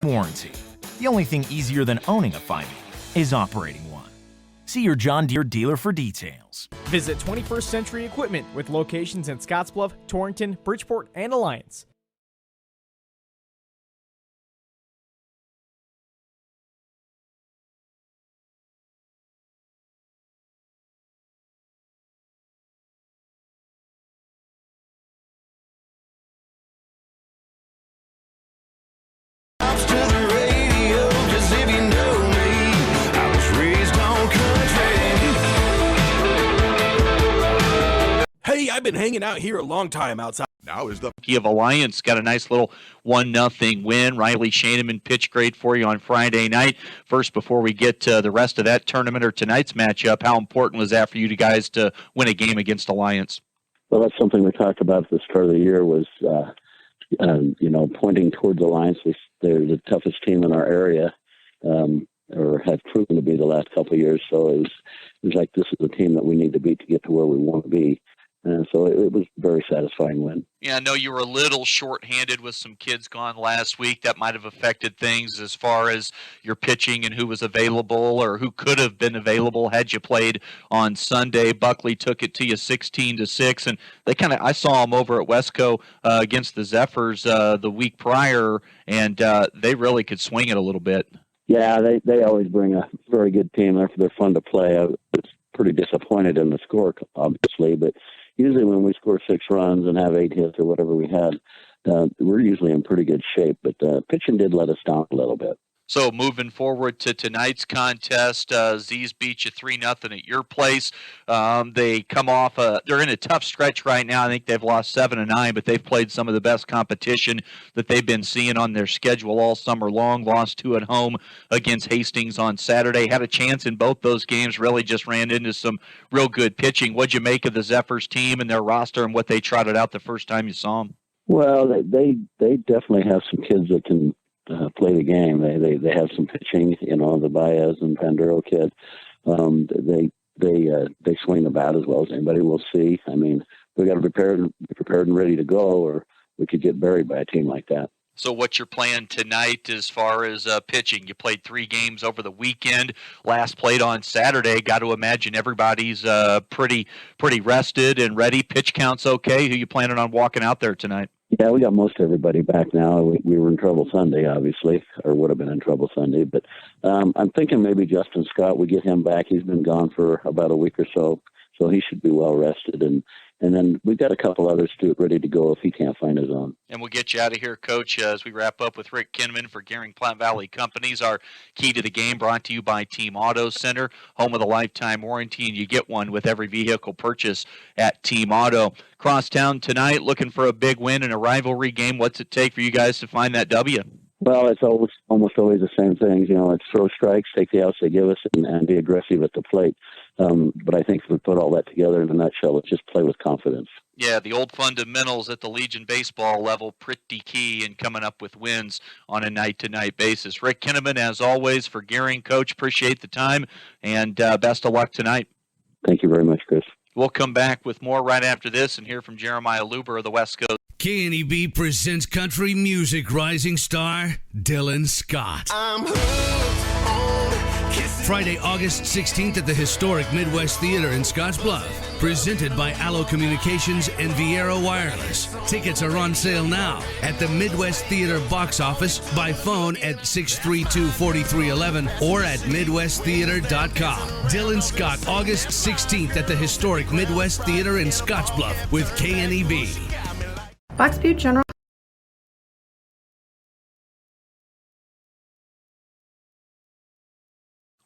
Warranty. The only thing easier than owning a 5E is operating one. See your John Deere dealer for details. Visit 21st Century Equipment with locations in Scottsbluff, Torrington, Bridgeport, and Alliance. Hey, I've been hanging out here a long time outside. Now is the of Alliance got a nice little 1-0 win. Riley Shaneman pitched great for you on Friday night. First, before we get to the rest of that tournament or tonight's matchup, how important was that for you guys to win a game against Alliance? Well, that's something we talked about at the start of the year was, pointing towards Alliance. They're the toughest team in our area, or have proven to be the last couple of years. So it was like, this is the team that we need to beat to get to where we want to be. And so it was a very satisfying win. Yeah, I know you were a little short-handed with some kids gone last week. That might have affected things as far as your pitching and who was available or who could have been available had you played on Sunday. Buckley took it to you 16-6, and I saw them over at WESTCO against the Zephyrs the week prior, and they really could swing it a little bit. Yeah, they always bring a very good team. They're fun to play. I was pretty disappointed in the score, obviously, but usually when we score 6 runs and have 8 hits or whatever we had, we're usually in pretty good shape. But pitching did let us down a little bit. So moving forward to tonight's contest, Z's beat you 3-0 at your place. They come off they're in a tough stretch right now. I think they've lost 7 of 9, but they've played some of the best competition that they've been seeing on their schedule all summer long. Lost 2 at home against Hastings on Saturday. Had a chance in both those games. Really just ran into some real good pitching. What'd you make of the Zephyrs team and their roster and what they trotted out the first time you saw them? Well, they definitely have some kids that can play the game. They have some pitching, the Baez and Panduro kid. They swing the bat as well as anybody. We'll see. I mean, we got to be prepared and ready to go, or we could get buried by a team like that. So what's your plan tonight as far as pitching? You played 3 games over the weekend. Last played on Saturday. Got to imagine everybody's pretty rested and ready. Pitch count's okay. Who you planning on walking out there tonight? Yeah, we got most everybody back now. We were in trouble Sunday, obviously, or would have been in trouble Sunday. But I'm thinking maybe Justin Scott, we get him back. He's been gone for about a week or so he should be well rested. And then we've got a couple others ready to go if he can't find his own. And we'll get you out of here, Coach, as we wrap up with Rick Kinnaman for Gering Platte Valley Companies. Our key to the game brought to you by Team Auto Center, home of the lifetime warranty, and you get one with every vehicle purchase at Team Auto. Crosstown tonight, looking for a big win in a rivalry game. What's it take for you guys to find that W? Well, it's almost always the same things. It's throw strikes, take the outs they give us, and be aggressive at the plate. But I think if we put all that together in a nutshell, let's just play with confidence. Yeah, the old fundamentals at the Legion baseball level, pretty key in coming up with wins on a night-to-night basis. Rick Kinnaman, as always, for Gering. Coach, appreciate the time, and best of luck tonight. Thank you very much, Chris. We'll come back with more right after this and hear from Jeremiah Luber of the WESTCO. KNEB presents country music rising star Dylan Scott. I'm hooked on kissing. Friday, August 16th at the historic Midwest Theater in Scottsbluff. Presented by Allo Communications and Viera Wireless. Tickets are on sale now at the Midwest Theater box office, by phone at 632-4311 or at MidwestTheater.com. Dylan Scott, August 16th at the historic Midwest Theater in Scottsbluff with KNEB. Fox Butte General.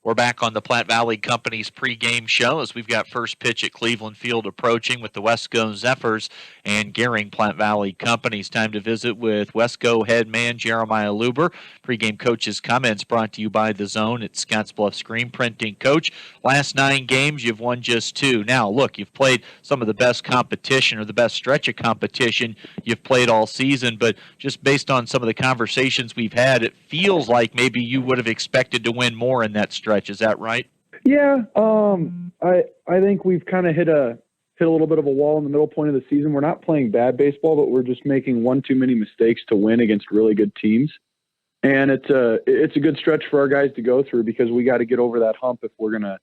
We're back on the Platte Valley Company's pregame show as we've got first pitch at Cleveland Field approaching with the WESTCO Zephyrs and Gering Platte Valley Company's. Time to visit with WESTCO head man Jeremiah Luber. Pregame coach's comments brought to you by The Zone at Scottsbluff Screen Printing. Coach, last 9 games, you've won just 2. Now, look, you've played some of the best competition or the best stretch of competition you've played all season, but just based on some of the conversations we've had, it feels like maybe you would have expected to win more in that stretch. Is that right? Yeah, I think we've kind of hit a little bit of a wall in the middle point of the season. We're not playing bad baseball, but we're just making one too many mistakes to win against really good teams. and it's a good stretch for our guys to go through because we got to get over that hump if we're going to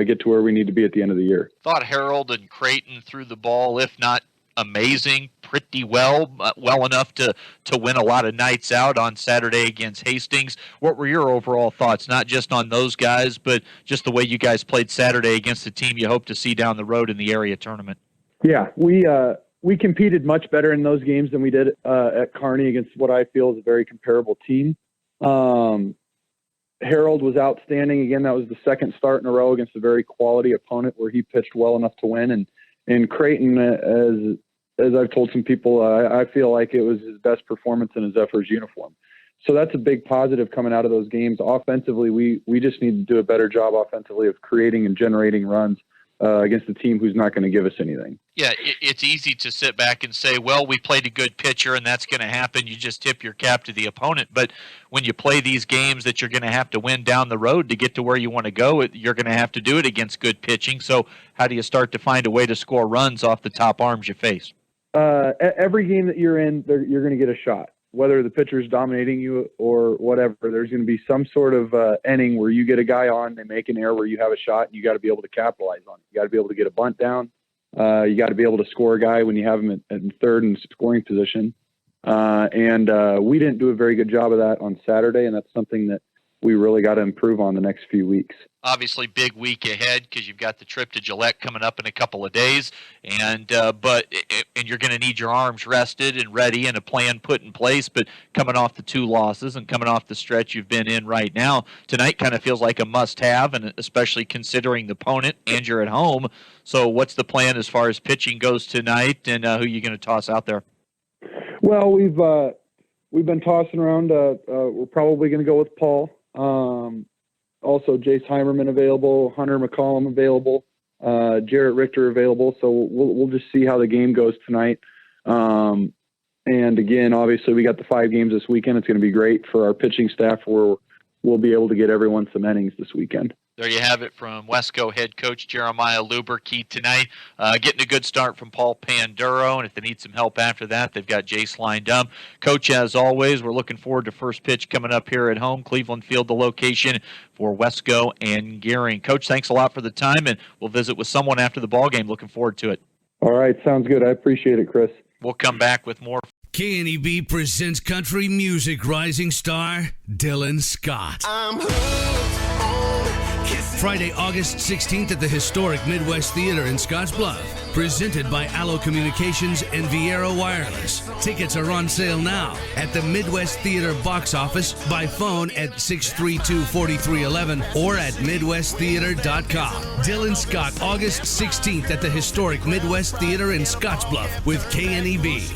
get to where we need to be at the end of the year. Thought Harold and Creighton threw the ball, if not amazing, pretty well, well enough to win a lot of nights out on Saturday against Hastings. What were your overall thoughts, not just on those guys, but just the way you guys played Saturday against the team you hope to see down the road in the area tournament? Yeah, we competed much better in those games than we did at Kearney against what I feel is a very comparable team. Harold was outstanding. Again, that was the second start in a row against a very quality opponent where he pitched well enough to win. And Creighton, as I've told some people, I feel like it was his best performance in a Zephyrs uniform. So that's a big positive coming out of those games. Offensively, we just need to do a better job offensively of creating and generating runs against a team who's not going to give us anything. Yeah, it's easy to sit back and say, well, we played a good pitcher and that's going to happen. You just tip your cap to the opponent. But when you play these games that you're going to have to win down the road to get to where you want to go, you're going to have to do it against good pitching. So how do you start to find a way to score runs off the top arms you face? Every game that you're in, you're going to get a shot. Whether the pitcher's dominating you or whatever, there's going to be some sort of inning where you get a guy on, they make an error where you have a shot, and you got to be able to capitalize on it. You got to be able to get a bunt down. You got to be able to score a guy when you have him in third in scoring position. And we didn't do a very good job of that on Saturday, and that's something that we really got to improve on the next few weeks. Obviously, big week ahead because you've got the trip to Gillette coming up in a couple of days, and you're going to need your arms rested and ready and a plan put in place. But coming off the 2 losses and coming off the stretch you've been in right now, tonight kind of feels like a must-have, and especially considering the opponent and you're at home. So, what's the plan as far as pitching goes tonight, and who are you going to toss out there? Well, we've been tossing around. We're probably going to go with Paul. Also, Jace Heimerman available, Hunter McCollum available, Jarrett Richter available. So we'll just see how the game goes tonight. And again, obviously, we got the 5 games this weekend. It's going to be great for our pitching staff where we'll be able to get everyone some innings this weekend. There you have it from WESTCO head coach Jeremiah Luberkey tonight. Getting a good start from Paul Panduro, and if they need some help after that, they've got Jace lined up. Coach, as always, we're looking forward to first pitch coming up here at home. Cleveland Field, the location for WESTCO and Gering. Coach, thanks a lot for the time, and we'll visit with someone after the ball game. Looking forward to it. All right, sounds good. I appreciate it, Chris. We'll come back with more. KNEB presents country music rising star Dylan Scott. I'm hooked on kissing. Friday, August 16th at the historic Midwest Theater in Scottsbluff. Presented by Allo Communications and Viera Wireless. Tickets are on sale now at the Midwest Theater box office, by phone at 632-4311 or at MidwestTheater.com. Dylan Scott, August 16th at the historic Midwest Theater in Scottsbluff with KNEB.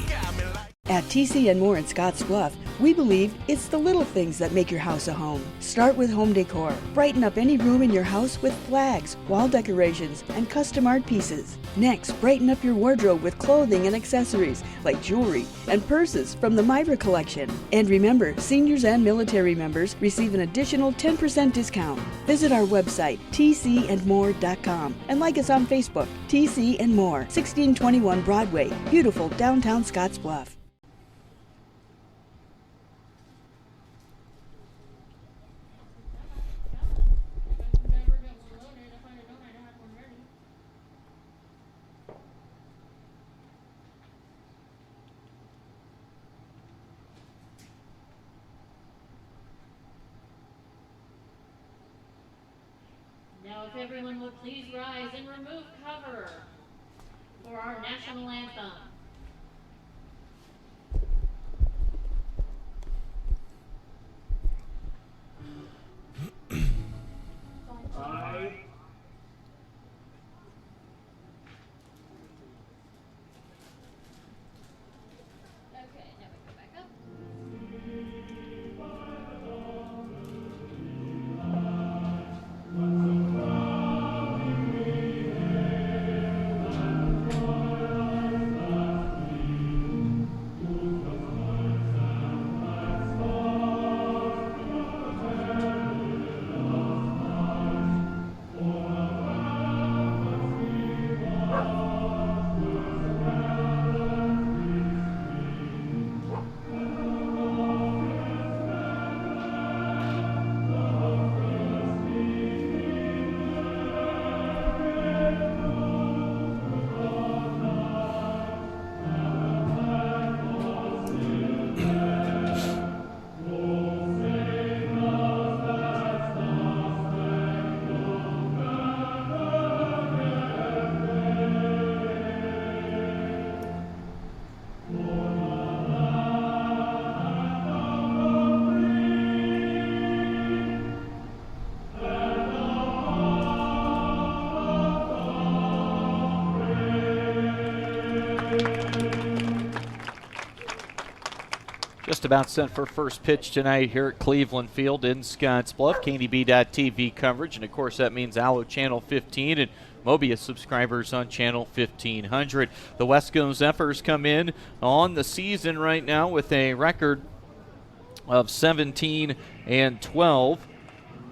At TC and More in Scottsbluff, we believe it's the little things that make your house a home. Start with home decor. Brighten up any room in your house with flags, wall decorations, and custom art pieces. Next, brighten up your wardrobe with clothing and accessories like jewelry and purses from the Myra collection. And remember, seniors and military members receive an additional 10% discount. Visit our website, tcandmore.com, and like us on Facebook, TC and More, 1621 Broadway, beautiful downtown Scottsbluff. Now, if everyone would please rise and remove cover for our national anthem. Okay, now we go back up. just about set for first pitch tonight here at Cleveland Field in Scottsbluff. KDB.TV coverage, and of course that means Allo Channel 15 and Mobius subscribers on Channel 1500. The WESTCO Zephyrs come in on the season right now with a record of 17-12.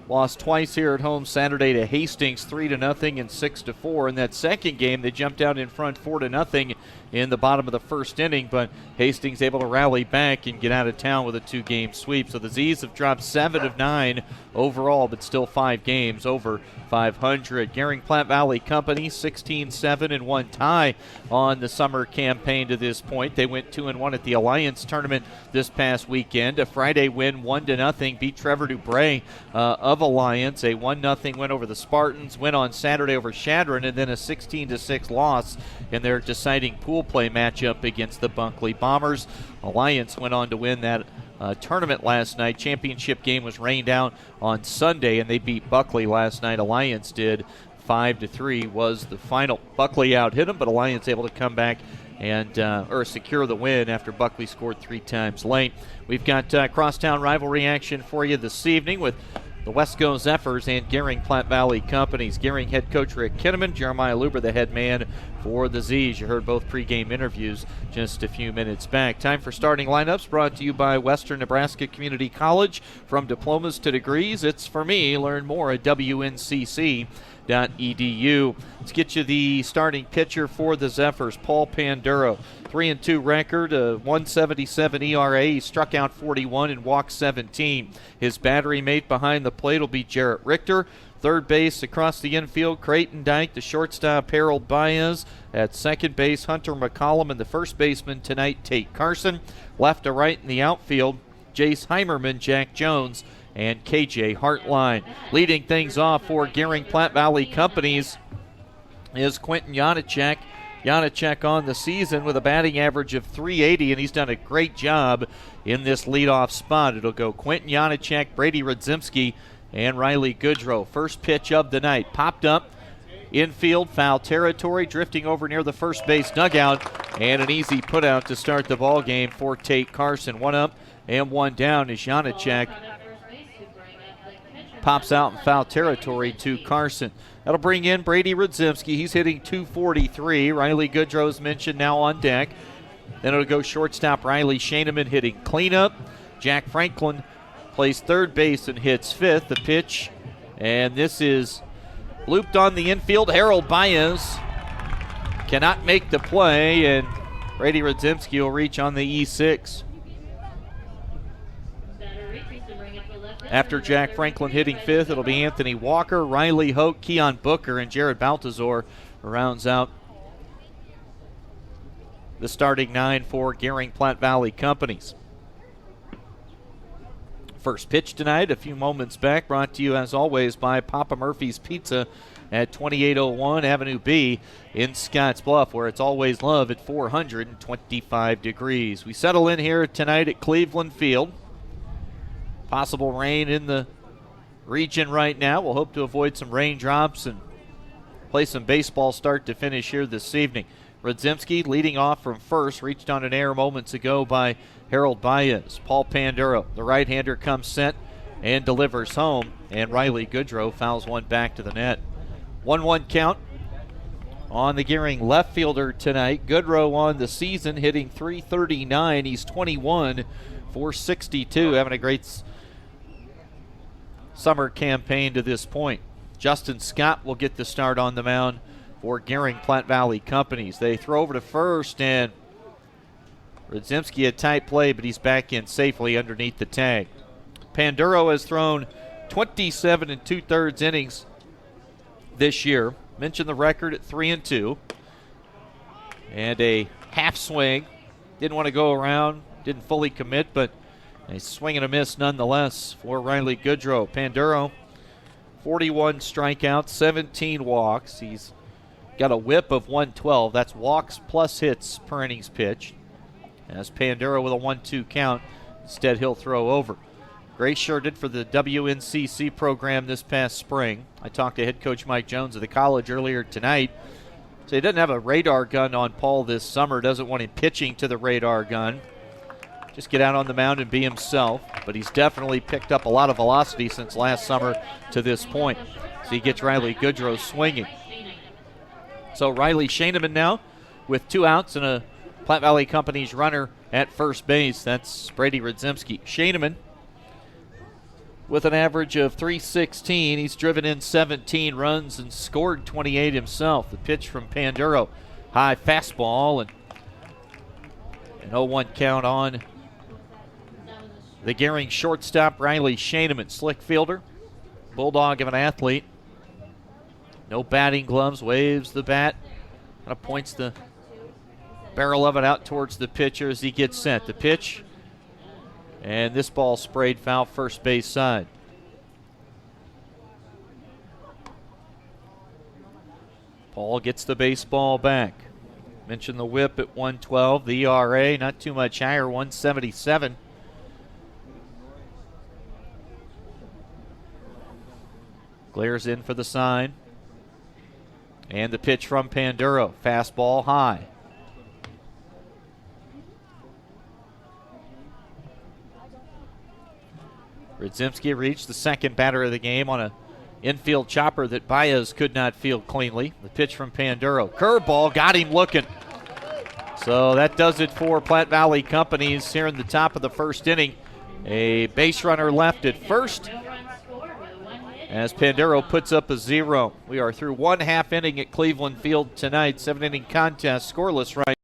Lost twice here at home Saturday to Hastings, 3-0 and 6-4. In that second game, they jumped out in front 4-0 in the bottom of the first inning, but Hastings able to rally back and get out of town with a 2-game sweep. So the Z's have dropped 7 of 9 overall, but still 5 games over 500. Gering Platte Valley Company 16-7 and 1 tie on the summer campaign to this point. They went 2-1 at the Alliance tournament this past weekend. A Friday win 1-0, beat Trevor Dubray of Alliance. A 1-0 win over the Spartans, win on Saturday over Shadron, and then a 16-6 loss in their deciding pool play matchup against the Bunkley Bombers. Alliance went on to win that tournament last night. Championship game was rained out on Sunday, and they beat Buckley last night. Alliance did 5-3 was the final. Buckley out hit them, but Alliance able to come back and secure the win after Buckley scored 3 times late. We've got crosstown rivalry action for you this evening with the WESTCO Zephyrs and Gering Platte Valley Companies. Gering head coach Rick Kinneman, Jeremiah Luber the head man for the Z's. You heard both pregame interviews just a few minutes back. Time for starting lineups brought to you by Western Nebraska Community College. From diplomas to degrees, it's for me. Learn more at WNCC.edu. Let's get you the starting pitcher for the Zephyrs, Paul Panduro. 3-2 record, a 177 ERA. He struck out 41 and walked 17. His battery mate behind the plate will be Jarrett Richter. Third base across the infield, Creighton Dyke. The shortstop, Harold Baez. At second base, Hunter McCollum. And the first baseman tonight, Tate Carson. Left to right in the outfield, Jace Heimerman, Jack Jones, and KJ Hartline. Leading things off for Gering Platte Valley Companies is Quentin Janacek. Janacek on the season with a batting average of .380, and he's done a great job in this leadoff spot. It'll go Quentin Janacek, Brady Rodzimski, and Riley Goodrow. First pitch of the night. Popped up, infield, foul territory, drifting over near the first base dugout, and an easy put out to start the ball game for Tate Carson. 1 up and 1 down as Janacek pops out in foul territory to Carson. That'll bring in Brady Rodzimski. He's hitting .243. Riley Goodrow's mentioned now on deck. Then it'll go shortstop Riley Shaneman hitting cleanup. Jack Franklin plays third base and hits fifth. The pitch, and this is looped on the infield. Harold Baez cannot make the play, and Brady Rodzimski will reach on the E6. After Jack Franklin hitting fifth, it'll be Anthony Walker, Riley Hoke, Keon Booker, and Jared Baltazar rounds out the starting 9 for Gering Platte Valley Companies. First pitch tonight, a few moments back, brought to you as always by Papa Murphy's Pizza at 2801 Avenue B in Scottsbluff, where it's always love at 425 degrees. We settle in here tonight at Cleveland Field. Possible rain in the region right now. We'll hope to avoid some raindrops and play some baseball start to finish here this evening. Rodzimski leading off from first, reached on an error moments ago by Harold Baez. Paul Panduro, the right-hander, comes set and delivers home, and Riley Goodrow fouls one back to the net. 1-1 count on the Gering left fielder tonight. Goodrow on the season hitting .339. He's 21 for 62, having a great summer campaign to this point. Justin Scott will get the start on the mound for Gering Platte Valley Companies. They throw over to first, and Rodzimski a tight play, but he's back in safely underneath the tag. Panduro has thrown 27 2/3 innings this year. Mentioned the record at 3-2. And a half swing. Didn't want to go around, didn't fully commit, but a swing and a miss nonetheless for Riley Goodrow. Panduro, 41 strikeouts, 17 walks. He's got a whip of 112. That's walks plus hits per innings pitched. As Panduro with a 1-2 count. Instead, he'll throw over. Gray shirted for the WNCC program this past spring. I talked to head coach Mike Jones of the college earlier tonight. So he doesn't have a radar gun on Paul this summer. Doesn't want him pitching to the radar gun. just get out on the mound and be himself. But he's definitely picked up a lot of velocity since last summer to this point. So he gets Riley Goodrow swinging. So Riley Shaneman now with 2 outs and a Platte Valley Company's runner at first base. That's Brady Rudzimski. Shaneman with an average of .316. He's driven in 17 runs and scored 28 himself. The pitch from Panduro. High fastball and an 0-1 count on the Gering shortstop, Riley Shaneman. Slick fielder, bulldog of an athlete. No batting gloves, waves the bat, kind of points the barrel of it out towards the pitcher as he gets set. The pitch, and this ball sprayed foul first base side. Paul gets the baseball back. Mentioned the whip at 112, the ERA not too much higher, 177. Glares in for the sign. And the pitch from Panduro. Fastball high. Rudzimski reached the second batter of the game on a infield chopper that Baez could not field cleanly. The pitch from Panduro. Curveball got him looking. So that does it for Platte Valley Companies here in the top of the first inning. A base runner left at first as Panduro puts up a 0. We are through 1/2 inning at Cleveland Field tonight. 7-inning contest, scoreless right.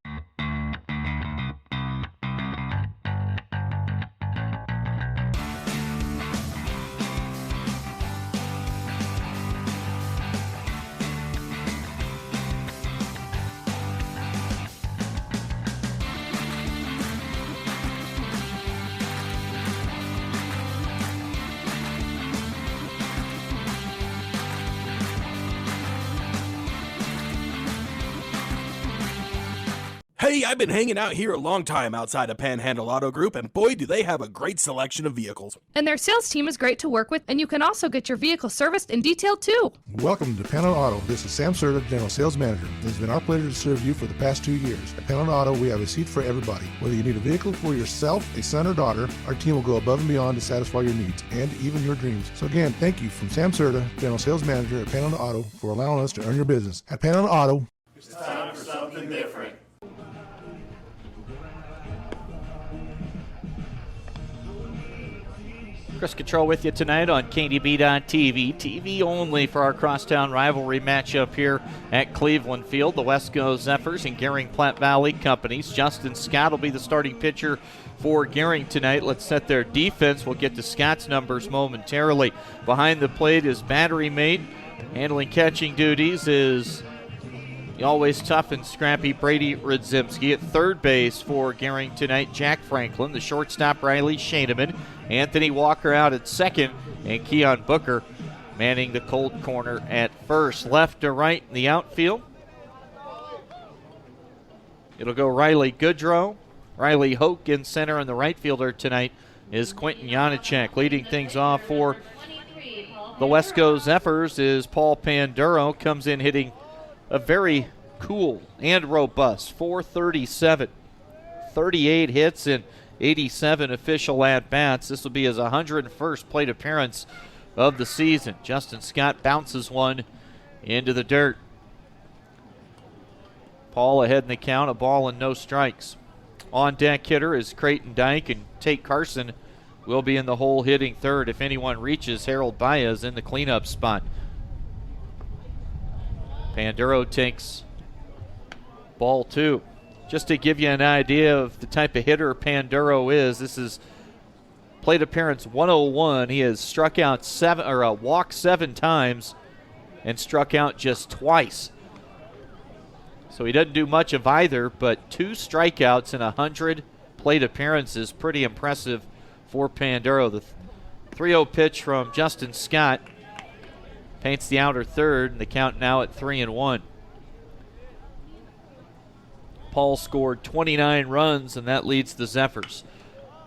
Hey, I've been hanging out here a long time outside of Panhandle Auto Group, and boy, do they have a great selection of vehicles. And their sales team is great to work with, and you can also get your vehicle serviced and detailed too. Welcome to Panhandle Auto. This is Sam Serta, General Sales Manager. It has been our pleasure to serve you for the past 2 years. At Panhandle Auto, we have a seat for everybody. Whether you need a vehicle for yourself, a son, or daughter, our team will go above and beyond to satisfy your needs and even your dreams. So again, thank you from Sam Serta, General Sales Manager at Panhandle Auto, for allowing us to earn your business. At Panhandle Auto, it's time for something different. Chris Control with you tonight on KDB.TV. TV only for our crosstown rivalry matchup here at Cleveland Field. The WESTCO Zephyrs and Gering Platte Valley Companies. Justin Scott will be the starting pitcher for Gering tonight. Let's set their defense. We'll get to Scott's numbers momentarily. Behind the plate is battery mate. Handling catching duties is the always tough and scrappy Brady Rudzimski. At third base for Gering tonight, Jack Franklin. The shortstop, Riley Shaneman. Anthony Walker out at second, and Keon Booker manning the cold corner at first. Left to right in the outfield, it'll go Riley Goodrow. Riley Hoke in center, and the right fielder tonight is Quentin Janacek. Leading things off for the WESTCO Zephyrs is Paul Panduro. Comes in hitting a very cool and robust .437. 38 hits and 87 official at-bats. This will be his 101st plate appearance of the season. Justin Scott bounces one into the dirt. Paul ahead in the count, a ball and no strikes. On deck hitter is Creighton Dyke, and Tate Carson will be in the hole hitting third. If anyone reaches, Harold Baez in the cleanup spot. Panduro takes ball 2. Just to give you an idea of the type of hitter Panduro is, this is plate appearance 101. He has struck out walked 7 times and struck out just twice. So he doesn't do much of either, but 2 strikeouts in 100 plate appearances. Pretty impressive for Panduro. The 3-0 pitch from Justin Scott paints the outer third, and the count now at 3-1. Paul scored 29 runs, and that leads the Zephyrs.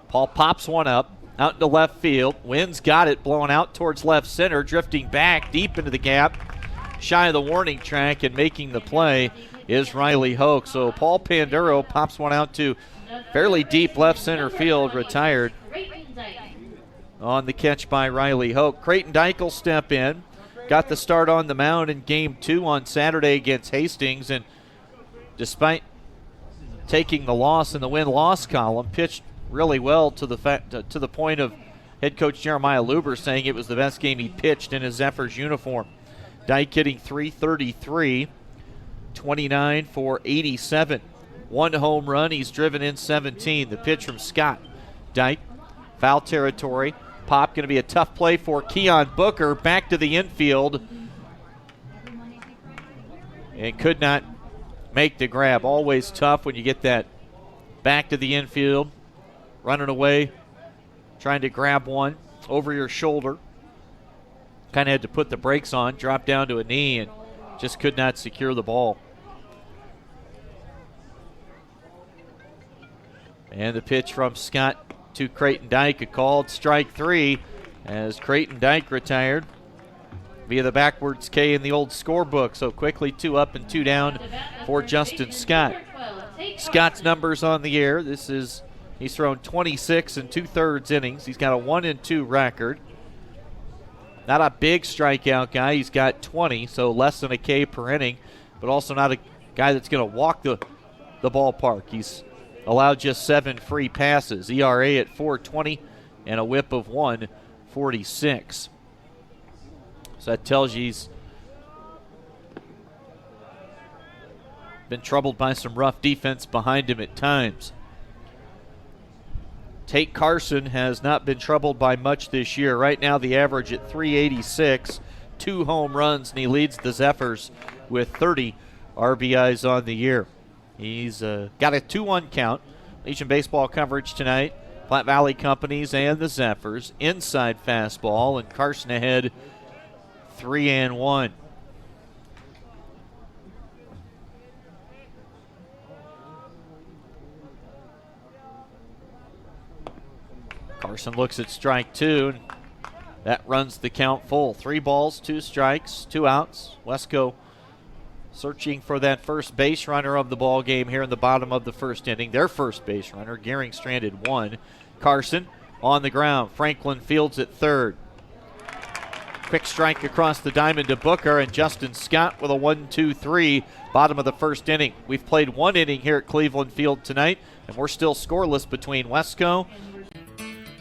Paul pops one up, out into left field. Wynn's got it, blowing out towards left center, drifting back deep into the gap, shy of the warning track, and making the play is Riley Hoke. So Paul Panduro pops one out to fairly deep left center field, retired on the catch by Riley Hoke. Creighton Dyke will step in. Got the start on the mound in Game 2 on Saturday against Hastings, and despite taking the loss in the win-loss column, pitched really well to the point of head coach Jeremiah Luber saying it was the best game he pitched in his Zephyrs uniform. Dyke hitting .333, 29 for 87. One home run, he's driven in 17. The pitch from Scott. Dyke, foul territory. Pop going to be a tough play for Keon Booker. Back to the infield. And could not make the grab. Always tough when you get that back to the infield. Running away, trying to grab one over your shoulder. Kind of had to put the brakes on, drop down to a knee, and just could not secure the ball. And the pitch from Scott to Creighton Dyke, a called strike 3 as Creighton Dyke retired via the backwards K in the old scorebook. So quickly 2 up and 2 down for Justin Scott. Scott's numbers on the year. He's thrown 26 and 2/3 innings. He's got a 1-2 record. Not a big strikeout guy. He's got 20, so less than a K per inning, but also not a guy that's going to walk the ballpark. He's allowed just 7 free passes. ERA at 4.20 and a whip of 1.46. So that tells you he's been troubled by some rough defense behind him at times. Tate Carson has not been troubled by much this year. Right now the average at .386, 2 home runs, and he leads the Zephyrs with 30 RBIs on the year. He's got a 2-1 count. Legion baseball coverage tonight. Platte Valley Companies and the Zephyrs. Inside fastball, and Carson ahead 3-1. Carson looks at strike 2, and that runs the count full. 3 balls, 2 strikes, 2 outs. WESTCO searching for that first base runner of the ball game here in the bottom of the first inning. Their first base runner, Gering, stranded 1. Carson on the ground. Franklin fields at third. Quick strike across the diamond to Booker, and Justin Scott with a 1-2-3, bottom of the first inning. We've played 1 inning here at Cleveland Field tonight, and we're still scoreless between WESTCO.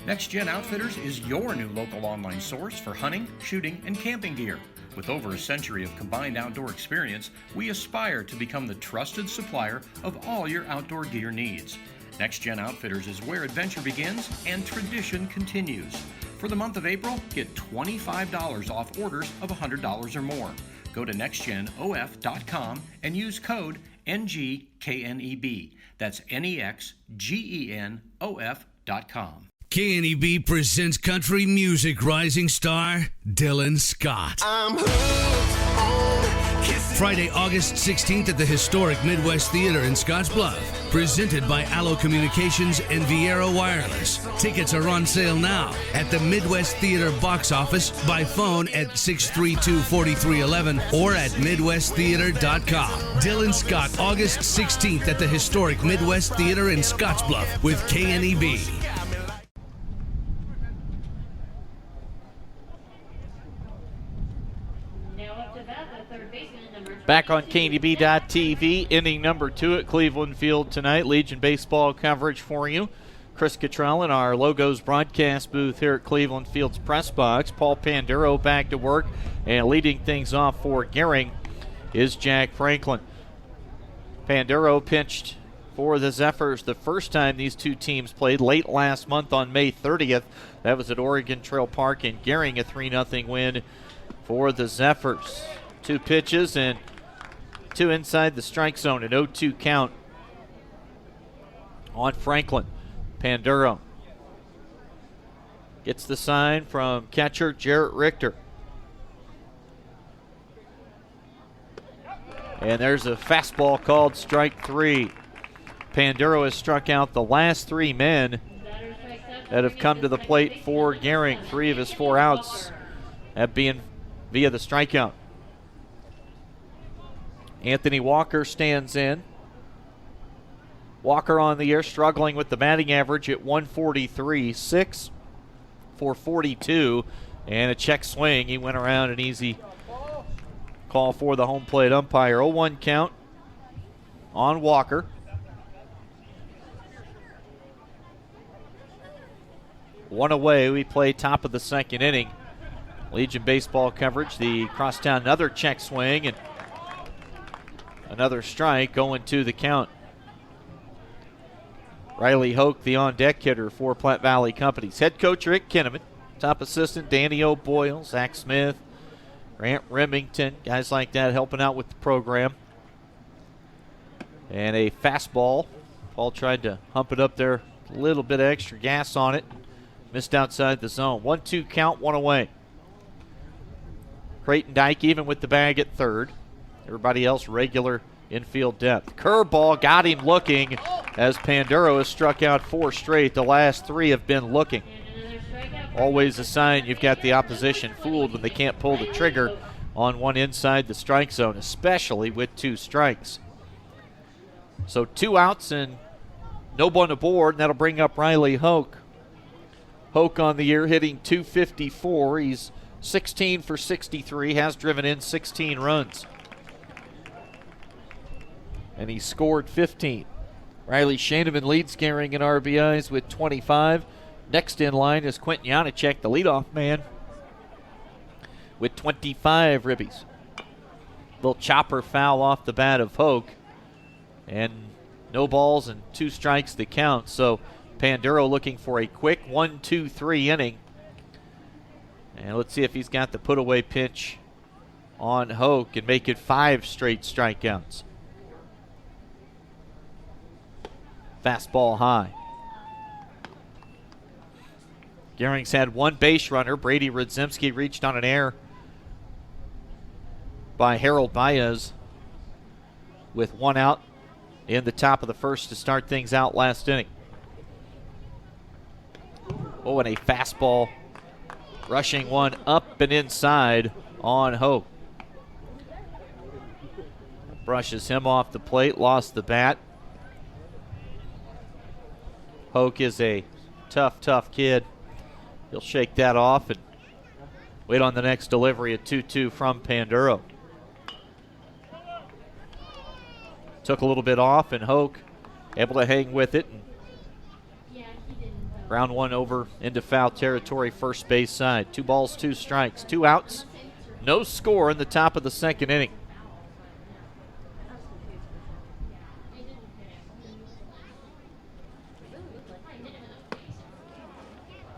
Next Gen Outfitters is your new local online source for hunting, shooting, and camping gear. With over a century of combined outdoor experience, we aspire to become the trusted supplier of all your outdoor gear needs. Next Gen Outfitters is where adventure begins and tradition continues. For the month of April, get $25 off orders of $100 or more. Go to nextgenof.com and use code NGKNEB. That's NEXGENOF.com. KNEB presents country music rising star Dylan Scott. Friday, August 16th at the historic Midwest Theater in Scottsbluff. Presented by Allo Communications and Viera Wireless. Tickets are on sale now at the Midwest Theater box office, by phone at 632-4311 or at MidwestTheater.com. Dylan Scott, August 16th at the historic Midwest Theater in Scottsbluff with KNEB. Back on KNEB.TV, inning number 2 at Cleveland Field tonight. Legion baseball coverage for you. Chris Cottrell in our Logos broadcast booth here at Cleveland Field's press box. Paul Panduro back to work, and leading things off for Gering is Jack Franklin. Panduro pitched for the Zephyrs the first time these two teams played late last month on May 30th. That was at Oregon Trail Park, and Gering a 3-0 win for the Zephyrs. 2 pitches and 2 inside the strike zone, an 0-2 count on Franklin. Panduro gets the sign from catcher Jarrett Richter. And there's a fastball called strike 3. Panduro has struck out the last 3 men that have come to the plate for Gering. 3 of his 4 outs have been via the strikeout. Anthony Walker stands in. Walker on the year struggling with the batting average at 143, 6 for 42, and a check swing. He went around an easy call for the home plate umpire. 0-1 count on Walker. One away. We play top of the second inning. Legion baseball coverage. The crosstown, another check swing and another strike going to the count. Riley Hoke, the on-deck hitter for Platte Valley Companies. Head coach Rick Kinnaman, top assistant Danny O'Boyle, Zach Smith, Grant Remington, guys like that helping out with the program. And a fastball. Paul tried to hump it up there, a little bit of extra gas on it. Missed outside the zone. 1-2 count, one away. Creighton Dyke even with the bag at third. Everybody else regular infield depth. Curveball got him looking as Panduro has struck out 4 straight. The last 3 have been looking. Always a sign you've got the opposition fooled when they can't pull the trigger on one inside the strike zone, especially with 2 strikes. So 2 outs and no one aboard, and that'll bring up Riley Hoke. Hoke on the year hitting .254. He's 16 for 63, has driven in 16 runs. And he scored 15. Riley Shaneman leads Gering in RBIs with 25. Next in line is Quentin Janacek, the leadoff man, with 25 ribbies. Little chopper foul off the bat of Hoke. And no balls and 2 strikes to count. So Panduro looking for a quick 1-2-3 inning. And let's see if he's got the put-away pitch on Hoke and make it 5 straight strikeouts. Fastball high. Gering's had 1 base runner. Brady Rudzimski reached on an error by Harold Baez with 1 out in the top of the first to start things out last inning. Oh, and a fastball rushing one up and inside on Hoke. Brushes him off the plate, lost the bat. Hoke is a tough kid. He'll shake that off and wait on the next delivery at 2-2 from Panduro. Took a little bit off, and Hoke able to hang with it. Round 1 over into foul territory, first base side. 2 balls, 2 strikes, 2 outs. No score in the top of the second inning.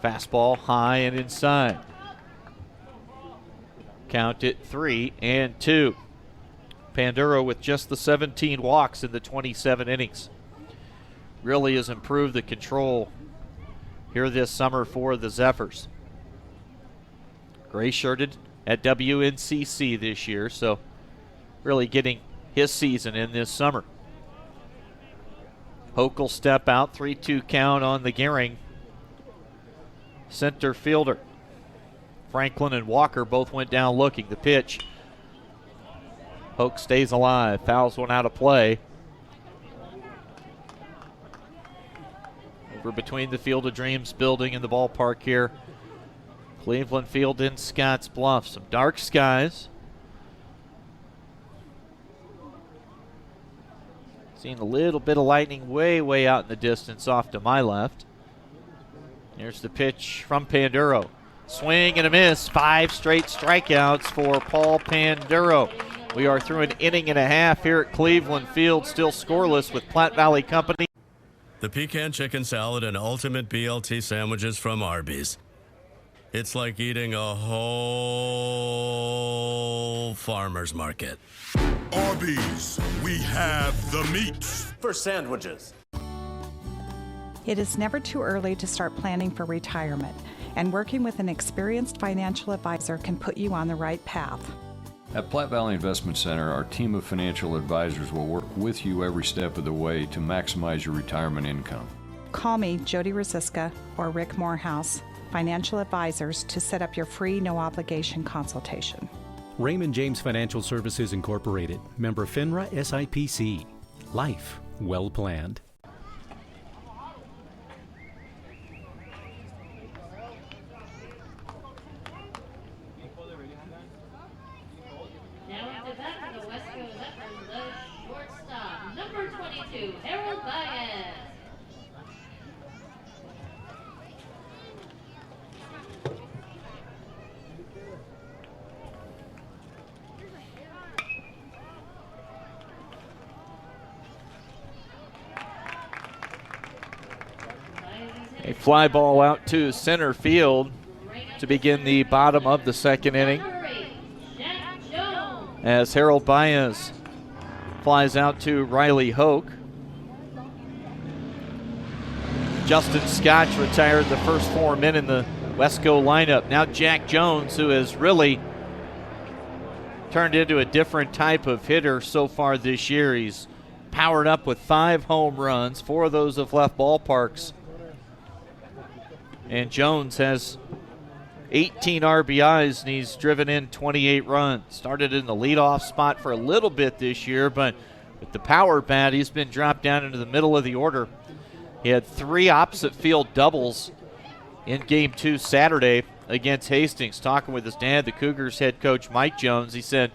Fastball high and inside. Count it 3-2. Panduro with just the 17 walks in the 27 innings. Really has improved the control here this summer for the Zephyrs. Gray-shirted at WNCC this year, so really getting his season in this summer. Hoke will step out, 3-2 count on the Gering center fielder. Franklin and Walker both went down looking. The pitch. Hoke stays alive, fouls one out of play. Over between the Field of Dreams building and the ballpark here. Cleveland Field in Scottsbluff. Some dark skies. Seeing a little bit of lightning way out in the distance off to my left. Here's the pitch from Panduro. Swing and a miss. 5 straight strikeouts for Paul Panduro. We are through an inning and a half here at Cleveland Field, still scoreless with Platte Valley Company. The pecan chicken salad and ultimate BLT sandwiches from Arby's. It's like eating a whole farmer's market. Arby's, we have the meats for sandwiches. It is never too early to start planning for retirement, and working with an experienced financial advisor can put you on the right path. At Platte Valley Investment Center, our team of financial advisors will work with you every step of the way to maximize your retirement income. Call me, Jody Rosiska, or Rick Morehouse, financial advisors, to set up your free, no-obligation consultation. Raymond James Financial Services Incorporated, member FINRA SIPC. Life well planned. back for the WESTCO Zephyrs, the shortstop, number 22, Harold Baez. A fly ball out to center field to begin the bottom of the second inning. As Harold Baez flies out to Riley Hoke. Justin Scotch retired the first 4 men in the WESTCO lineup. Now Jack Jones, who has really turned into a different type of hitter so far this year. He's powered up with 5 home runs. 4 of those have left ballparks. And Jones has 18 RBIs, and he's driven in 28 runs. Started in the leadoff spot for a little bit this year, but with the power bat, he's been dropped down into the middle of the order. He had 3 opposite field doubles in Game 2 Saturday against Hastings. Talking with his dad, the Cougars head coach Mike Jones, he said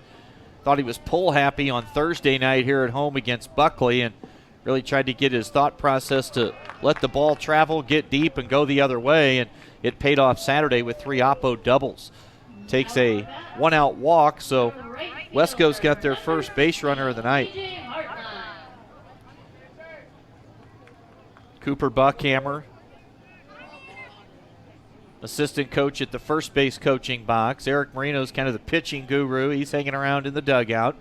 thought he was pull happy on Thursday night here at home against Buckley, and really tried to get his thought process to let the ball travel, get deep, and go the other way, and it paid off Saturday with 3 oppo doubles. Takes a 1-out walk, so WESTCO's got their first base runner of the night. Cooper Buckhammer, assistant coach at the first base coaching box. Eric Marino's kind of the pitching guru. He's hanging around in the dugout.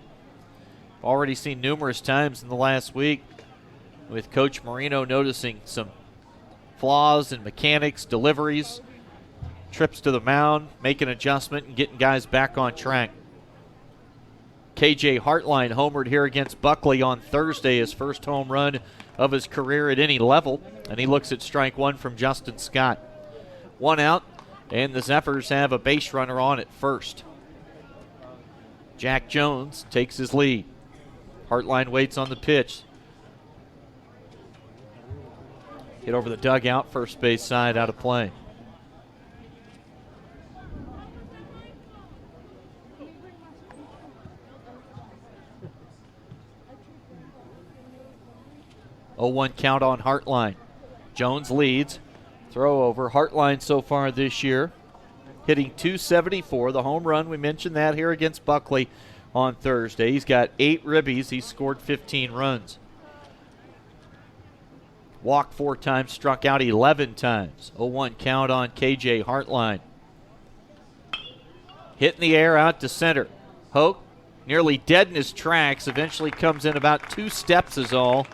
Already seen numerous times in the last week with Coach Marino noticing some flaws in mechanics, deliveries, trips to the mound, making adjustment, and getting guys back on track. KJ Hartline homered here against Buckley on Thursday, his first home run of his career at any level, and he looks at strike 1 from Justin Scott. 1 out, and the Zephyrs have a base runner on at first. Jack Jones takes his lead. Hartline waits on the pitch. Hit over the dugout, first base side, out of play. Oh, 1 count on Hartline. Jones leads. Throw over. Hartline so far this year hitting .274. The home run, we mentioned that here against Buckley on Thursday. He's got 8 ribbies. He's scored 15 runs. Walked 4 times, struck out 11 times. 0-1 count on KJ Hartline. Hit in the air out to center. Hoke nearly dead in his tracks. Eventually comes in about 2 steps is all.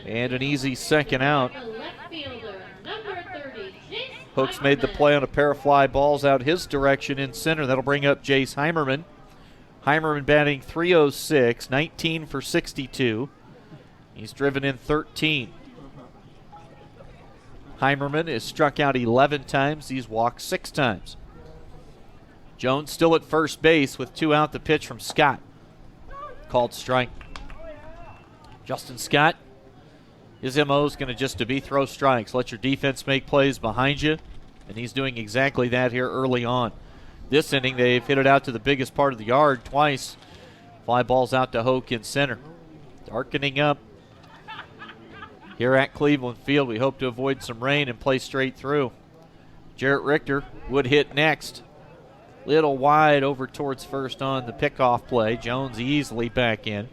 And an easy second out. Hoke's made the play on a pair of fly balls out his direction in center. That'll bring up Jace Heimerman. Heimerman batting .306, 19 for 62. He's driven in 13. Heimerman is struck out 11 times. He's walked 6 times. Jones still at first base with 2 out. The pitch from Scott. Called strike. Justin Scott, his MO is going to just to be throw strikes. Let your defense make plays behind you. And he's doing exactly that here early on. This inning, they've hit it out to the biggest part of the yard twice. Fly balls out to Hoke in center. Darkening up here at Cleveland Field. We hope to avoid some rain and play straight through. Jarrett Richter would hit next. Little wide over towards first on the pickoff play. Jones easily back in.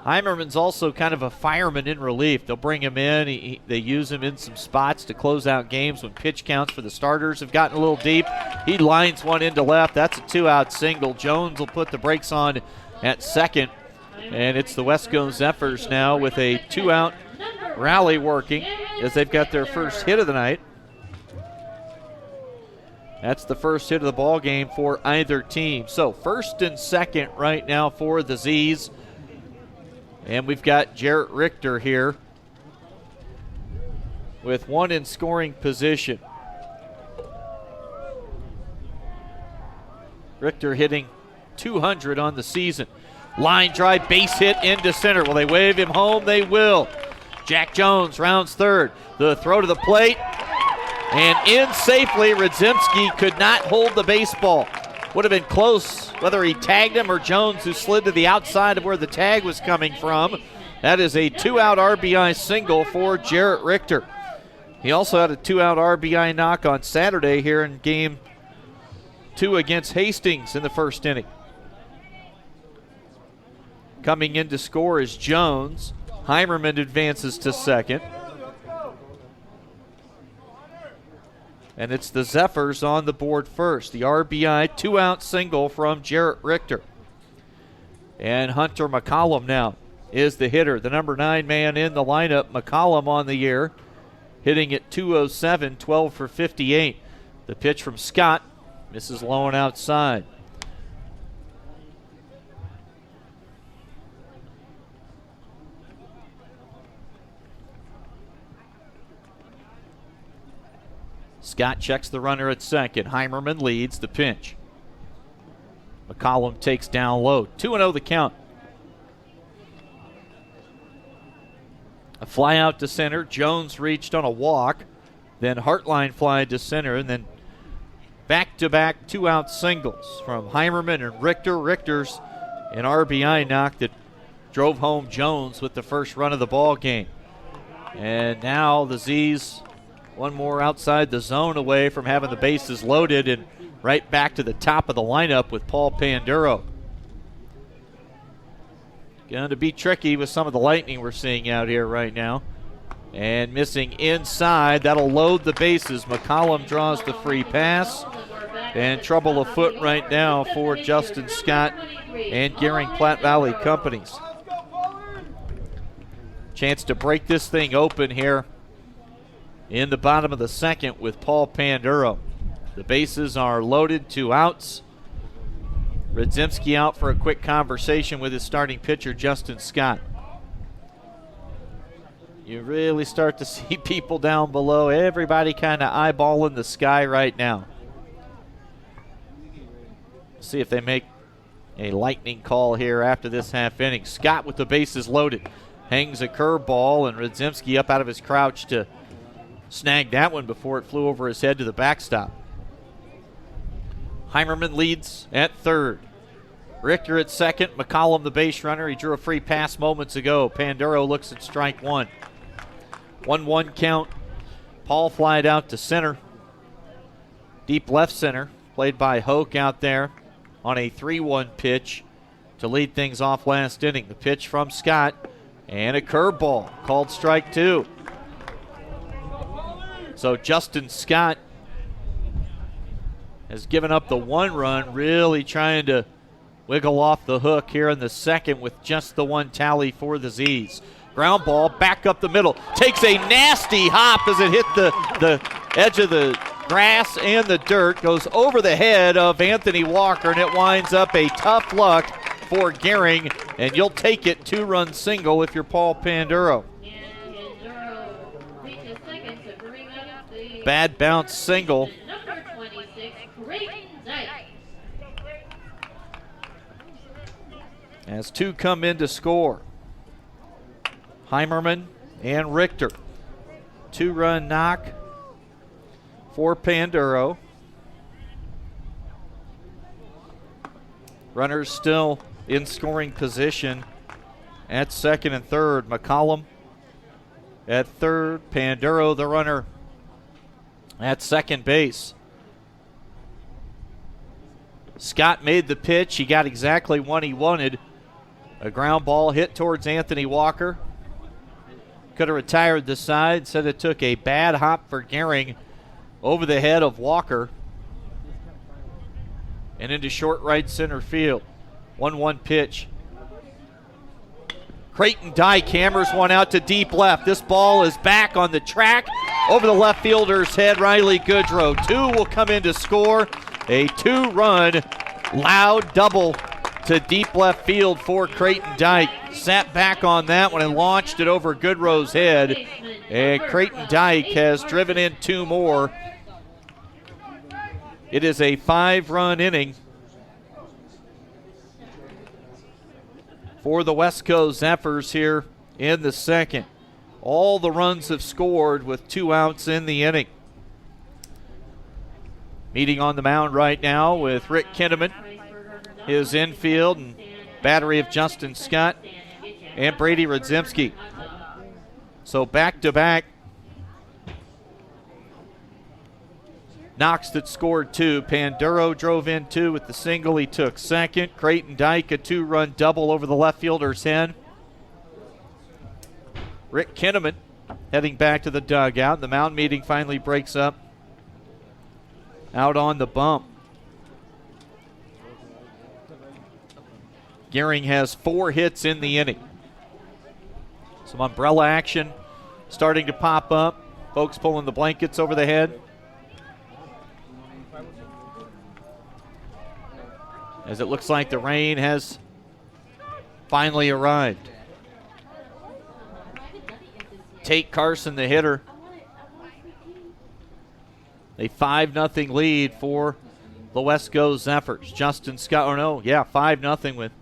Heimerman's also kind of a fireman in relief. They'll bring him in. They use him in some spots to close out games when pitch counts for the starters have gotten a little deep. He lines one into left. That's a 2-out single. Jones will put the brakes on at second. And it's the WESTCO Zephyrs now with a 2-out rally working as they've got their first hit of the night. That's the first hit of the ball game for either team. So first and second right now for the Z's. And we've got Jarrett Richter here with 1 in scoring position. Richter hitting .200 on the season. Line drive, base hit into center. Will they wave him home? They will. Jack Jones rounds third. The throw to the plate. And in safely, Radzimski could not hold the baseball. would have been close, whether he tagged him or Jones, who slid to the outside of where the tag was coming from. That is a 2-out RBI single for Jarrett Richter. He also had a 2-out RBI knock on Saturday here in Game 2 against Hastings in the first inning. Coming in to score is Jones. Heimerman advances to second. And it's the Zephyrs on the board first. The RBI 2-out single from Jarrett Richter. And Hunter McCollum now is the hitter, the number 9 man in the lineup. McCollum on the year, hitting at .207, 12 for 58. The pitch from Scott misses low and outside. Scott checks the runner at second. Heimerman leads the pinch. McCollum takes down low. 2-0 the count. A fly out to center. Jones reached on a walk. Then Hartline fly to center. And then back-to-back 2-out singles from Heimerman and Richter. Richter's an RBI knock that drove home Jones with the first run of the ball game. And now the Z's one more outside the zone away from having the bases loaded and right back to the top of the lineup with Paul Panduro. Going to be tricky with some of the lightning we're seeing out here right now. And missing inside. That'll load the bases. McCollum draws the free pass. And trouble afoot right now for Justin Scott and Gering Platte Valley Companies. Chance to break this thing open here in the bottom of the second with Paul Panduro. The bases are loaded, 2 outs. Radzimski out for a quick conversation with his starting pitcher, Justin Scott. You really start to see people down below. Everybody kind of eyeballing the sky right now. See if they make a lightning call here after this half inning. Scott with the bases loaded. Hangs a curveball, and Radzimski up out of his crouch to snag that one before it flew over his head to the backstop. Heimerman leads at third. Richter at second. McCollum the base runner. He drew a free pass moments ago. Panduro looks at strike one. 1-1 count. Paul flied out to center. Deep left center. Played by Hoke out there on a 3-1 pitch to lead things off last inning. The pitch from Scott and a curveball called strike two. So Justin Scott has given up the 1 run, really trying to wiggle off the hook here in the second with just the 1 tally for the Z's. Ground ball back up the middle. Takes a nasty hop as it hit the edge of the grass and the dirt. Goes over the head of Anthony Walker, and it winds up a tough luck for Gering, and you'll take it. 2-run single if you're Paul Panduro. Bad bounce single. As 2 come in to score. Heimerman and Richter. 2-run knock for Panduro. Runners still in scoring position at second and third. McCollum at third. Panduro, the runner, at second base. Scott made the pitch. He got exactly what he wanted. A ground ball hit towards Anthony Walker. Could have retired the side. Said it took a bad hop for Gering over the head of Walker and into short right center field. 1-1 pitch. Creighton Dyke hammers one out to deep left. This ball is back on the track over the left fielder's head, Riley Goodrow. 2 will come in to score. A 2-run loud double to deep left field for Creighton Dyke. Sat back on that one and launched it over Goodrow's head. And Creighton Dyke has driven in 2 more. It is a 5-run inning for the WESTCO Zephyrs here in the second. All the runs have scored with 2 outs in the inning. Meeting on the mound right now with Rick Kinnaman, his infield, and battery of Justin Scott and Brady Rodzimski. So back-to-back knocks that scored 2. Panduro drove in 2 with the single. He took second. Creighton Dyke, a 2-run double over the left fielder's head. Rick Kinnaman heading back to the dugout. The mound meeting finally breaks up out on the bump. Gering has 4 hits in the inning. Some umbrella action starting to pop up. Folks pulling the blankets over the head. As it looks like the rain has finally arrived. Tate Carson, the hitter. A 5-0 lead for the WESTCO Zephyrs. Justin Scott, 5-0 with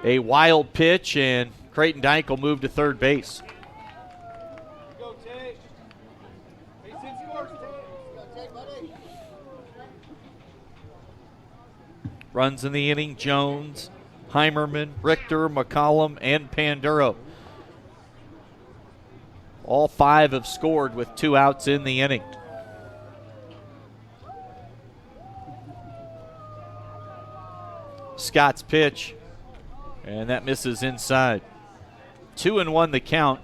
a wild pitch, and Creighton Dyke will move to third base. Runs in the inning: Jones, Heimerman, Richter, McCollum, and Panduro. All 5 have scored with 2 outs in the inning. Scott's pitch, and that misses inside. 2-1 the count.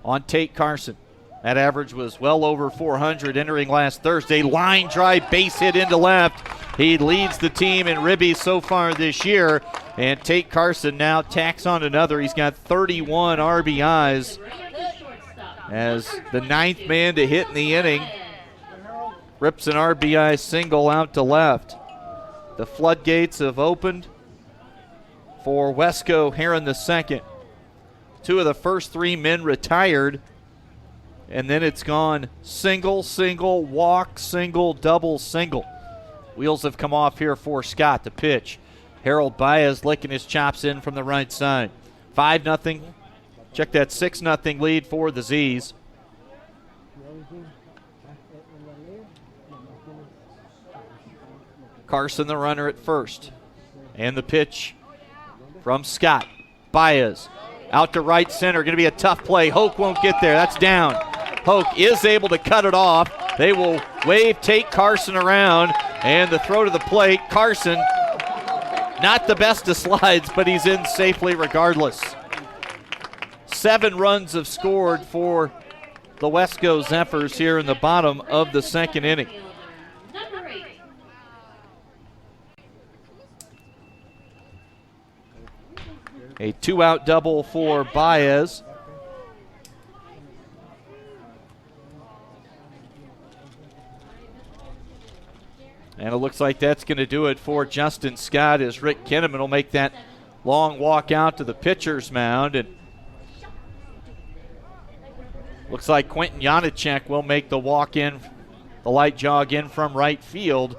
On Tate Carson. That average was well over 400 entering last Thursday. Line drive, base hit into left. He leads the team in ribbies so far this year. And Tate Carson now tacks on another. He's got 31 RBIs as the 9th man to hit in the inning. Rips an RBI single out to left. The floodgates have opened for WESTCO here in the second. 2 of the first 3 men retired. And then it's gone single, single, walk, single, double, single. Wheels have come off here for Scott. The pitch. Harold Baez licking his chops in from the right side. 5-0. Check that 6-0 lead for the Z's. Carson the runner at first. And the pitch from Scott. Baez out to right center. Going to be a tough play. Hoke won't get there. That's down. Hoke is able to cut it off. They will wave Tate Carson around, and the throw to the plate. Carson, not the best of slides, but he's in safely regardless. 7 runs have scored for the WESTCO Zephyrs here in the bottom of the second inning. A 2-out double for Baez. And it looks like that's going to do it for Justin Scott as Rick Kinnaman will make that long walk out to the pitcher's mound. And looks like Quentin Janacek will make the walk in, the light jog in from right field.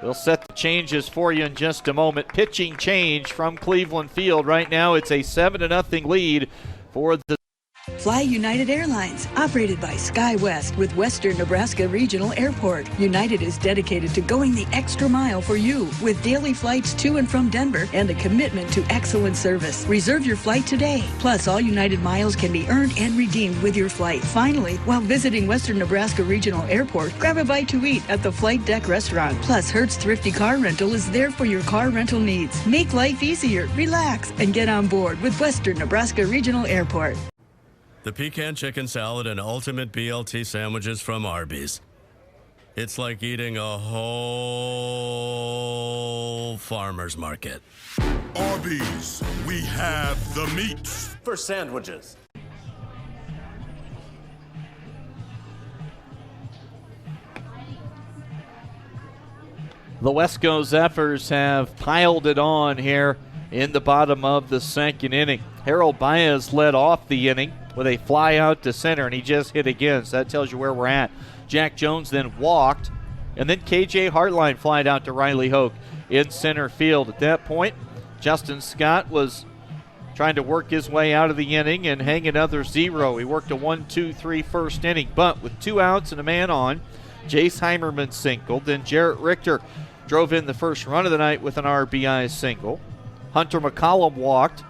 We'll set the changes for you in just a moment. Pitching change from Cleveland Field. Right now it's a 7-0 lead for the Fly United Airlines, operated by SkyWest with Western Nebraska Regional Airport. United is dedicated to going the extra mile for you with daily flights to and from Denver and a commitment to excellent service. Reserve your flight today. Plus, all United miles can be earned and redeemed with your flight. Finally, while visiting Western Nebraska Regional Airport, grab a bite to eat at the Flight Deck Restaurant. Plus, Hertz Thrifty Car Rental is there for your car rental needs. Make life easier, relax, and get on board with Western Nebraska Regional Airport. The pecan chicken salad and ultimate BLT sandwiches from Arby's. It's like eating a whole farmer's market. Arby's, we have the meats. For sandwiches. The WESTCO Zephyrs have piled it on here in the bottom of the second inning. Harold Baez led off the inning with a fly out to center, and he just hit again, so that tells you where we're at. Jack Jones then walked, and then KJ Hartline flied out to Riley Hoke in center field. At that point, Justin Scott was trying to work his way out of the inning and hang another 0. He worked a 1-2-3 first inning, but with 2 outs and a man on, Jace Heimerman singled. Then Jarrett Richter drove in the first run of the night with an RBI single. Hunter McCollum walked,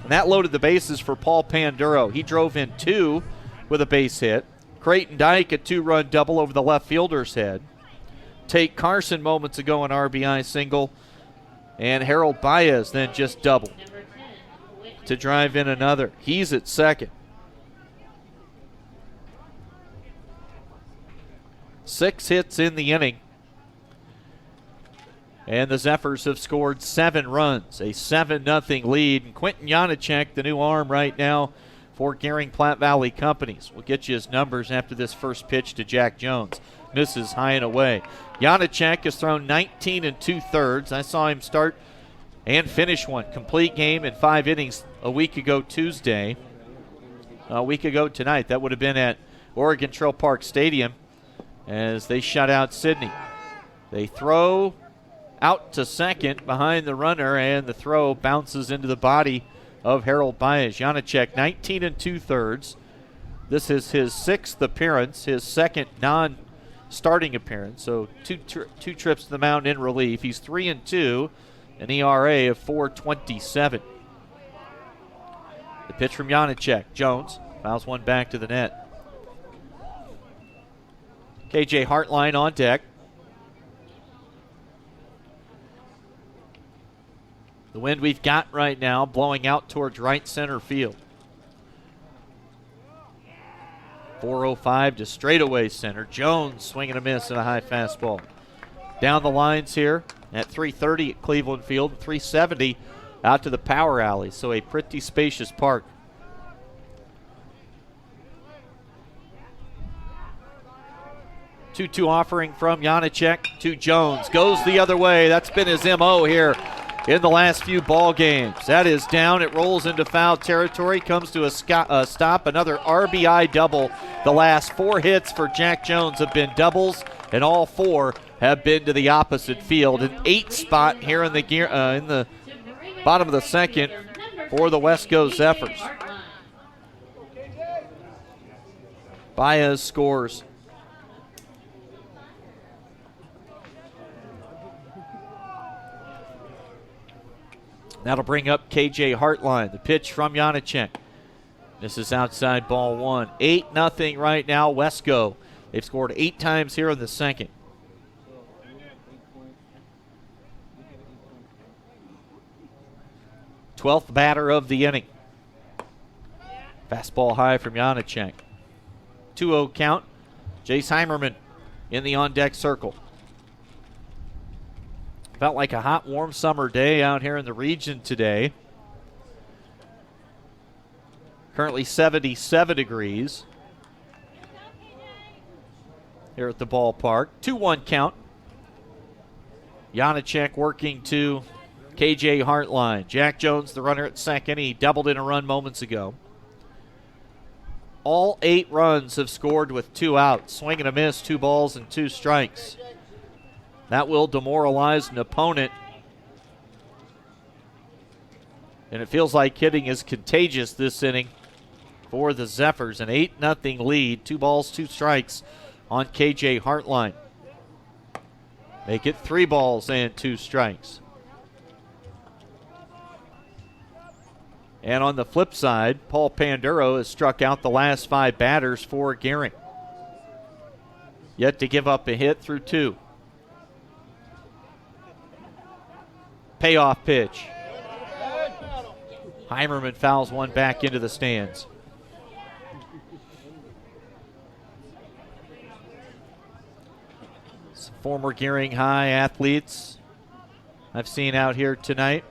and that loaded the bases for Paul Panduro. He drove in 2 with a base hit. Creighton Dyke, a 2-run double over the left fielder's head. Tate Carson moments ago an RBI single. And Harold Baez then just doubled to drive in another. He's at second. 6 hits in the inning. And the Zephyrs have scored 7 runs, a 7-0 lead. And Quentin Janacek, the new arm right now for Gering Platte Valley Companies. We'll get you his numbers after this first pitch to Jack Jones. Misses high and away. Janacek has thrown 19 2/3. I saw him start and finish one complete game in 5 innings a week ago Tuesday. A week ago tonight. That would have been at Oregon Trail Park Stadium as they shut out Sydney. They throw out to second behind the runner, and the throw bounces into the body of Harold Baez. Janacek, 19 2/3. This is his 6th appearance, his second non-starting appearance. So two trips to the mound in relief. He's 3-2, an ERA of 4.27. The pitch from Janacek. Jones fouls one back to the net. KJ Hartline on deck. The wind we've got right now blowing out towards right center field. 4:05 to straightaway center. Jones swinging a miss and a high fastball. Down the lines here at 3:30 at Cleveland Field, 3:70 out to the power alley. So a pretty spacious park. Two offering from Janacek to Jones. Goes the other way. That's been his MO here in the last few ball games. That is down. It rolls into foul territory. Comes to a stop. Another RBI double. The last 4 hits for Jack Jones have been doubles, and all 4 have been to the opposite field. An 8 spot here in the bottom of the second for the WESTCO Zephyrs. Baez scores. That'll bring up KJ Hartline. The pitch from Janacek. This is outside ball 1. 8-0 right now, WESTCO. They've scored 8 times here in the second. Twelfth batter of the inning. Fastball high from Janacek. 2-0 count. Jace Heimerman in the on-deck circle. Felt like a hot, warm summer day out here in the region today. Currently 77 degrees here at the ballpark. 2-1 count. Janacek working to KJ Hartline. Jack Jones, the runner at second. He doubled in a run moments ago. All 8 runs have scored with 2 outs. Swing and a miss, 2 balls and 2 strikes. That will demoralize an opponent. And it feels like hitting is contagious this inning for the Zephyrs. An 8-0 lead, 2 balls, 2 strikes on KJ Hartline. Make it 3 balls and 2 strikes. And on the flip side, Paul Panduro has struck out the last 5 batters for Gering. Yet to give up a hit through 2. Payoff pitch. Heimerman fouls one back into the stands. Some former Gering High athletes I've seen out here tonight.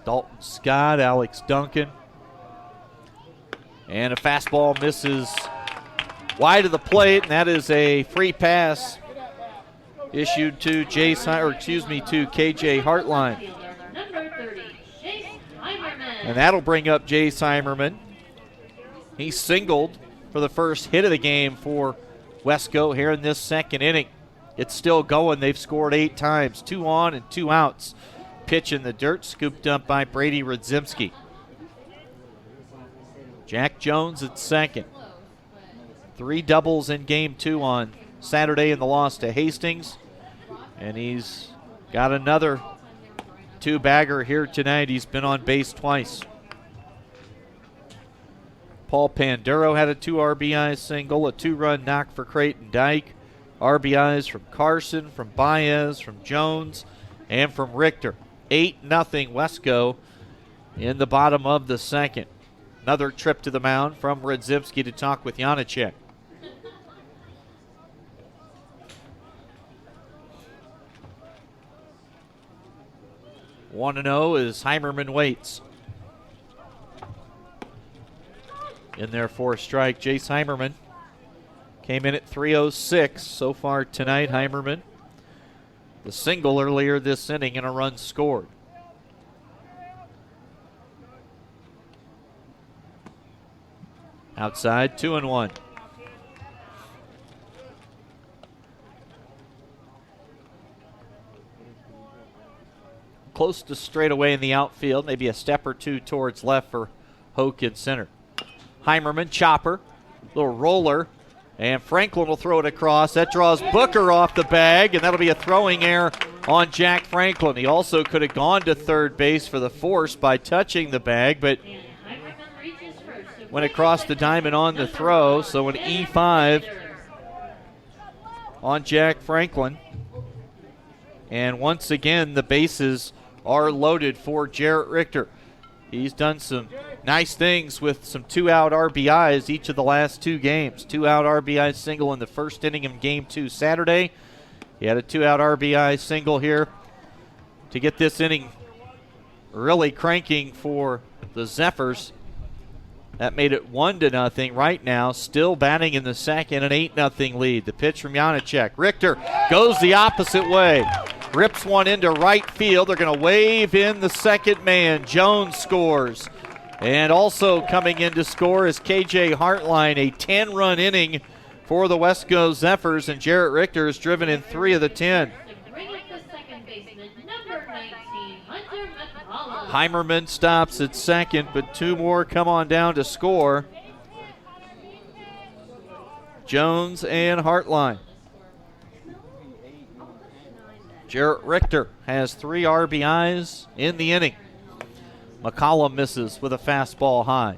Dalton Scott, Alex Duncan. And a fastball misses wide of the plate, and that is a free pass issued to KJ Hartline. And that'll bring up Jace Heimerman. He singled for the first hit of the game for WESTCO here in this second inning. It's still going. They've scored 8 times, 2 on and 2 outs pitch in the dirt, scooped up by Brady Rudzimski. Jack Jones at second. 3 doubles in game 2 on Saturday in the loss to Hastings. And he's got another 2-bagger here tonight. He's been on base twice. Paul Panduro had a 2 RBI single, a 2-run knock for Creighton Dyke. RBIs from Carson, from Baez, from Jones, and from Richter. 8-0 WESTCO in the bottom of the second. Another trip to the mound from Rudzimski to talk with Janacek. One and 0 as Heimerman waits. In there for a strike, Jace Heimerman came in at 306 so far tonight. Heimerman, the single earlier this inning and a run scored. Outside, 2-1. Close to straightaway in the outfield, maybe a step or two towards left for Hoke in center. Heimerman, chopper, little roller, and Franklin will throw it across. That draws Booker off the bag, and that'll be a throwing error on Jack Franklin. He also could have gone to third base for the force by touching the bag, but went across the diamond on the throw, so an E5 on Jack Franklin. And once again, the bases are loaded for Jarrett Richter. He's done some nice things with some 2-out RBIs each of the last 2 games. 2-out RBI single in the first inning of game 2 Saturday. He had a 2-out RBI single here to get this inning really cranking for the Zephyrs. That made it 1-0 right now. Still batting in the second, an 8-0 lead. The pitch from Janacek. Richter goes the opposite way. Rips one into right field. They're going to wave in the second man. Jones scores. And also coming in to score is KJ Hartline. A 10-run inning for the WESTCO Zephyrs, and Jarrett Richter has driven in 3 of the 10. Heimerman stops at second, but 2 more come on down to score. Jones and Hartline. Jarrett Richter has 3 RBIs in the inning. McCollum misses with a fastball high.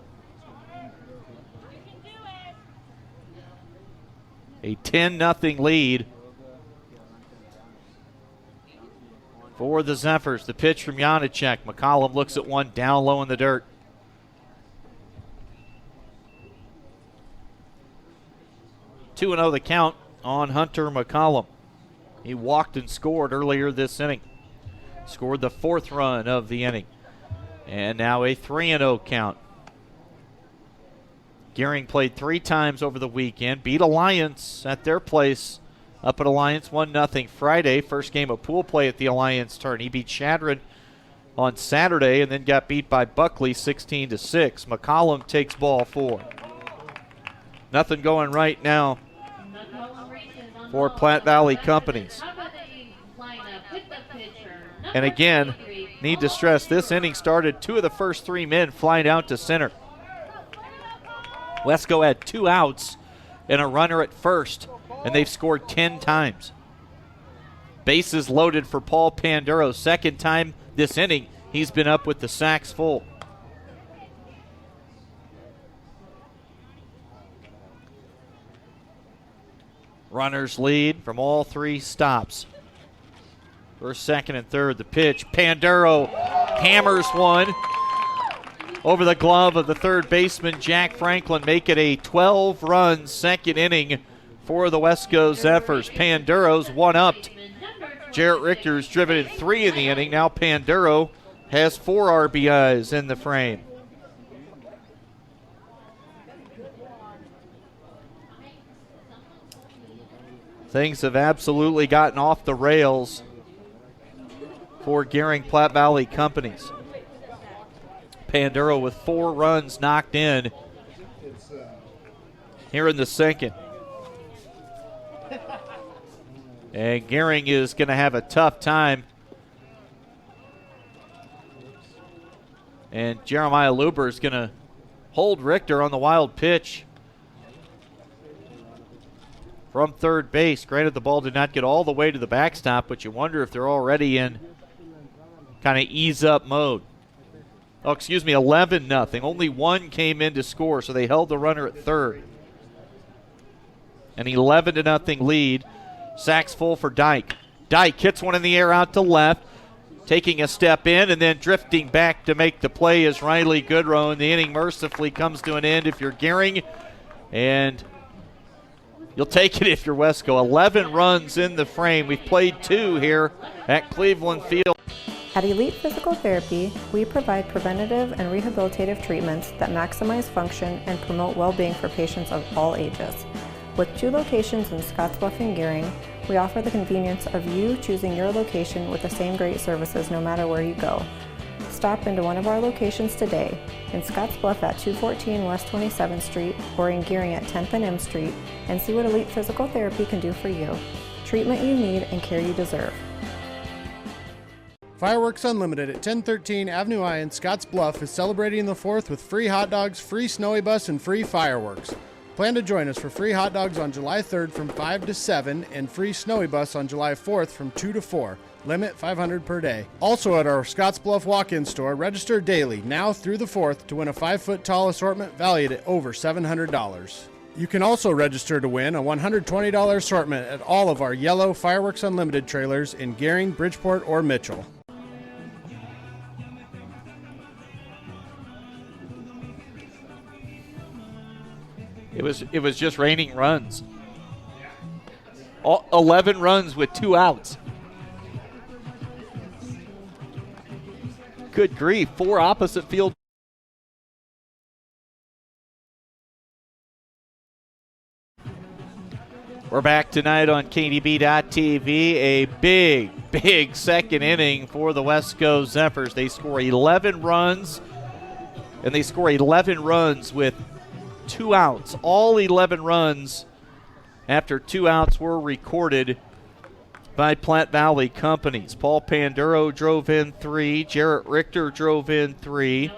A 10-0 lead for the Zephyrs. The pitch from Janacek. McCollum looks at one down low in the dirt. Two 2-0 the count on Hunter McCollum. He walked and scored earlier this inning. Scored the 4th run of the inning. And now a 3-0 count. Gering played 3 times over the weekend. Beat Alliance at their place up at Alliance 1-0 Friday. First game of pool play at the Alliance turn. He beat Chadron on Saturday and then got beat by Buckley 16-6. McCollum takes ball 4. Nothing going right now for Platte Valley Companies. And again, need to stress this inning started 2 of the first 3 men flying out to center. WESTCO had 2 outs and a runner at first, and they've scored 10 times. Bases loaded for Paul Panduro. Second time this inning, he's been up with the sacks full. Runners lead from all 3 stops. First, second, and third. The pitch. Panduro hammers one over the glove of the third baseman, Jack Franklin. Make it a 12-run second inning for the WESTCO Zephyrs. Panduro's one-upped. Jarrett Richter's driven in 3 in the inning. Now Panduro has 4 RBIs in the frame. Things have absolutely gotten off the rails for Gering Platte Valley Companies. Panduro with 4 runs knocked in here in the second. And Gering is going to have a tough time And Jeremiah Luber is going to hold Richter on the wild pitch from third base. Granted, the ball did not get all the way to the backstop, but you wonder if they're already in kind of ease-up mode. 11-0. Only one came in to score, so they held the runner at third. An 11-0 lead. Sacks full for Dyke. Dyke hits one in the air out to left, taking a step in and then drifting back to make the play is Riley Goodrow, and the inning mercifully comes to an end if you're Gering, and you'll take it if you're WESTCO. 11 runs in the frame. We've played 2 here at Cleveland Field. At Elite Physical Therapy, we provide preventative and rehabilitative treatments that maximize function and promote well-being for patients of all ages. With 2 locations in Scottsbluff and Gering, we offer the convenience of you choosing your location with the same great services no matter where you go. Stop into one of our locations today, in Scottsbluff at 214 West 27th Street or in Gering at 10th and M Street, and see what Elite Physical Therapy can do for you. Treatment you need and care you deserve. Fireworks Unlimited at 1013 Avenue I in Scottsbluff is celebrating the 4th with free hot dogs, free snowy bus, and free fireworks. Plan to join us for free hot dogs on July 3rd from 5 to 7 and free snowy bus on July 4th from 2 to 4. Limit 500 per day. Also at our Scottsbluff walk-in store, register daily, now through the 4th, to win a 5-foot-tall assortment valued at over $700. You can also register to win a $120 assortment at all of our yellow Fireworks Unlimited trailers in Gering, Bridgeport, or Mitchell. It was just raining runs. 11 runs with 2 outs. Good grief, 4 opposite field. We're back tonight on KDB.TV. A big second inning for the WESTCO Zephyrs. They score 11 runs, and they score 11 runs with 2 outs. All 11 runs after 2 outs were recorded by Platte Valley Companies. Paul Panduro drove in 3. Jarrett Richter drove in 3.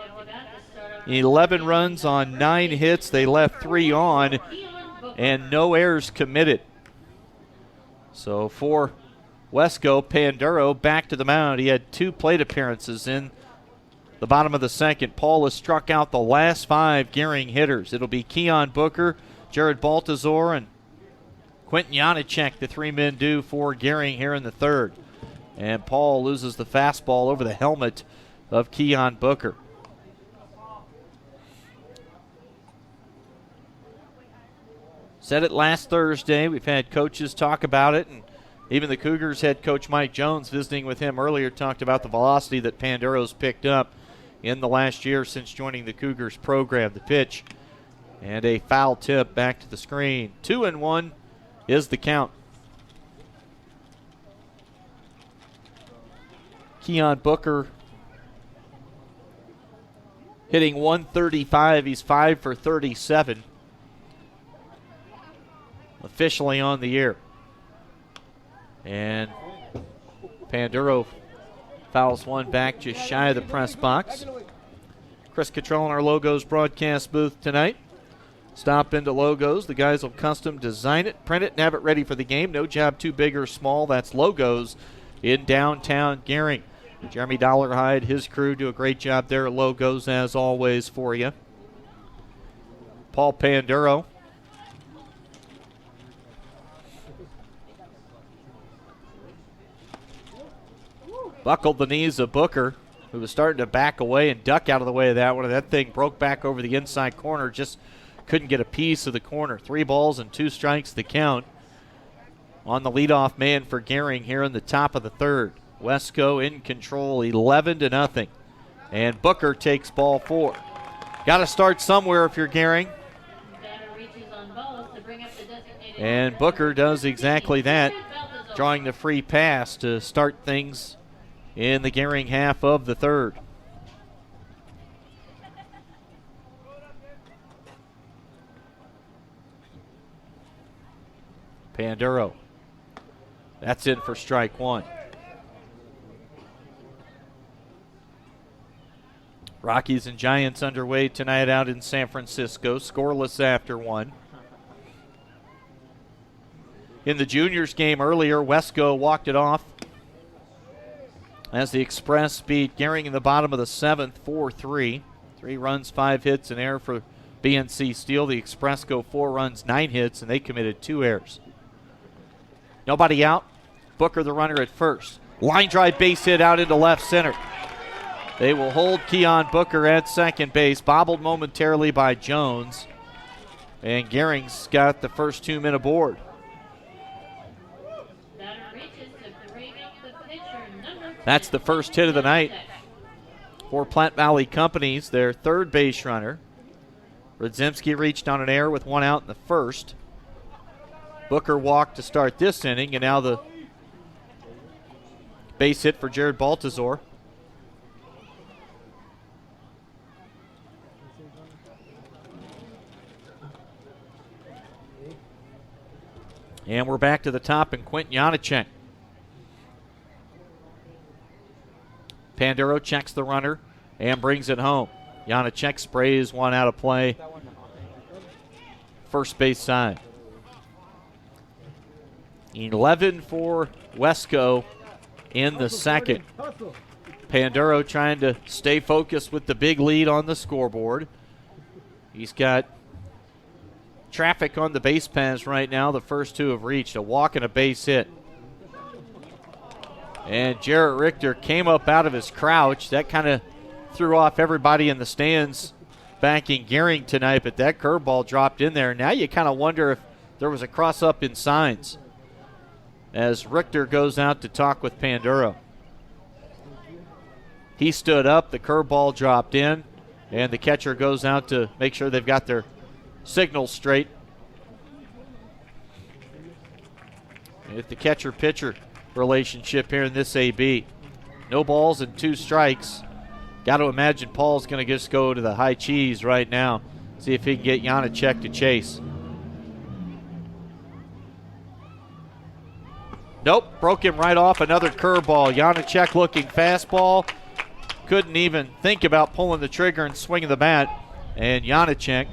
11 runs on 9 hits. They left 3 on, and no errors committed. So for WESTCO, Panduro back to the mound. He had 2 plate appearances in the bottom of the second. Paul has struck out the last 5 Gering hitters. It'll be Keon Booker, Jared Baltazar, and Quentin Janacek, the 3 men due for Gering here in the third. And Paul loses the fastball over the helmet of Keon Booker. Said it last Thursday. We've had coaches talk about it, and even the Cougars head coach Mike Jones, visiting with him earlier, talked about the velocity that Panduro's picked up in the last year since joining the Cougars program. The pitch and a foul tip back to the screen. 2-1 is the count. Keon Booker hitting 135. He's 5 for 37. Officially on the year. And Panduro fouls one back just shy of the press box. Chris Cottrell in our Logos broadcast booth tonight. Stop into Logos. The guys will custom design it, print it, and have it ready for the game. No job too big or small. That's Logos in downtown Gering. Jeremy Dollarhide, his crew, do a great job there at Logos as always for you. Paul Panduro. Buckled the knees of Booker, who was starting to back away and duck out of the way of that one. That thing broke back over the inside corner, just couldn't get a piece of the corner. 3 balls and 2 strikes the count on the leadoff man for Gering here in the top of the third. WESTCO in control, 11-0. And Booker takes ball 4. Got to start somewhere if you're Gering. And Booker does exactly that, drawing the free pass to start things in the Gering half of the third. Panduro. That's in for strike 1. Rockies and Giants underway tonight out in San Francisco, scoreless after one. In the juniors game earlier, WESTCO walked it off as the Express beat Gering in the bottom of the 7th, 4-3. 3 runs, 5 hits, an error for BNC Steel. The Express go 4 runs, 9 hits, and they committed 2 errors. Nobody out. Booker the runner at first. Line drive base hit out into left center. They will hold Keon Booker at second base, bobbled momentarily by Jones. And Gering's got the first 2 men aboard. That's the first hit of the night for Platte Valley Companies, their third base runner. Rudzimski reached on an error with 1 out in the first. Booker walked to start this inning, and now the base hit for Jared Baltazar. And we're back to the top, and Quentin Janacek. Panduro checks the runner and brings it home. Janacek sprays 1 out of play. First base side. 11 for WESTCO in the second. Panduro trying to stay focused with the big lead on the scoreboard. He's got traffic on the base paths right now. The first 2 have reached, a walk and a base hit. And Jarrett Richter came up out of his crouch. That kind of threw off everybody in the stands backing Gering tonight, but that curveball dropped in there. Now you kind of wonder if there was a cross-up in signs as Richter goes out to talk with Panduro. He stood up, the curveball dropped in, and the catcher goes out to make sure they've got their signals straight. With the catcher-pitcher relationship here in this AB. No balls and 2 strikes. Got to imagine Paul's going to just go to the high cheese right now. See if he can get Janacek to chase. Nope, broke him right off. Another curveball. Janacek looking fastball. Couldn't even think about pulling the trigger and swinging the bat. And Janacek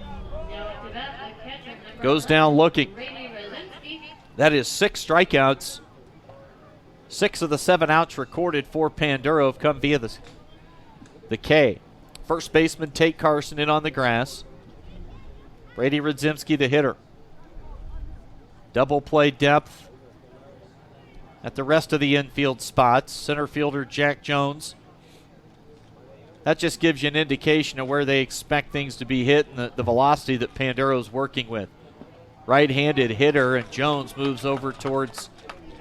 goes down looking. That is 6 strikeouts. 6 of the 7 outs recorded for Panduro have come via the K. First baseman Tate Carson in on the grass. Brady Rudzimski the hitter. Double play depth at the rest of the infield spots. Center fielder Jack Jones. That just gives you an indication of where they expect things to be hit and the velocity that Panduro's working with. Right-handed hitter, and Jones moves over towards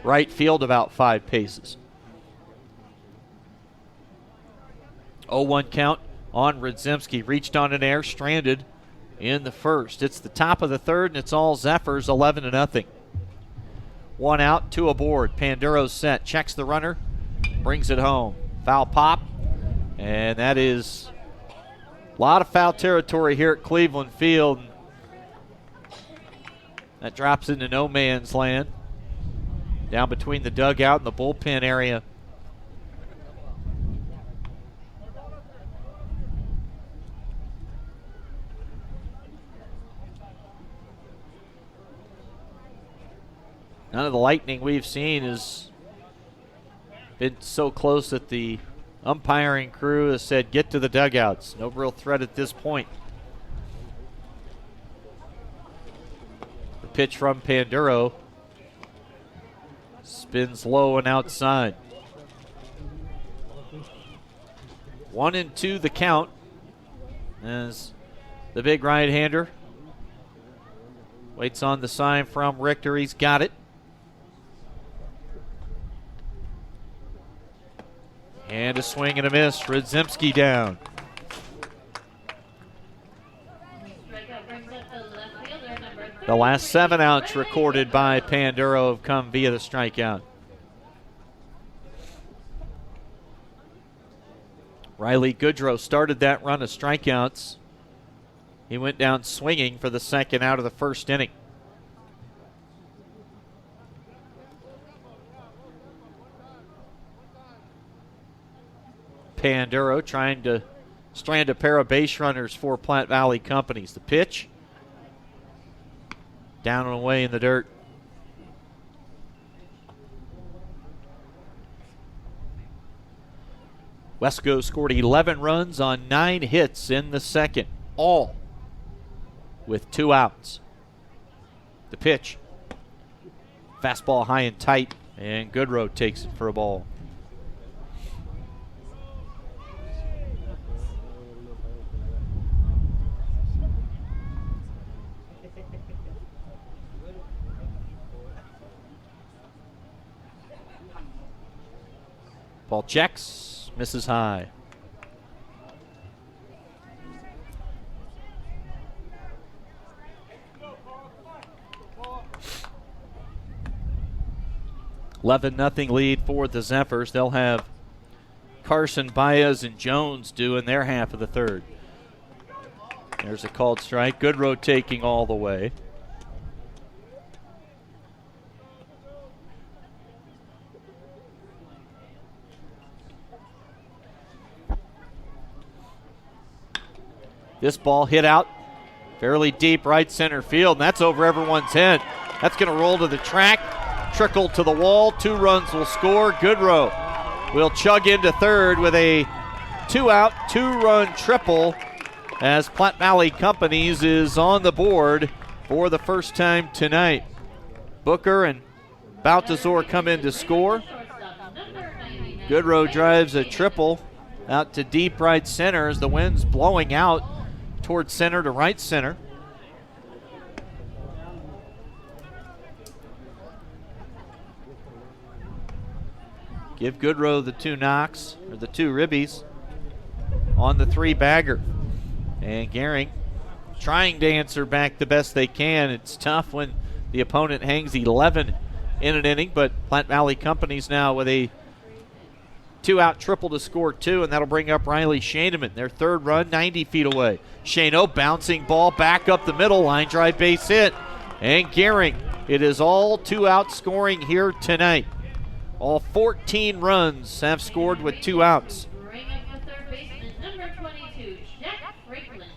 right field about 5 paces. 0-1 count on Rudzimski. Reached on an air, stranded in the first. It's the top of the third, and it's all Zephyrs, 11-0. 1 out, 2 aboard. Panduro's set, checks the runner, brings it home. Foul pop, and that is a lot of foul territory here at Cleveland Field. That drops into no man's land. Down between the dugout and the bullpen area. None of the lightning we've seen has been so close that the umpiring crew has said, get to the dugouts. No real threat at this point. The pitch from Panduro spins low and outside. 1-2 the count as the big right-hander waits on the sign from Richter. He's got it. And a swing and a miss. Rudzimski down. The last 7 outs recorded by Panduro have come via the strikeout. Riley Goodrow started that run of strikeouts. He went down swinging for the 2nd out of the 1st inning. Panduro trying to strand a pair of base runners for Platte Valley Companies. The pitch, down and away in the dirt. WESTCO scored 11 runs on 9 hits in the second, all with 2 outs. The pitch, fastball high and tight, and Goodrow takes it for a ball. Ball checks, misses high. $11-0 lead for the Zephyrs. They'll have Carson, Baez, and Jones doing their half of the third. There's a called strike. Goodrow taking all the way. This ball hit out fairly deep right center field, and that's over everyone's head. That's going to roll to the track, trickle to the wall. 2 runs will score. Goodrow will chug into third with a 2-out, 2-run triple as Platte Valley Companies is on the board for the first time tonight. Booker and Baltazar come in to score. Goodrow drives a triple out to deep right center as the wind's blowing out towards center to right center. Give Goodrow the 2 knocks, or the 2 ribbies, on the 3-bagger. And Gering trying to answer back the best they can. It's tough when the opponent hangs 11 in an inning, but Platte Valley Companies now with a 2-out triple to score 2, and that'll bring up Riley Shaneman. Their 3rd run, 90 feet away. Shano bouncing ball back up the middle, line drive base hit. And Gering, it is all 2-out scoring here tonight. All 14 runs have scored with 2 outs. Bring up the third baseman, number 22, Jack Franklin.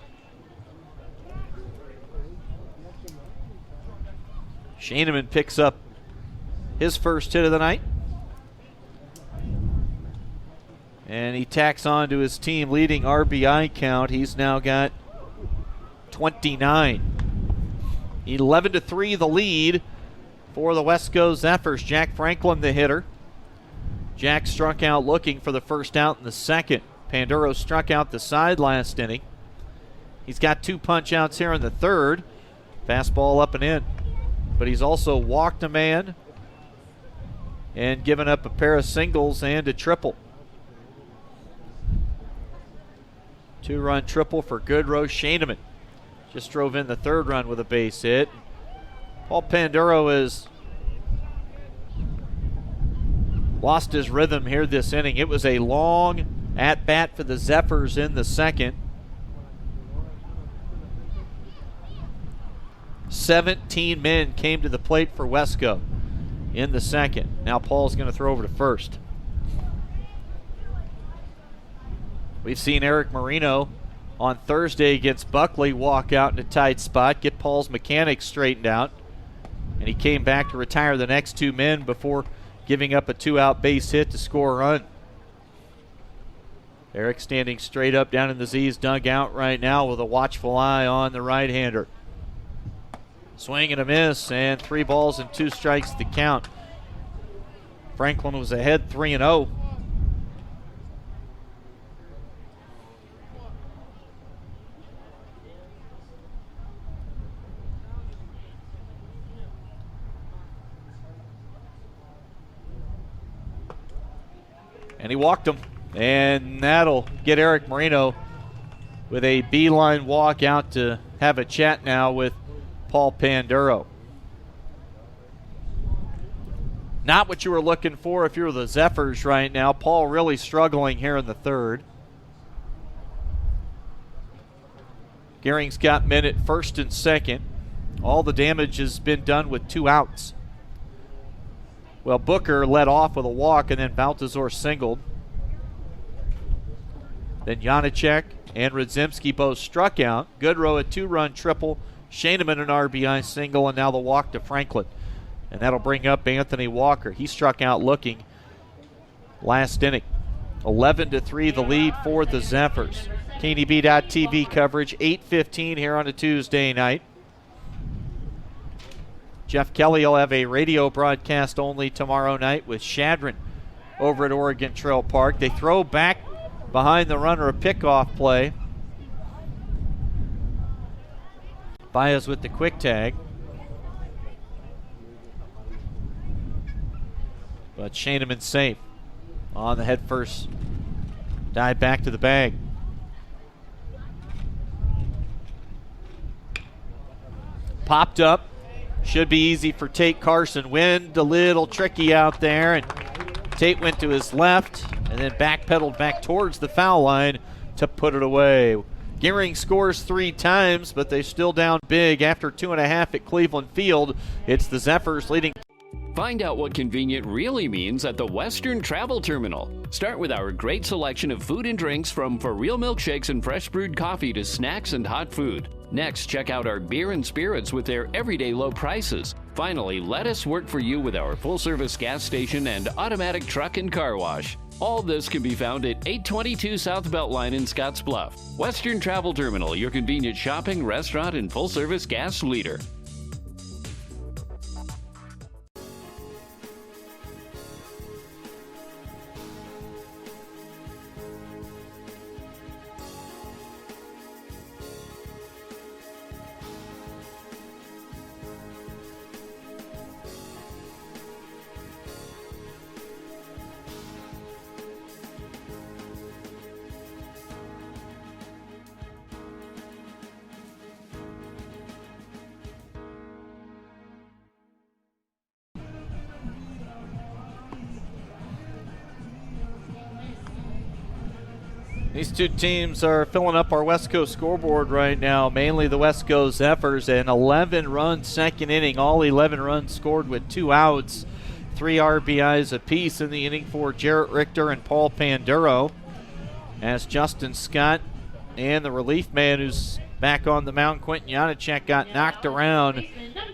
Shaneman picks up his first hit of the night. And he tacks on to his team leading RBI count. He's now got 29. 11-3 the lead for the WESTCO Zephyrs. Jack Franklin the hitter. Jack struck out looking for the first out in the second. Panduro struck out the side last inning. He's got 2 punch outs here in the third. Fastball up and in. But he's also walked a man and given up a pair of singles and a triple. 2-run triple for Goodrow. Shaneman just drove in the 3rd run with a base hit. Paul Panduro has lost his rhythm here this inning. It was a long at-bat for the Zephyrs in the second. 17 men came to the plate for WESTCO in the second. Now Paul's going to throw over to first. We've seen Eric Marino on Thursday against Buckley walk out in a tight spot, get Paul's mechanics straightened out, and he came back to retire the next 2 men before giving up a 2-out base hit to score a run. Eric standing straight up down in the Z's dugout right now with a watchful eye on the right-hander. Swing and a miss, and 3 balls and 2 strikes to count. Franklin was ahead 3-0. And he walked him. And that'll get Eric Marino with a beeline walk out to have a chat now with Paul Panduro. Not what you were looking for if you were the Zephyrs right now. Paul really struggling here in the third. Gering's got men at first and second. All the damage has been done with 2 outs. Well, Booker led off with a walk, and then Baltazar singled. Then Janacek and Radzimski both struck out. Goodrow a 2-run triple. Shaneman an RBI single, and now the walk to Franklin. And that'll bring up Anthony Walker. He struck out looking last inning. 11-3 the lead for the Zephyrs. KNEB.TV coverage, 8:15 here on a Tuesday night. Jeff Kelly will have a radio broadcast only tomorrow night with Shadron over at Oregon Trail Park. They throw back behind the runner, a pickoff play. Baez with the quick tag. But Shaneman safe on the head first dive back to the bag. Popped up. Should be easy for Tate Carson. Wind a little tricky out there, and Tate went to his left and then backpedaled back towards the foul line to put it away. Gering scores 3 times, but they're still down big after 2.5 at Cleveland Field. It's the Zephyrs leading. Find out what convenient really means at the Western Travel Terminal. Start with our great selection of food and drinks, from for real milkshakes and fresh brewed coffee to snacks and hot food. Next, check out our beer and spirits with their everyday low prices. Finally, let us work for you with our full-service gas station and automatic truck and car wash. All this can be found at 822 South Beltline in Scottsbluff. Western Travel Terminal, your convenient shopping, restaurant, and full-service gas leader. These two teams are filling up our WESTCO scoreboard right now, mainly the WESTCO Zephyrs. An 11-run second inning, all 11 runs scored with 2 outs. 3 RBIs apiece in the inning for Jarrett Richter and Paul Panduro, as Justin Scott and the relief man who's back on the mound, Quentin Janacek, got knocked around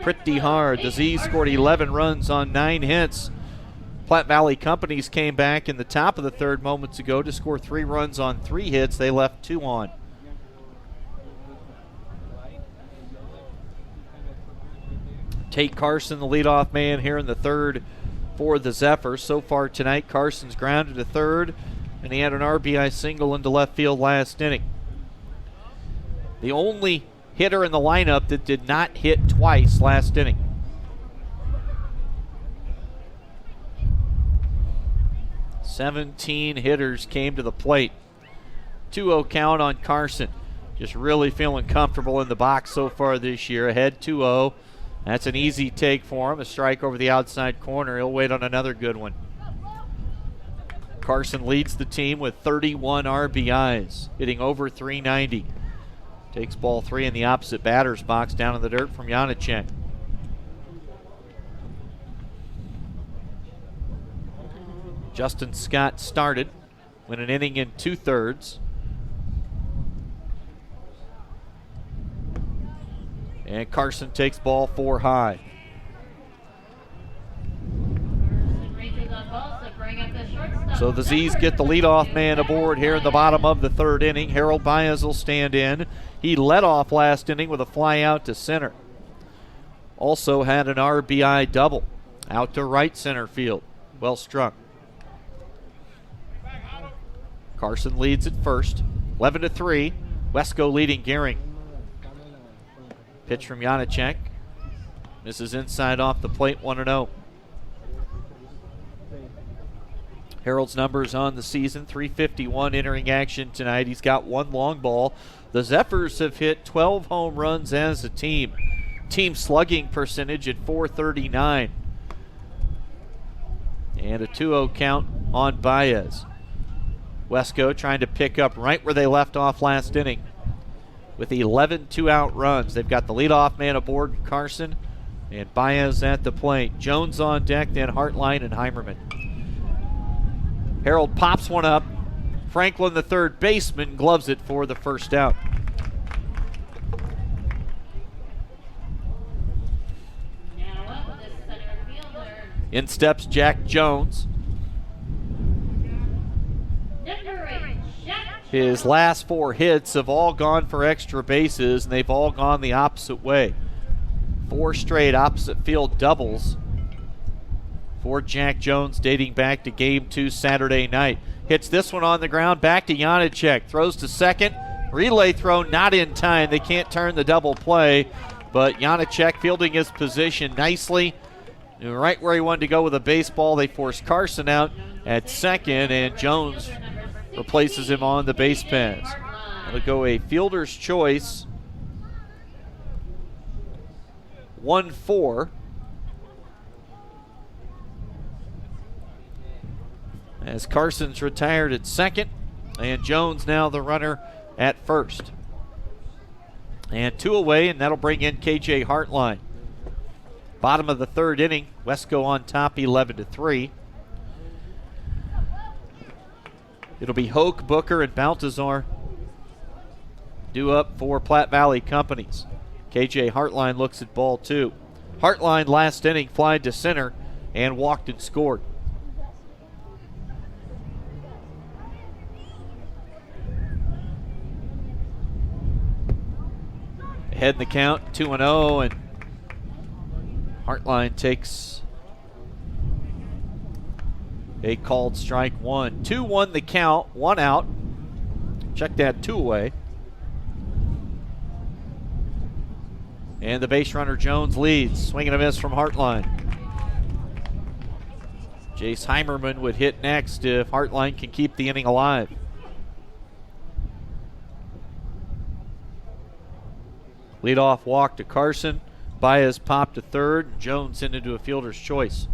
pretty hard. The Z's scored 11 runs on 9 hits. Platte Valley Companies came back in the top of the third moments ago to score 3 runs on 3 hits. They left 2 on. Tate Carson, the leadoff man here in the third for the Zephyrs. So far tonight, Carson's grounded to third, and he had an RBI single into left field last inning. The only hitter in the lineup that did not hit twice last inning. "17 hitters came to the plate. 2-0 count on Carson. Just really feeling comfortable in the box so far this year. Ahead 2-0. That's an easy take for him. A strike over the outside corner. He'll wait on another good one. Carson leads the team with 31 RBIs, hitting over .390. Takes ball 3 in the opposite batter's box, down in the dirt from Janacek. Justin Scott started, went an inning in 2/3. And Carson takes ball 4 high. So the Z's get the leadoff man aboard here in the bottom of the third inning. Harold Baez will stand in. He led off last inning with a fly out to center. Also had an RBI double out to right center field. Well struck. Carson leads at first, 11-3. WESTCO leading Gering. Pitch from Janacek. Misses inside off the plate, 1-0. Harold's numbers on the season, .351 entering action tonight. He's got 1 long ball. The Zephyrs have hit 12 home runs as a team. Team slugging percentage at .439. And a 2-0 count on Baez. WESTCO trying to pick up right where they left off last inning with 11 2-out runs. They've got the leadoff man aboard, Carson, and Baez at the plate. Jones on deck, then Hartline and Heimerman. Harold pops one up Franklin, the third baseman, gloves it for the first out. In steps Jack Jones. His last 4 hits have all gone for extra bases, and they've all gone the opposite way. 4 straight opposite field doubles for Jack Jones dating back to Game 2 Saturday night. Hits this one on the ground, back to Janacek. Throws to second. Relay throw not in time. They can't turn the double play, but Janacek fielding his position nicely. Right where he wanted to go with a baseball. They force Carson out at second, and Jones replaces him on the base paths. It'll go a fielder's choice. 1-4. As Carson's retired at second, and Jones now the runner at first. And 2 away, and that'll bring in KJ Hartline. Bottom of the 3rd inning, WESTCO on top 11-3. It'll be Hoke, Booker, and Baltazar due up for Platte Valley Companies. KJ Hartline looks at ball 2. Hartline last inning flied to center and walked and scored. Ahead in the count, 2-0, and Hartline takes a called strike 1. 2-1 the count, 1 out. Check that, 2 away. And the base runner Jones leads. Swing and a miss from Hartline. Jace Heimerman would hit next if Hartline can keep the inning alive. Leadoff walk to Carson. Baez popped to third. Jones sent into a fielder's choice.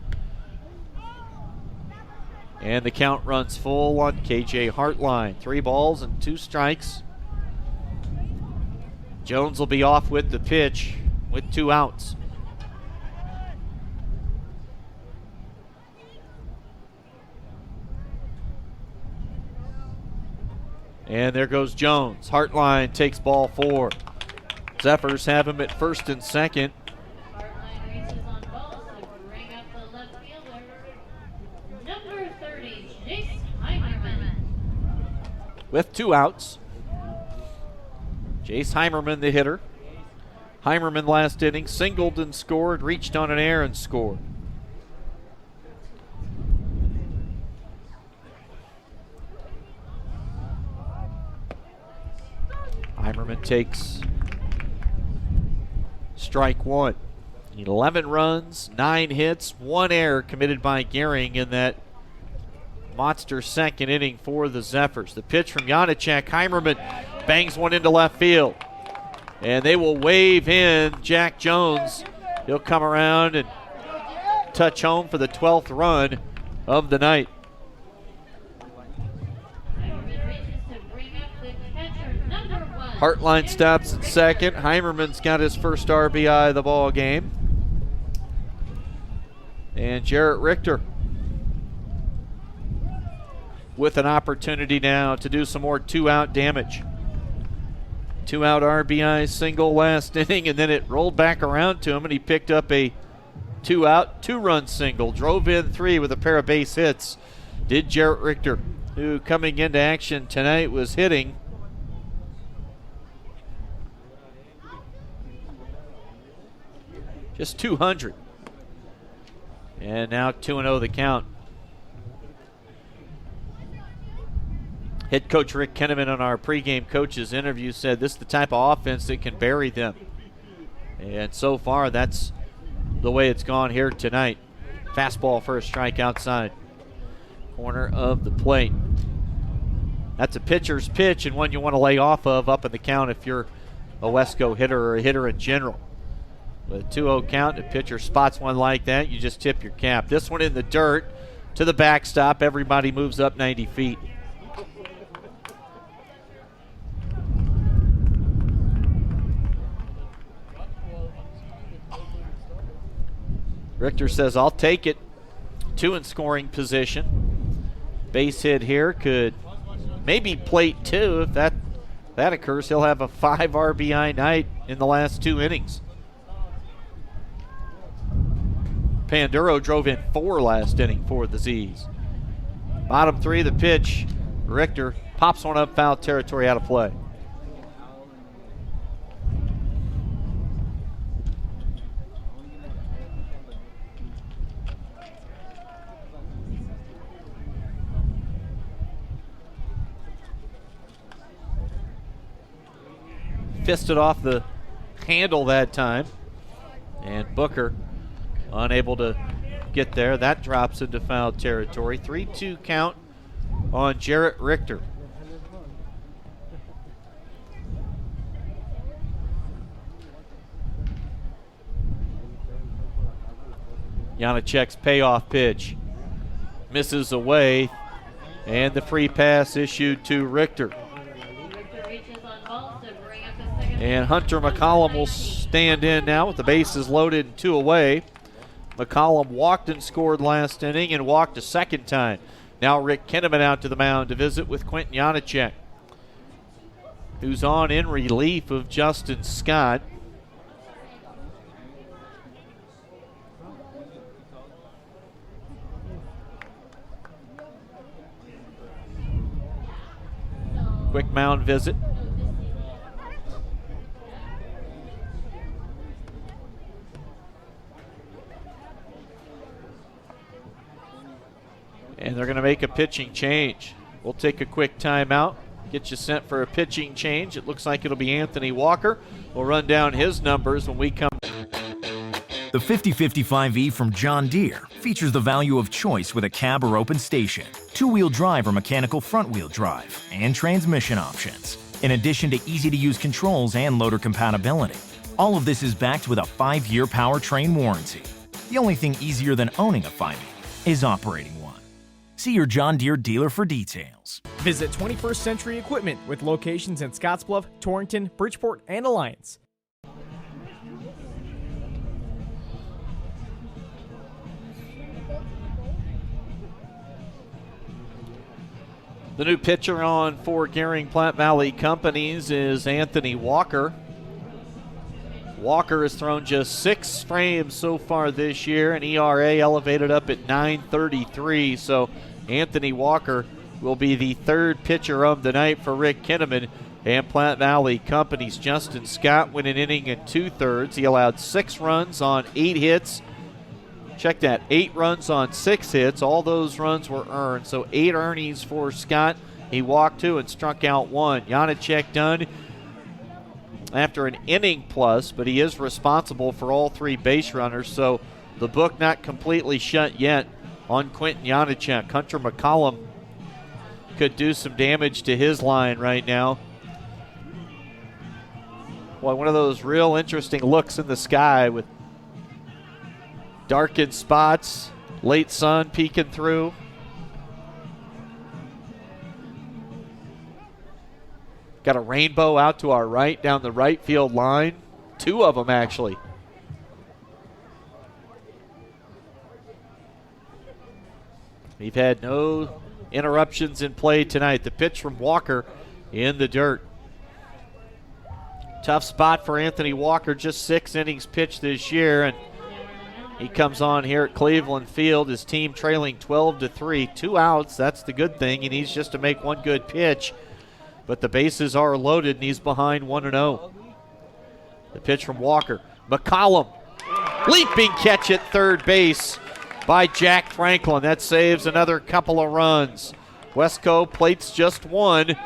And the count runs full on KJ Hartline. 3 balls and 2 strikes. Jones will be off with the pitch with 2 outs. And there goes Jones. Hartline takes ball 4. Zephyrs have him at first and second. With 2 outs. Jace Heimerman, the hitter. Heimerman last inning singled and scored, reached on an error and scored. Heimerman takes strike 1. 11 runs, 9 hits, 1 error committed by Gering in that monster second inning for the Zephyrs. The pitch from Janacek. Heimerman bangs one into left field. And they will wave in Jack Jones. He'll come around and touch home for the 12th run of the night. Hartline stops at second. Heimerman's got his first RBI of the ball game. And Jarrett Richter with an opportunity now to do some more 2-out damage. 2-out RBI single last inning, and then it rolled back around to him, and he picked up a 2-out, 2-run single. Drove in 3 with a pair of base hits. Did Jarrett Richter, who coming into action tonight was hitting just 200. And now 2-0 the count. Head coach Rick Kenneman on our pregame coaches interview said this is the type of offense that can bury them. And so far, that's the way it's gone here tonight. Fastball for a strike outside. Corner of the plate. That's a pitcher's pitch and one you want to lay off of up in the count if you're a WESTCO hitter or a hitter in general. With a 2-0 count, the pitcher spots one like that, you just tip your cap. This one in the dirt to the backstop. Everybody moves up 90 feet. Richter says, I'll take it. 2 in scoring position. Base hit here could maybe plate 2. If that occurs, he'll have a 5 RBI night in the last 2 innings. Panduro drove in 4 last inning for the Z's. Bottom 3, the pitch. Richter pops one up, foul territory, out of play. Fisted off the handle that time, and Booker unable to get there. That drops into foul territory. 3-2 count on Jarrett Richter. Janacek's payoff pitch misses away, and the free pass issued to Richter. And Hunter McCollum will stand in now with the bases loaded and 2 away. McCollum walked and scored last inning and walked a second time. Now Rick Kinnaman out to the mound to visit with Quentin Janacek, who's on in relief of Justin Scott. Quick mound visit. And they're going to make a pitching change. We'll take a quick timeout, get you sent for a pitching change. It looks like it'll be Anthony Walker. We'll run down his numbers when we come. The 5055E from John Deere features the value of choice with a cab or open station, 2-wheel drive or mechanical front-wheel drive, and transmission options. In addition to easy-to-use controls and loader compatibility. All of this is backed with a 5-year powertrain warranty. The only thing easier than owning a 5E is operating one. See your John Deere dealer for details. Visit 21st Century Equipment with locations in Scottsbluff, Torrington, Bridgeport, and Alliance. The new pitcher on for Gering Platte Valley Companies is Anthony Walker. Walker has thrown just 6 frames so far this year, and ERA elevated up at 9.33. So Anthony Walker will be the 3rd pitcher of the night for Rick Kinnaman and Platte Valley Companies. Justin Scott went an inning and 2/3. He allowed 6 runs on 8 hits. Check that, 8 runs on 6 hits. All those runs were earned. So 8 earnings for Scott. He walked 2 and struck out 1. Janacek done after an inning plus, but he is responsible for all 3 base runners. So the book not completely shut yet on Quentin Janacek. Hunter McCollum could do some damage to his line right now. Boy, one of those real interesting looks in the sky with darkened spots, late sun peeking through. Got a rainbow out to our right down the right field line. 2 of them, actually. We've had no interruptions in play tonight. The pitch from Walker in the dirt. Tough spot for Anthony Walker, just 6 innings pitched this year, and he comes on here at Cleveland Field, his team trailing 12-3. 2 outs, that's the good thing. He needs just to make 1 good pitch, but the bases are loaded, and he's behind 1-0. The pitch from Walker. McCollum, leaping catch at third base by Jack Franklin. That saves another couple of runs. WESTCO plates just 1.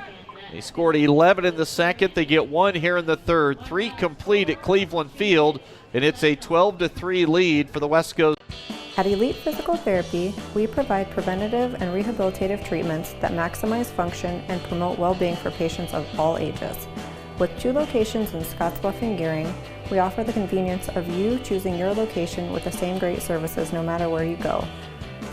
They scored 11 in the second. They get 1 here in the third. 3 complete at Cleveland Field, and it's a 12-3 lead for the WESTCO. At Elite Physical Therapy, we provide preventative and rehabilitative treatments that maximize function and promote well-being for patients of all ages. With 2 locations in Scottsbluff and Gering, we offer the convenience of you choosing your location with the same great services no matter where you go.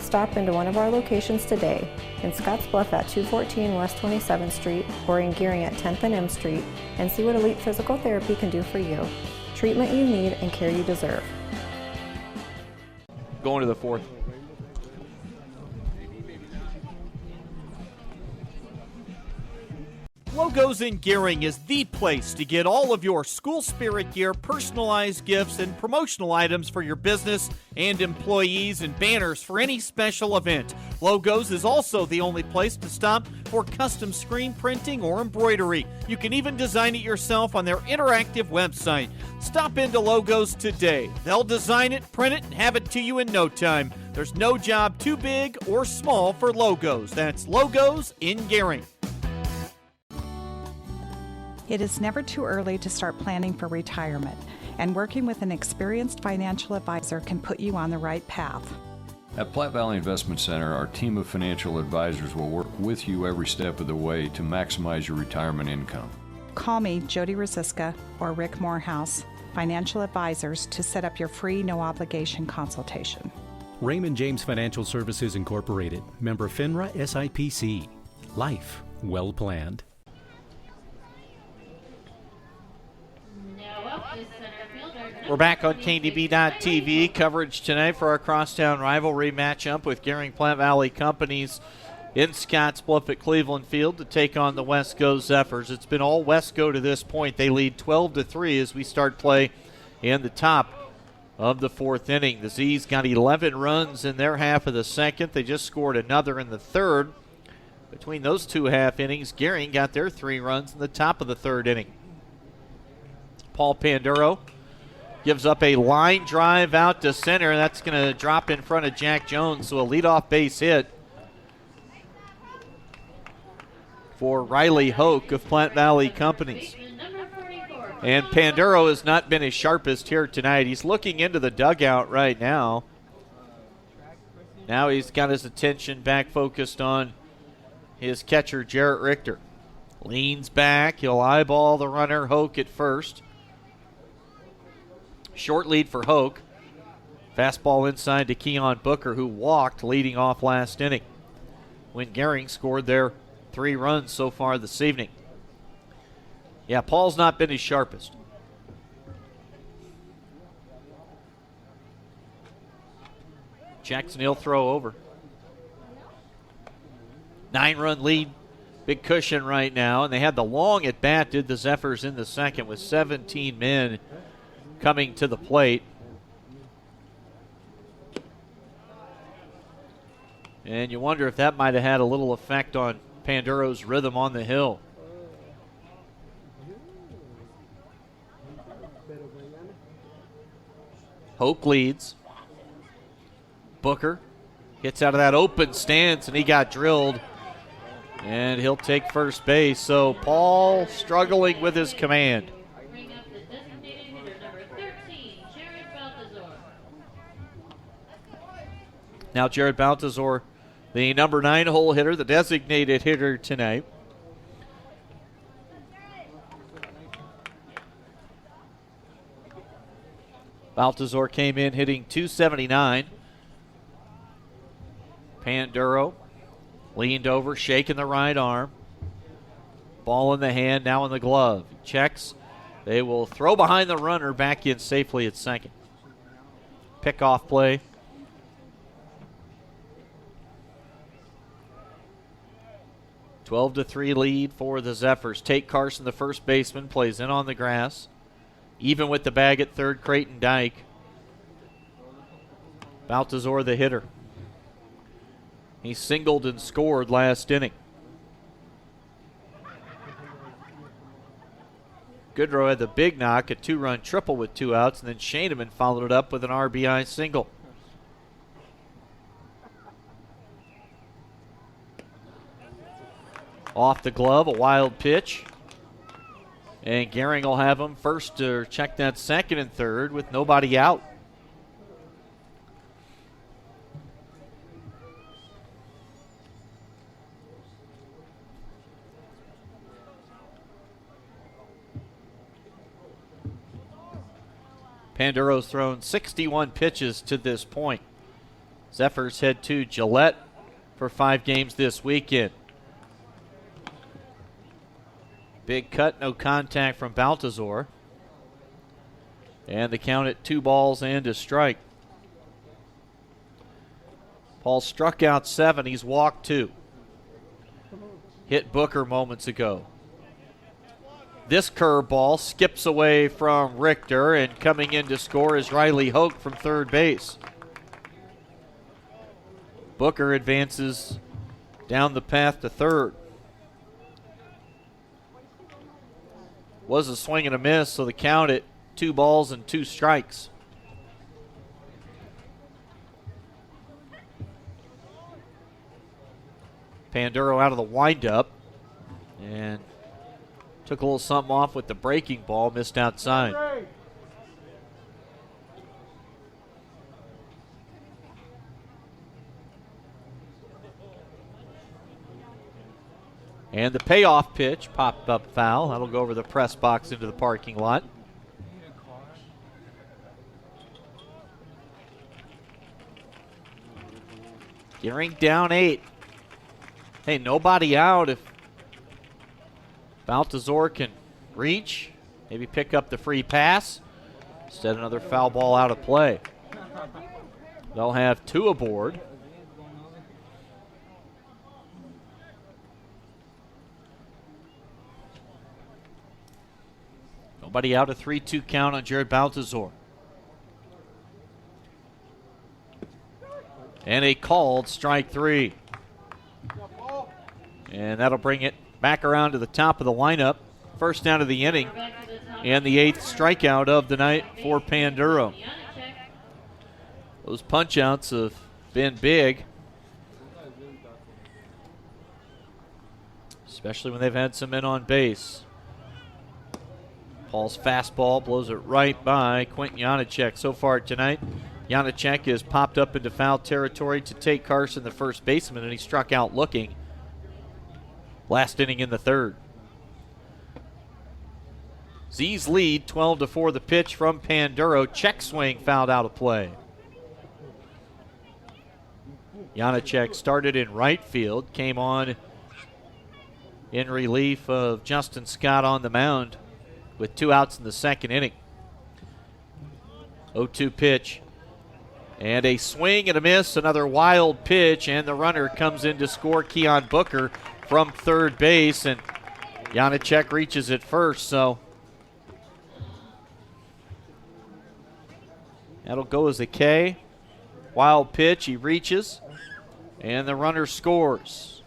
Stop into one of our locations today, in Scottsbluff at 214 West 27th Street or in Gering at 10th and M Street, and see what Elite Physical Therapy can do for you. Treatment you need and care you deserve. Going to the 4th. Logos in Gering is the place to get all of your school spirit gear, personalized gifts, and promotional items for your business and employees and banners for any special event. Logos is also the only place to stop for custom screen printing or embroidery. You can even design it yourself on their interactive website. Stop into Logos today. They'll design it, print it, and have it to you in no time. There's no job too big or small for Logos. That's Logos in Gering. It is never too early to start planning for retirement, and working with an experienced financial advisor can put you on the right path. At Platte Valley Investment Center, our team of financial advisors will work with you every step of the way to maximize your retirement income. Call me, Jody Rosiska, or Rick Morehouse, financial advisors, to set up your free, no-obligation consultation. Raymond James Financial Services Incorporated, member FINRA SIPC. Life well planned. We're back on KDB.TV. Coverage tonight for our crosstown rivalry matchup with Gering Platte Valley Companies in Scottsbluff at Cleveland Field to take on the WESTCO Zephyrs. It's been all WESTCO to this point. They lead 12-3 as we start play in the top of the fourth inning. The Z's got 11 runs in their half of the second. They just scored another in the third. Between those two half innings, Gering got their 3 runs in the top of the third inning. Paul Panduro gives up a line drive out to center. That's going to drop in front of Jack Jones, so a leadoff base hit for Riley Hoke of Platte Valley Companies. And Panduro has not been his sharpest here tonight. He's looking into the dugout right now. Now he's got his attention back focused on his catcher, Jarrett Richter. Leans back. He'll eyeball the runner, Hoke, at first. Short lead for Hoke. Fastball inside to Keon Booker, who walked leading off last inning when Gering scored their 3 runs so far this evening. Yeah, Paul's not been his sharpest. Jackson, he'll throw over. 9-run lead. Big cushion right now, and they had the long at bat, did the Zephyrs in the second, with 17 men coming to the plate. And you wonder if that might have had a little effect on Panduro's rhythm on the hill. Hoke leads. Booker gets out of that open stance, and he got drilled. And he'll take first base. So Paul struggling with his command. Now Jared Baltazar, the number 9 hole hitter, the designated hitter tonight. Baltazar came in hitting .279. Panduro leaned over, shaking the right arm. Ball in the hand, now in the glove. Checks. They will throw behind the runner, back in safely at second. Pickoff play. (12-3) lead for the Zephyrs. Tate Carson, the first baseman, plays in on the grass. Even with the bag at third, Creighton Dyke. Baltazar, the hitter. He singled and scored last inning. Goodrow had the big knock, a 2-run triple with 2 outs, and then Shaneman followed it up with an RBI single. Off the glove, a wild pitch. And Gering will have him first to check that second and third with nobody out. Panduro's thrown 61 pitches to this point. Zephyrs head to Gillette for 5 games this weekend. Big cut, no contact from Baltazar. And the count at 2 balls and a strike. Paul struck out 7. He's walked 2. Hit Booker moments ago. this curveball skips away from Richter, and coming in to score is Riley Hoke from third base. Booker advances down the path to third. Was a swing and a miss, so the count at 2 balls and 2 strikes. Panduro out of the windup and took a little something off with the breaking ball, missed outside. And the payoff pitch popped up foul. That'll go over the press box into the parking lot. Gering down 8. Hey, nobody out if Baltazar can reach, maybe pick up the free pass. Instead, another foul ball out of play. They'll have 2 aboard. Nobody out, a 3-2 count on Jared Baltazar. And a called strike 3. And that'll bring it back around to the top of the lineup. First down of the inning. And the 8th strikeout of the night for Panduro. Those punch-outs have been big, especially when they've had some men on base. Paul's fastball blows it right by Quentin Janacek. So far tonight, Janacek has popped up into foul territory to take Carson, the first baseman, and he struck out looking last inning in the 3rd. Z's lead, 12-4 the pitch from Panduro. Check swing fouled out of play. Janacek started in right field, came on in relief of Justin Scott on the mound with 2 outs in the 2nd inning. 0-2 pitch. And a swing and a miss, another wild pitch, and the runner comes in to score, Keon Booker from third base, and Janacek reaches it first, so that'll go as a K. Wild pitch, he reaches, and the runner scores.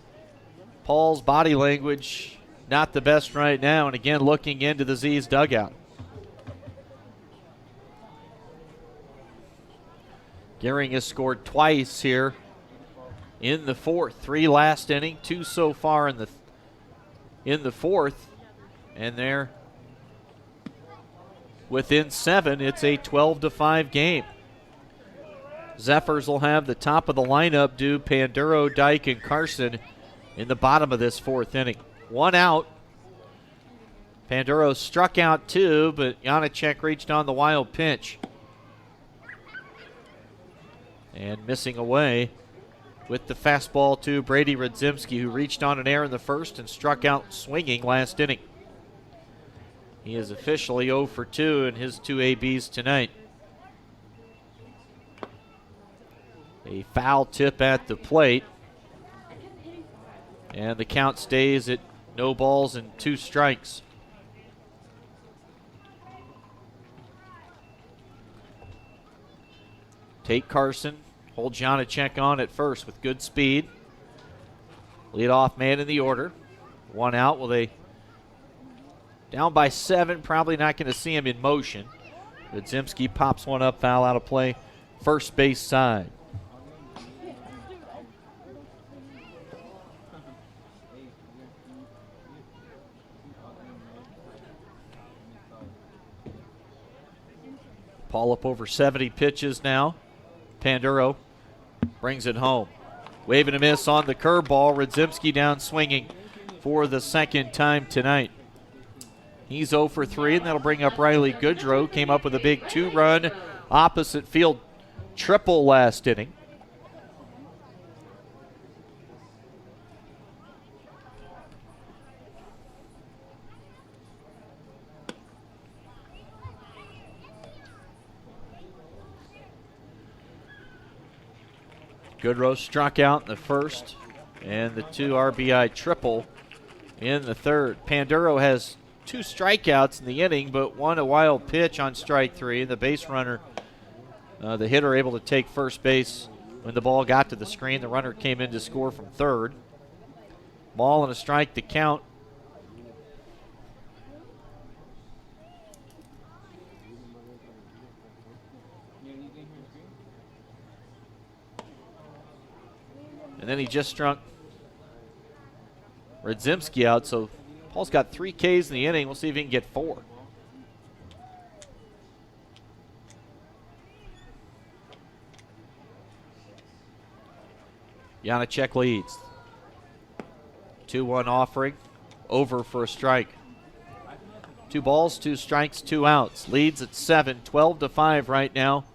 Paul's body language not the best right now, and again looking into the Z's dugout. Gering has scored twice here in the 4th. 3 last inning, 2 so far in the 4th, and they're within 7. It's a 12-5 game. Zephyrs will have the top of the lineup due Panduro, Dyke, and Carson in the bottom of this 4th inning. 1 out. Panduro struck out 2, but Janacek reached on the wild pitch. And missing away with the fastball to Brady Radzimski, who reached on an error in the 1st and struck out swinging last inning. He is officially 0 for 2 in his 2 ABs tonight. A foul tip at the plate. And the count stays at no balls and 2 strikes. Tate Carson holds Janacek on at first with good speed. Leadoff man in the order. 1 out. Well, they down by 7. Probably not going to see him in motion. Radzimski pops one up, foul out of play. First base side. Paul up over 70 pitches now. Panduro brings it home. Wave and a miss on the curveball. Radzimski down swinging for the 2nd time tonight. He's 0 for 3, and that'll bring up Riley Goodrow. Came up with a big 2-run opposite field triple last inning. Goodrow struck out in the 1st, and the 2 RBI triple in the 3rd. Panduro has 2 strikeouts in the inning, but one a wild pitch on strike 3. The base runner, the hitter, able to take first base when the ball got to the screen. The runner came in to score from third. Ball and a strike to count. And then he just struck Radzimski out, so Paul's got 3 Ks in the inning. We'll see if he can get 4. Janacek leads. 2-1 offering. Over for a strike. 2 balls, 2 strikes, 2 outs. Leads at 7, 12-5 right now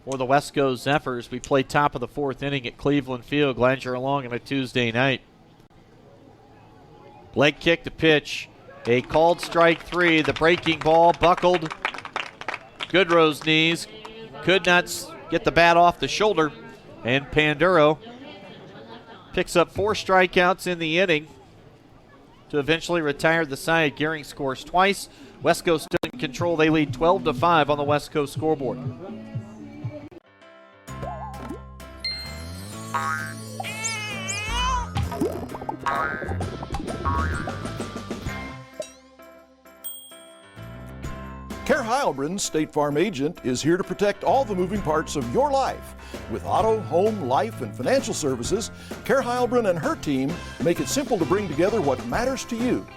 for the WESTCO Zephyrs. We play top of the 4th inning at Cleveland Field. Glad you're along on a Tuesday night. Leg kick to pitch. A called strike 3. The breaking ball buckled Goodrow's knees. Could not get the bat off the shoulder. And Panduro picks up 4 strikeouts in the inning to eventually retire the side. Gering scores twice. WESTCO still in control. They lead 12-5 on the WESTCO scoreboard. Kerr Heilbrunn, State Farm agent, is here to protect all the moving parts of your life. With auto, home, life, and financial services, Kerr Heilbrunn and her team make it simple to bring together what matters to you.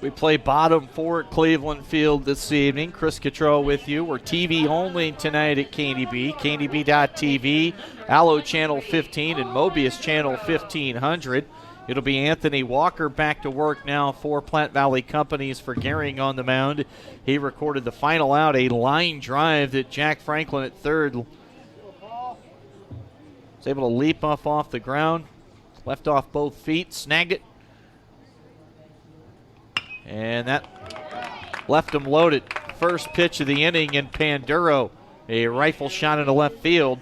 We play bottom 4 at Cleveland Field this evening. Chris Cottrell with you. We're TV only tonight at KDB. KDB.TV, Allo Channel 15, and Mobius Channel 1500. It'll be Anthony Walker back to work now for Platte Valley Companies for Gering on the mound. He recorded the final out, a line drive that Jack Franklin at third was able to leap off the ground, left off both feet, snagged it. And that left him loaded. First pitch of the inning, and Panduro, a rifle shot into left field.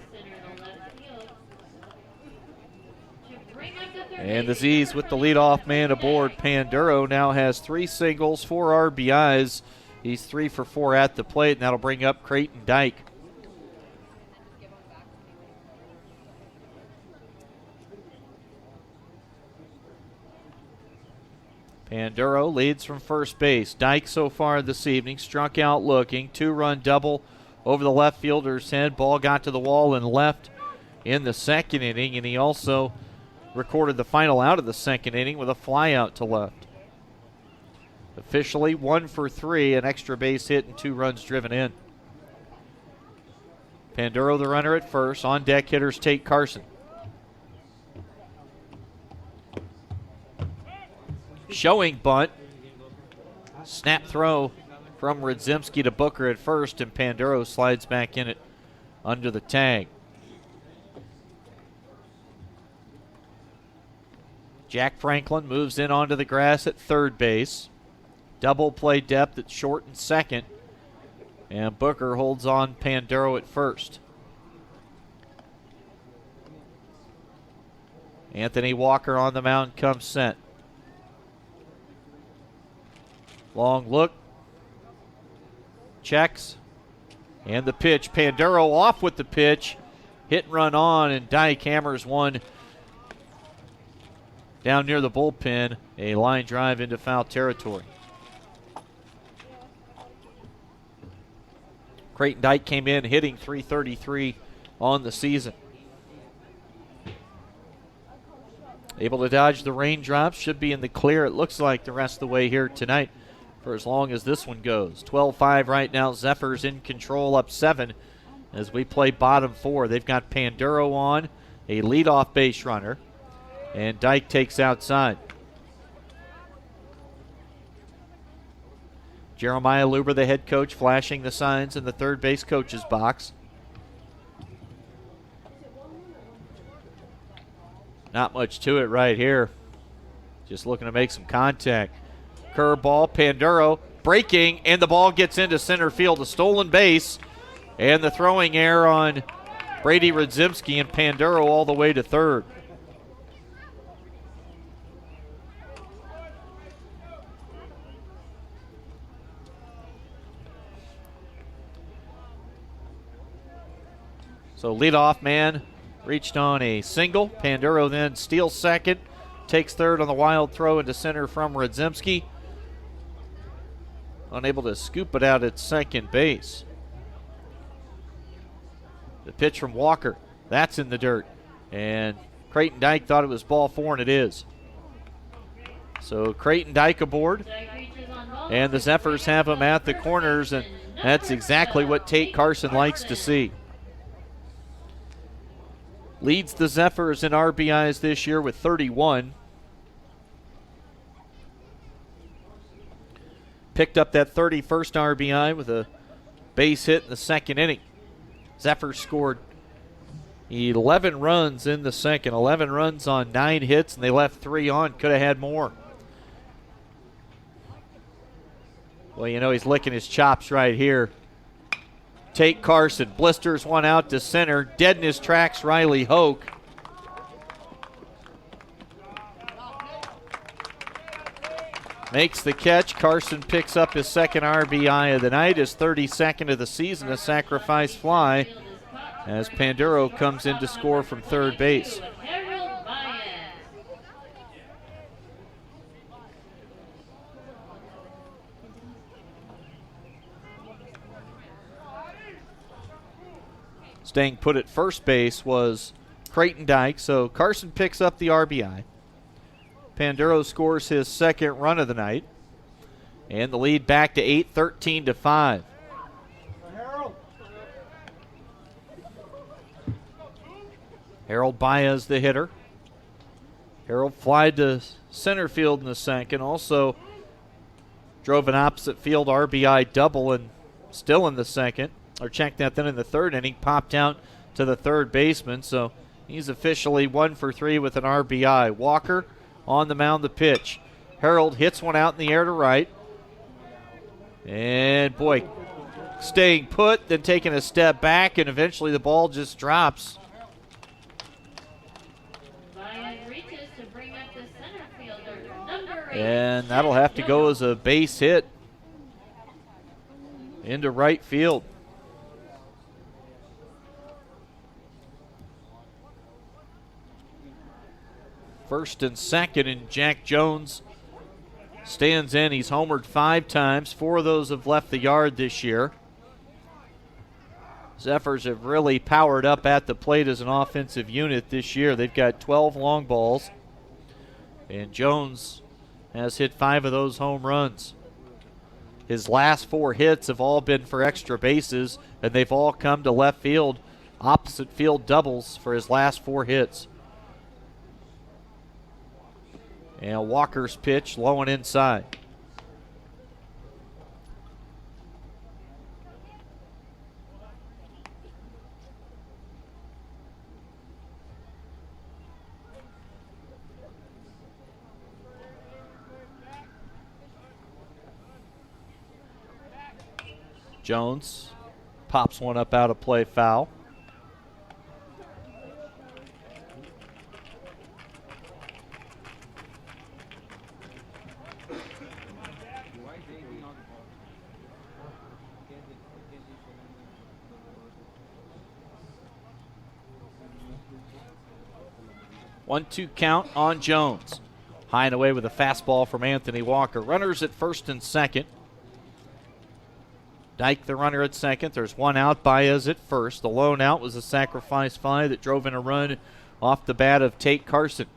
And the Z's with the leadoff man aboard. Panduro now has 3 singles, 4 RBIs. He's 3 for 4 at the plate, and that'll bring up Creighton Dyke. Panduro leads from first base. Dyke so far this evening struck out looking. 2-run double over the left fielder's head. Ball got to the wall and left in the second inning, and he also recorded the final out of the second inning with a fly out to left. Officially 1 for 3, an extra base hit and 2 runs driven in. Panduro the runner at first. On deck hitters Tate Carson. Showing bunt. Snap throw from Radzimski to Booker at first, and Panduro slides back in it under the tag. Jack Franklin moves in onto the grass at third base. Double play depth at short and second. And Booker holds on Panduro at first. Anthony Walker on the mound comes set. Long look. Checks. And the pitch. Panduro off with the pitch. Hit and run on, and Dyke hammers one down near the bullpen. A line drive into foul territory. Creighton Dyke came in hitting .333 on the season. able to dodge the raindrops. Should be in the clear, it looks like, the rest of the way here tonight for as long as this one goes. 12-5 right now. Zephyrs in control, up 7 as we play bottom 4. They've got Panduro on, a leadoff base runner, and Dyke takes outside. Jeremiah Luber, the head coach, flashing the signs in the third base coach's box. Not much to it right here. Just looking to make some contact. Curveball, Panduro breaking, and the ball gets into center field. A stolen base, and the throwing error on Brady Radzimski, and Panduro all the way to third. So leadoff man reached on a single. Panduro then steals second, takes third on the wild throw into center from Radzimski. Unable to scoop it out at second base. The pitch from Walker, that's in the dirt. And Creighton Dyke thought it was ball 4, and it is. So Creighton Dyke aboard. And the Zephyrs have him at the corners, and that's exactly what Tate Carson likes to see. Leads the Zephyrs in RBIs this year with 31. Picked up that 31st RBI with a base hit in the second inning. Zephyrs scored 11 runs in the second. 11 runs on 9 hits, and they left 3 on. Could have had more. Well, you know he's licking his chops right here. Tate Carson blisters one out to center. Dead in his tracks, Riley Hoke. Makes the catch. Carson picks up his second RBI of the night, his 32nd of the season, a sacrifice fly, as Panduro comes in to score from third base. Staying put at first base was Creighton Dyke, so Carson picks up the RBI. Panduro scores his second run of the night, and the lead back to 8, 13-5. Harold Baez, the hitter. Harold flied to center field in the second, also drove an opposite field RBI double, and still in the second. Or checked that then in the third inning, popped out to the third baseman, so he's officially 1 for 3 with an RBI. Walker on the mound, the pitch. Harold hits one out in the air to right. And boy, staying put, then taking a step back, and eventually the ball just drops. And that'll have to go as a base hit into right field. First and second, and Jack Jones stands in. He's homered 5 times. 4 of those have left the yard this year. Zephyrs have really powered up at the plate as an offensive unit this year. They've got 12 long balls, and Jones has hit 5 of those home runs. His last 4 hits have all been for extra bases, and they've all come to left field, opposite field doubles for his last 4 hits. And Walker's pitch low and inside. Jones pops one up out of play, foul. One-two count on Jones. High and away with a fastball from Anthony Walker. Runners at first and second. Dyke, the runner at second. There's one out. Baez at first. The lone out was a sacrifice fly that drove in a run off the bat of Tate Carson.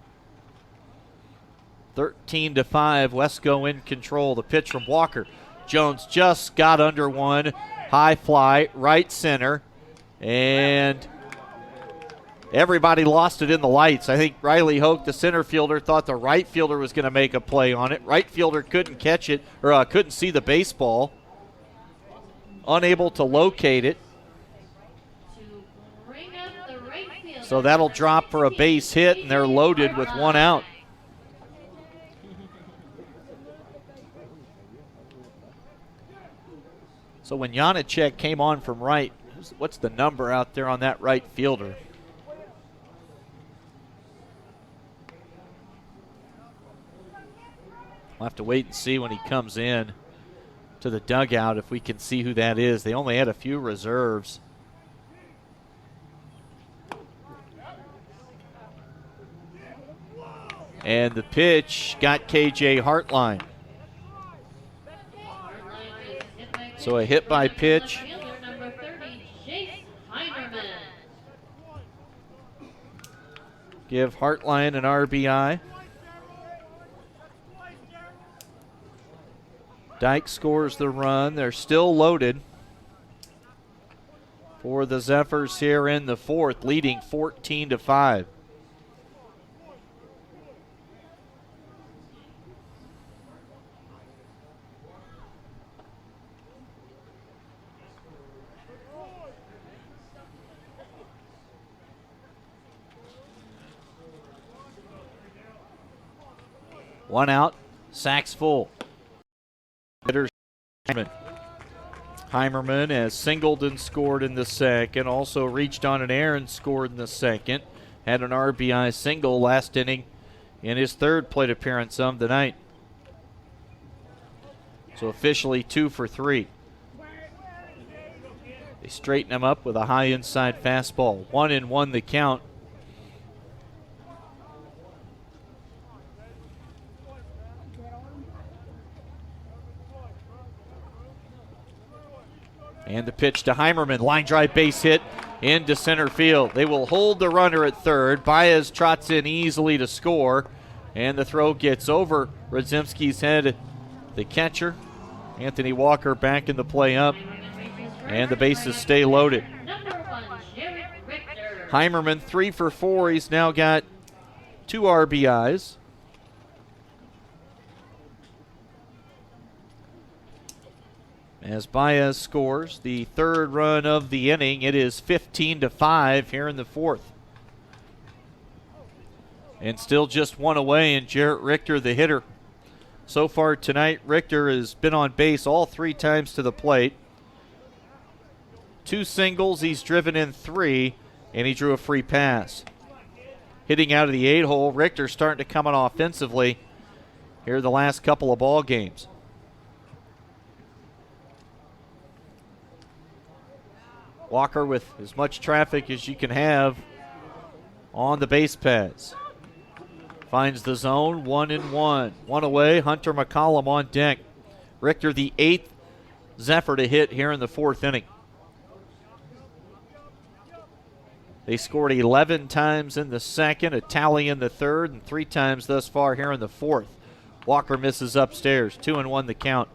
13-5, WESTCO in control. The pitch from Walker. Jones just got under one. High fly, right center. And everybody lost it in the lights. I think Riley Hoke, the center fielder, thought the right fielder was going to make a play on it. Right fielder couldn't catch it, or couldn't see the baseball. Unable to locate it. So that'll drop for a base hit, and they're loaded with one out. So when Janacek came on from right, what's the number out there on that right fielder? We'll have to wait and see when he comes in to the dugout if we can see who that is. They only had a few reserves. And the pitch got KJ Hartline. So a hit by pitch. Give Hartline an RBI. Dyke scores the run. They're still loaded for the Zephyrs here in the fourth, leading 14-5. One out, sacks full. Hitters Heimerman has singled and scored in the second, also reached on an error and scored in the second. Had an RBI single last inning in his third plate appearance of the night. So officially 2 for 3. They straighten him up with a high inside fastball. 1-1 the count. And the pitch to Heimerman, line drive base hit into center field. They will hold the runner at third. Baez trots in easily to score, and the throw gets over Radzimski's head. The catcher, Anthony Walker, back in the play up, and the bases stay loaded. Heimerman 3 for 4. He's now got 2 RBIs. As Baez scores the third run of the inning, it is 15-5 here in the fourth. And still just one away, and Jarrett Richter, the hitter. So far tonight, Richter has been on base all 3 times to the plate. 2 singles, he's driven in 3, and he drew a free pass. Hitting out of the 8-hole, Richter starting to come on offensively here the last couple of ball games. Walker with as much traffic as you can have on the base paths. Finds the zone, 1-1. One away, Hunter McCollum on deck. Richter, the 8th Zephyr to hit here in the fourth inning. They scored 11 times in the second, a tally in the third, and 3 times thus far here in the fourth. Walker misses upstairs, 2-1 the count.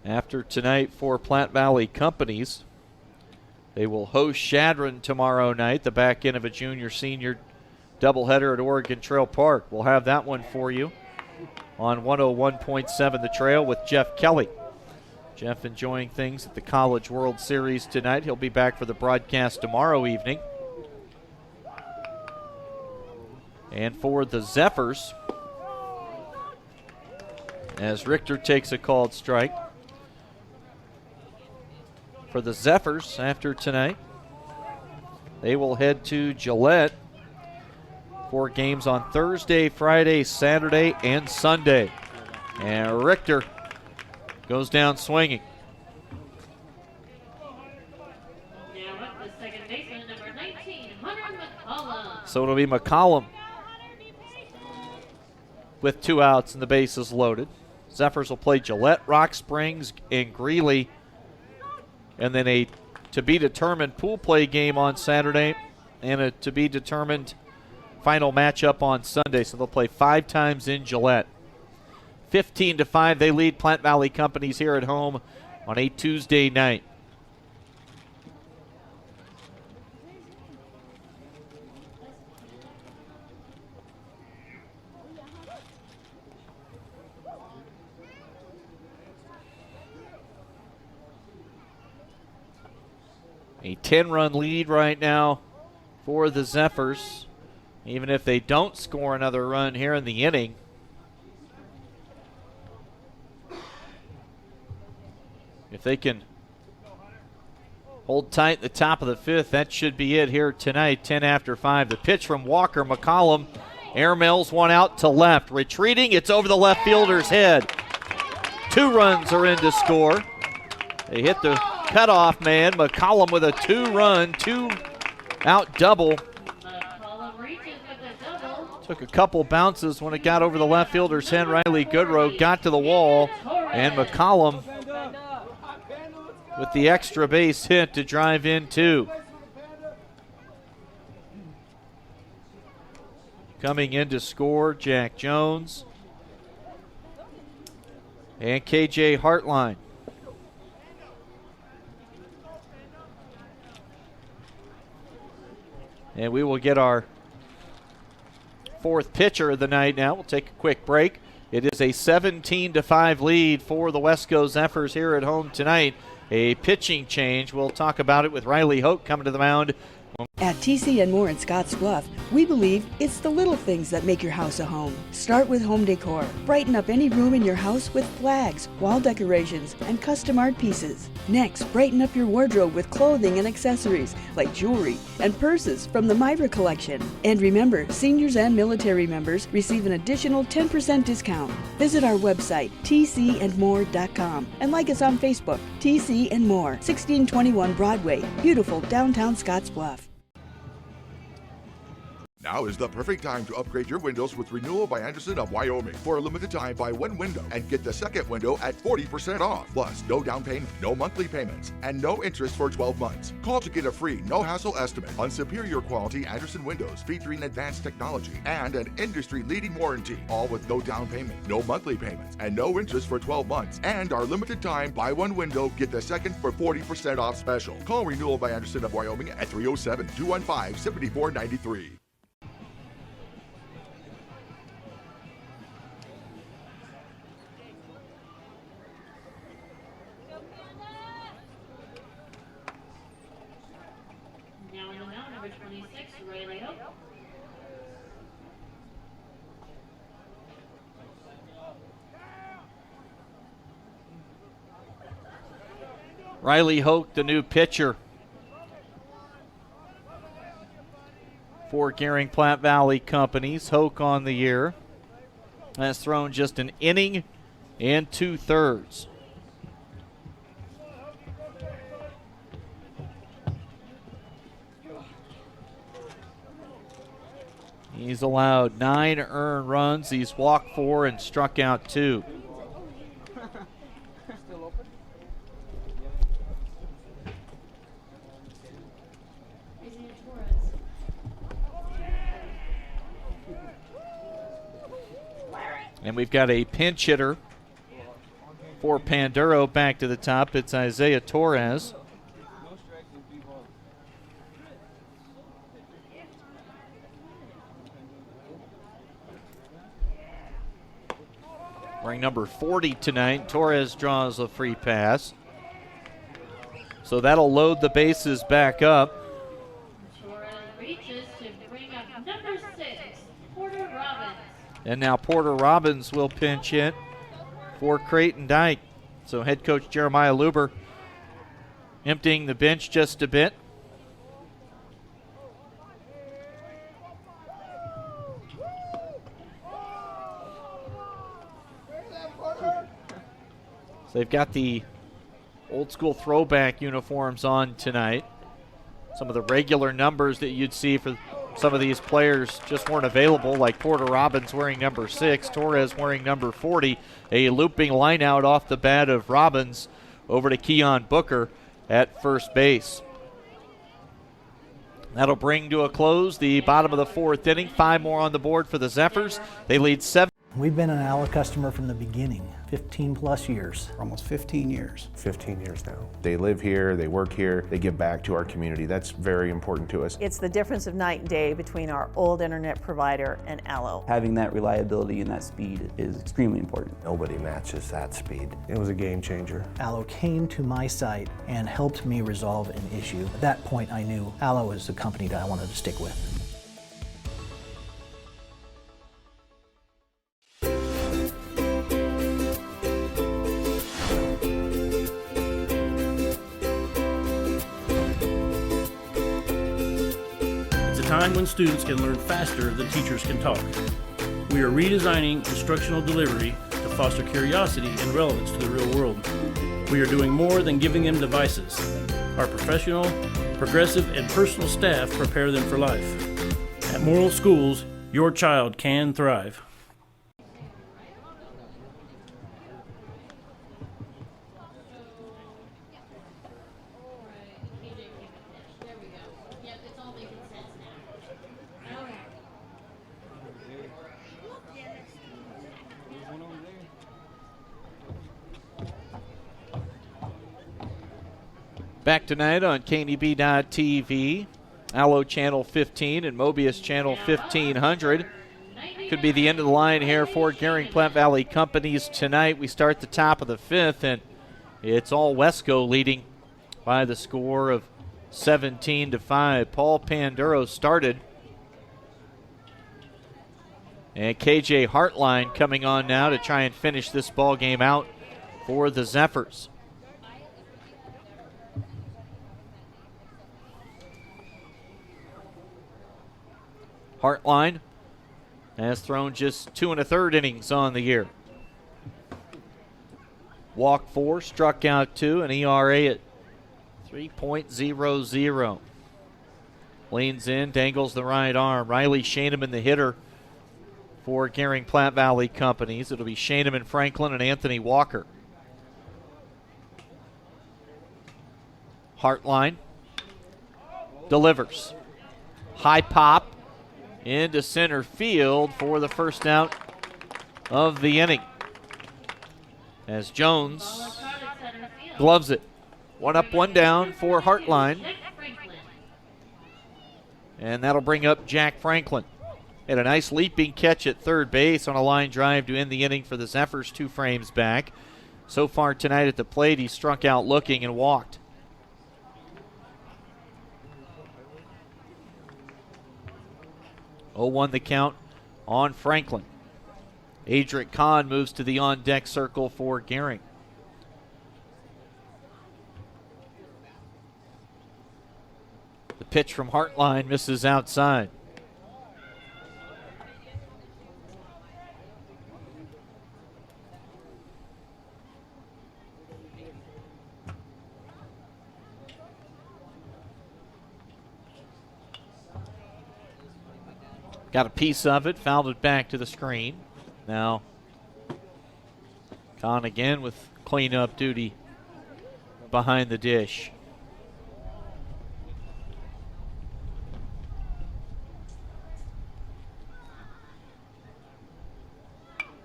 After tonight for Platte Valley Companies, they will host Shadron tomorrow night, the back end of a junior-senior doubleheader at Oregon Trail Park. We'll have that one for you on 101.7 The Trail with Jeff Kelly. Jeff enjoying things at the College World Series tonight. He'll be back for the broadcast tomorrow evening. And for the Zephyrs, as Richter takes a called strike, for the Zephyrs after tonight, they will head to Gillette for games on Thursday, Friday, Saturday, and Sunday. And Richter goes down swinging. So it'll be McCollum with 2 outs and the bases loaded. Zephyrs will play Gillette, Rock Springs, and Greeley. And then a to-be-determined pool play game on Saturday and a to be determined final matchup on Sunday. So they'll play 5 times in Gillette. 15-5, they lead Platte Valley Companies here at home on a Tuesday night. A 10-run lead right now for the Zephyrs. Even if they don't score another run here in the inning, if they can hold tight at the top of the 5th, that should be it here tonight, 10 after 5. The pitch from Walker McCollum. Airmails one out to left. Retreating, it's over the left fielder's head. 2 runs are in to score. They hit the cutoff man. McCollum with a 2-run, 2-out double. Took a couple bounces when it got over the left fielder's head. Riley Goodrow got to the wall, and McCollum with the extra base hit to drive in 2. Coming in to score, Jack Jones and KJ Hartline. And we will get our 4th pitcher of the night now. We'll take a quick break. It is a 17-5 lead for the WESTCO Zephyrs here at home tonight. A pitching change. We'll talk about it with Riley Hoke coming to the mound. At TC and More in Scottsbluff, we believe it's the little things that make your house a home. Start with home decor. Brighten up any room in your house with flags, wall decorations, and custom art pieces. Next, brighten up your wardrobe with clothing and accessories like jewelry and purses from the Myra collection. And remember, seniors and military members receive an additional 10% discount. Visit our website, tcandmore.com, and like us on Facebook, TC and More, 1621 Broadway, beautiful downtown Scottsbluff. Now is the perfect time to upgrade your windows with Renewal by Anderson of Wyoming. For a limited time, buy 1 window and get the second window at 40% off. Plus, no down payment, no monthly payments, and no interest for 12 months. Call to get a free, no-hassle estimate on superior quality Anderson windows featuring advanced technology and an industry-leading warranty. All with no down payment, no monthly payments, and no interest for 12 months. And our limited time, buy 1 window, get the second for 40% off special. Call Renewal by Anderson of Wyoming at 307-215-7493. Riley Hoke, the new pitcher for Gering Platte Valley Companies. Hoke on the year has thrown just an inning and 2/3. He's allowed 9 earned runs. He's walked 4 and struck out 2. And we've got a pinch hitter for Panduro back to the top. It's Isaiah Torres. Wearing number 40 tonight. Torres draws a free pass. So that'll load the bases back up. Torres reaches to bring up number 6, Porter Robbins. And now Porter Robbins will pinch hit for Creighton Dyke. So head coach Jeremiah Luber emptying the bench just a bit. So they've got the old school throwback uniforms on tonight. Some of the regular numbers that you'd see for some of these players just weren't available, like Porter Robbins wearing number 6, Torres wearing number 40. A looping line out off the bat of Robbins over to Keon Booker at first base. That'll bring to a close the bottom of the fourth inning. 5 more on the board for the Zephyrs. They lead 7. We've been an ALLO customer from the beginning, 15 plus years. Almost 15 years. 15 years now. They live here, they work here, they give back to our community. That's very important to us. It's the difference of night and day between our old internet provider and ALLO. Having that reliability and that speed is extremely important. Nobody matches that speed. It was a game changer. ALLO came to my site and helped me resolve an issue. At that point, I knew ALLO was the company that I wanted to stick with. Time when students can learn faster than teachers can talk. We are redesigning instructional delivery to foster curiosity and relevance to the real world. We are doing more than giving them devices. Our professional, progressive, and personal staff prepare them for life. At Morrill Schools, your child can thrive. Back tonight on KDB.TV, ALLO Channel 15 and Mobius Channel 1500. Could be the end of the line here for Gering Platte Valley Companies tonight. We start the top of the fifth, and it's all WESTCO leading by the score of 17-5. Paul Panduro started. And KJ Hartline coming on now to try and finish this ball game out for the Zephyrs. Hartline has thrown just 2 1/3 innings on the year. Walked 4, struck out 2, an ERA at 3.00. Leans in, dangles the right arm. Riley Shaneman, the hitter for Gering Platte Valley Companies. It'll be Shaneman, Franklin, and Anthony Walker. Hartline delivers. High pop into center field for the first out of the inning. As Jones gloves it. 1 up, 1 down for Hartline. And that'll bring up Jack Franklin. Had a nice leaping catch at third base on a line drive to end the inning for the Zephyrs 2 frames back. So far tonight at the plate, he struck out looking and walked. 0-1 the count on Franklin. Adric Kahn moves to the on-deck circle for Gering. The pitch from Hartline misses outside. Got a piece of it, fouled it back to the screen. Now, Kahn again with cleanup duty behind the dish.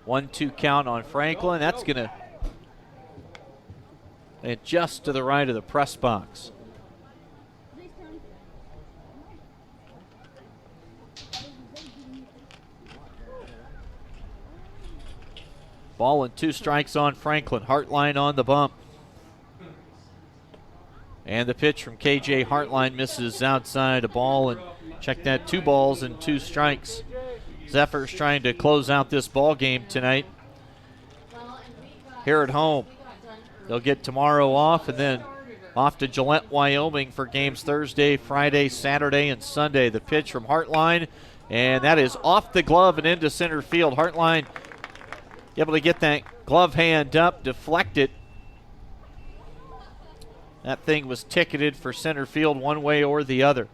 One-two count on Franklin. That's going to adjust to the right of the press box. Ball and 2 strikes on Franklin. Hartline on the bump. And the pitch from KJ Hartline misses outside a ball. And check that, 2 balls and 2 strikes. Zephyrs trying to close out this ball game tonight here at home. They'll get tomorrow off and then off to Gillette, Wyoming for games Thursday, Friday, Saturday, and Sunday. The pitch from Hartline, and that is off the glove and into center field. Hartline able to get that glove hand up, deflect it. That thing was ticketed for center field one way or the other.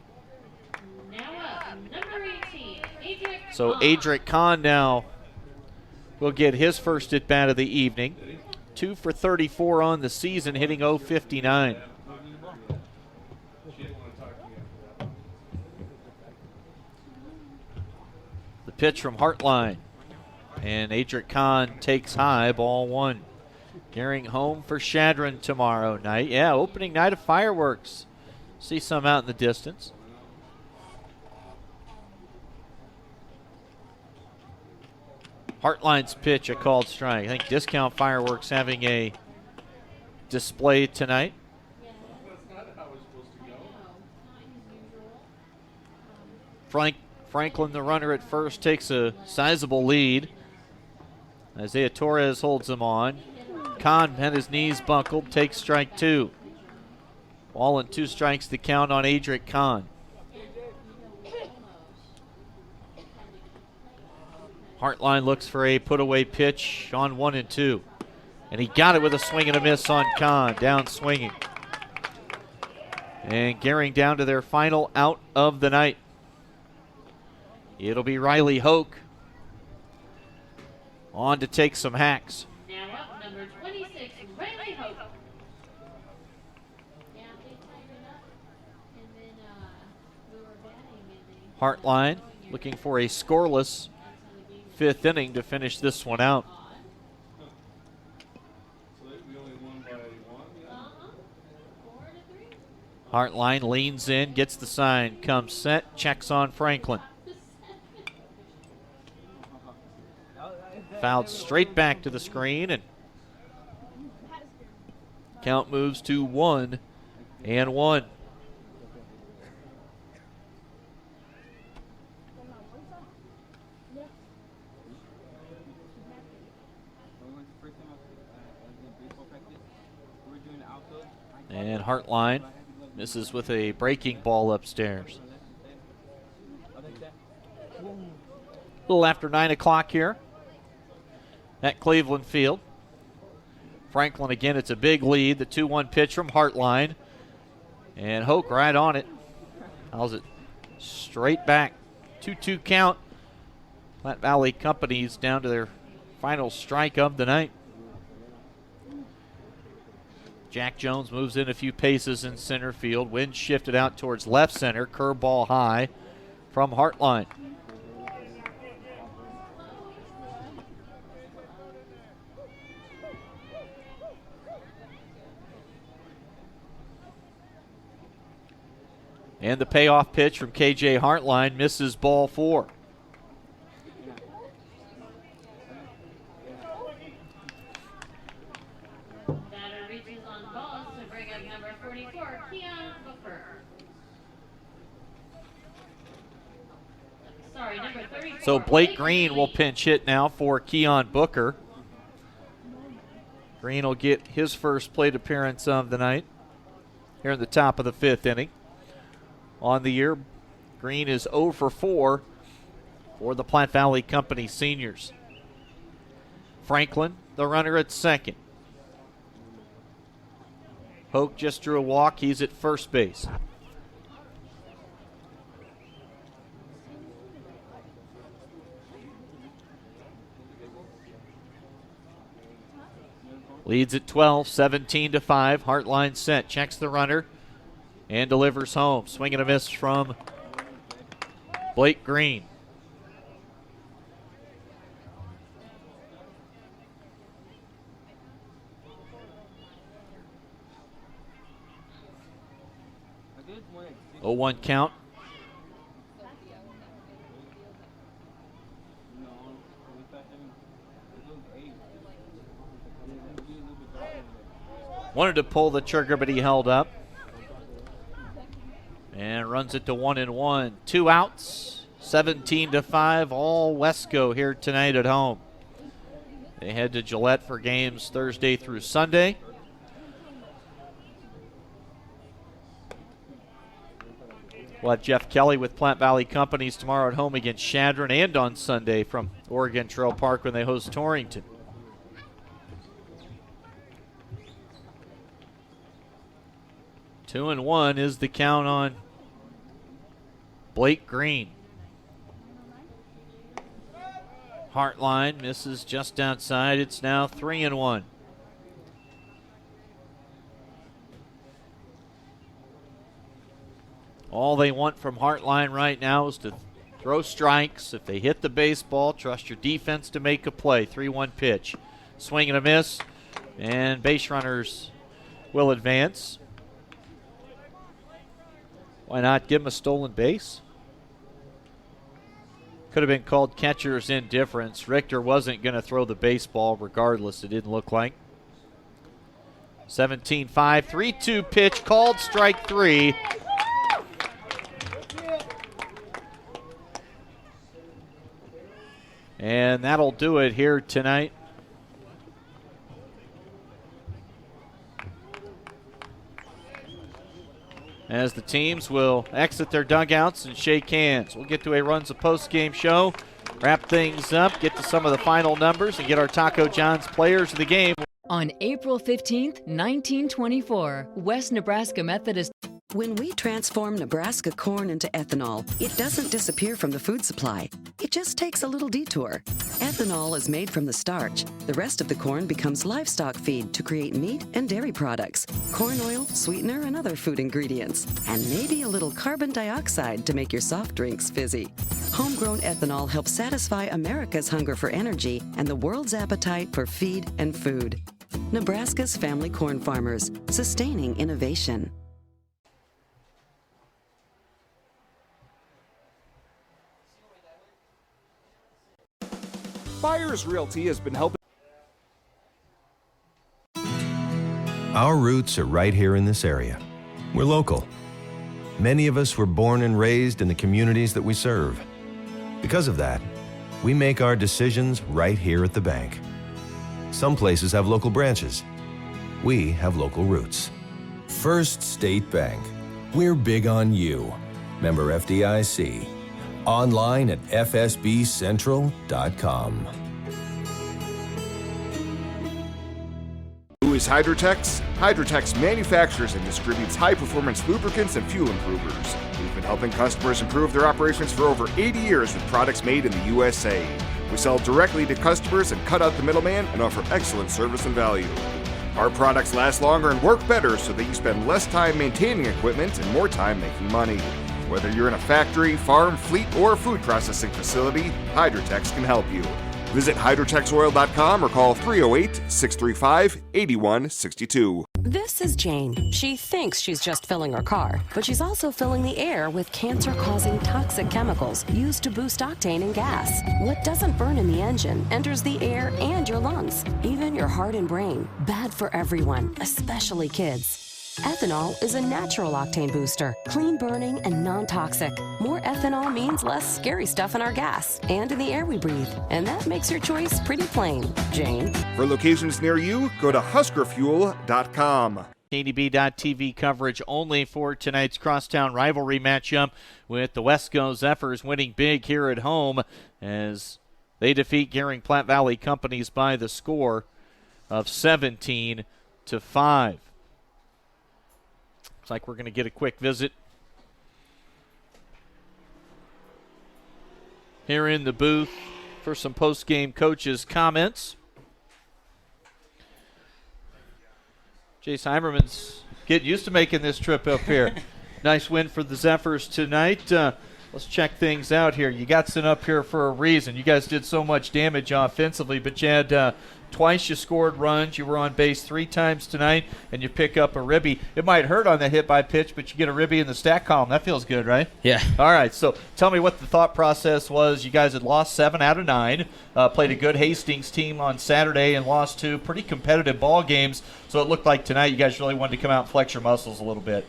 So Adric Kahn now will get his first at bat of the evening. 2 for 34 on the season, hitting .059. pitch from Hartline. And Adric Kahn takes high, ball one. Gering home for Shadron tomorrow night. Yeah, opening night of fireworks. See some out in the distance. Hartline's pitch, a called strike. I think Discount Fireworks having a display tonight. Franklin, the runner at first, takes a sizable lead. Isaiah Torres holds him on. Kahn had his knees buckled, takes strike two. Ball and 2 strikes to count on Adric Kahn. Hartline looks for a put-away pitch on 1 and 2. And he got it with a swing and a miss on Kahn, down swinging. And Gering down to their final out of the night. It'll be Riley Hoke on to take some hacks. Now up, number 26, Riley Hope. Hartline looking for a scoreless 5th inning to finish this one out. Hartline leans in, gets the sign, comes set, checks on Franklin. Fouled straight back to the screen, and count moves to 1-1. And Hartline misses with a breaking ball upstairs. A little after 9 o'clock here at Cleveland Field. Franklin again, it's a big lead. The 2-1 pitch from Hartline. And Hoke right on it. How's it straight back. 2-2 count. Platte Valley Companies down to their final strike of the night. Jack Jones moves in a few paces in center field. Wind shifted out towards left center. Curveball high from Hartline. And the payoff pitch from KJ Hartline misses ball 4. So Blake Green will pinch hit now for Keon Booker. Green will get his first plate appearance of the night here in the top of the 5th inning. On the year, Green is 0 for 4 for the Platte Valley Company seniors. Franklin, the runner at second. Hoke just drew a walk. He's at first base. Leads at 12, 17-5. Hartline set, checks the runner, and delivers home. Swing and a miss from Blake Green. A 0-1 count. Wanted to pull the trigger, but he held up. And runs it to 1-1. 2 outs, 17-5. All WESTCO here tonight at home. They head to Gillette for games Thursday through Sunday. We'll have Jeff Kelly with Platte Valley Companies tomorrow at home against Shadron, and on Sunday from Oregon Trail Park when they host Torrington. Two and 1 is the count on Blake Green. Hartline misses just outside. It's now 3-1. All they want from Hartline right now is to Throw strikes. If they hit the baseball, trust your defense to make a play. 3-1 pitch. Swing and a miss. And base runners will advance. Why not give him a stolen base? Could have been called catcher's indifference. Richter wasn't going to throw the baseball regardless, it didn't look like. 17-5, 3-2 pitch, called strike 3. And that'll do it here tonight. As the teams will exit their dugouts and shake hands. We'll get to a Runs a Post-Game show, wrap things up, get to some of the final numbers, and get our Taco John's players of the game. On April 15th, 1924, West Nebraska Methodist. When we transform Nebraska corn into ethanol, it doesn't disappear from the food supply. It just takes a little detour. Ethanol is made from the starch. The rest of the corn becomes livestock feed to create meat and dairy products, corn oil, sweetener, and other food ingredients, and maybe a little carbon dioxide to make your soft drinks fizzy. Homegrown ethanol helps satisfy America's hunger for energy and the world's appetite for feed and food. Nebraska's family corn farmers, sustaining innovation. Byers Realty has been helping. Our roots are right here in this area. We're local. Many of us were born and raised in the communities that we serve. Because of that, we make our decisions right here at the bank. Some places have local branches. We have local roots. First State Bank. We're big on you. Member FDIC. Online at fsbcentral.com. Who is Hydrotex? Hydrotex manufactures and distributes high-performance lubricants and fuel improvers. We've been helping customers improve their operations for over 80 years with products made in the USA. We sell directly to customers and cut out the middleman and offer excellent service and value. Our products last longer and work better so that you spend less time maintaining equipment and more time making money. Whether you're in a factory, farm, fleet, or food processing facility, Hydrotex can help you. Visit hydrotexoil.com or call 308-635-8162. This is Jane. She thinks she's just filling her car, but she's also filling the air with cancer-causing toxic chemicals used to boost octane in gas. What doesn't burn in the engine enters the air and your lungs, even your heart and brain. Bad for everyone, especially kids. Ethanol is a natural octane booster, clean burning and non-toxic. More ethanol means less scary stuff in our gas and in the air we breathe. And that makes your choice pretty plain, Jane. For locations near you, go to huskerfuel.com. KDB.TV coverage only for tonight's crosstown rivalry matchup with the WESTCO Zephyrs winning big here at home as they defeat Gering Platte Valley Companies by the score of 17-5. Looks like we're going to get a quick visit here in the booth for some post-game coaches' comments. Jace Heimerman's getting used to making this trip up here. Nice win for the Zephyrs tonight. Let's check things out here. You got sent up here for a reason. You guys did so much damage offensively, but you had twice you scored runs. You were on base 3 times tonight, and you pick up a ribby. It might hurt on the hit by pitch, but you get a ribby in the stat column. That feels good, right? Yeah. All right, so tell me what the thought process was. You guys had lost 7 out of 9, played a good Hastings team on Saturday and lost 2 pretty competitive ball games. So it looked like tonight you guys really wanted to come out and flex your muscles a little bit.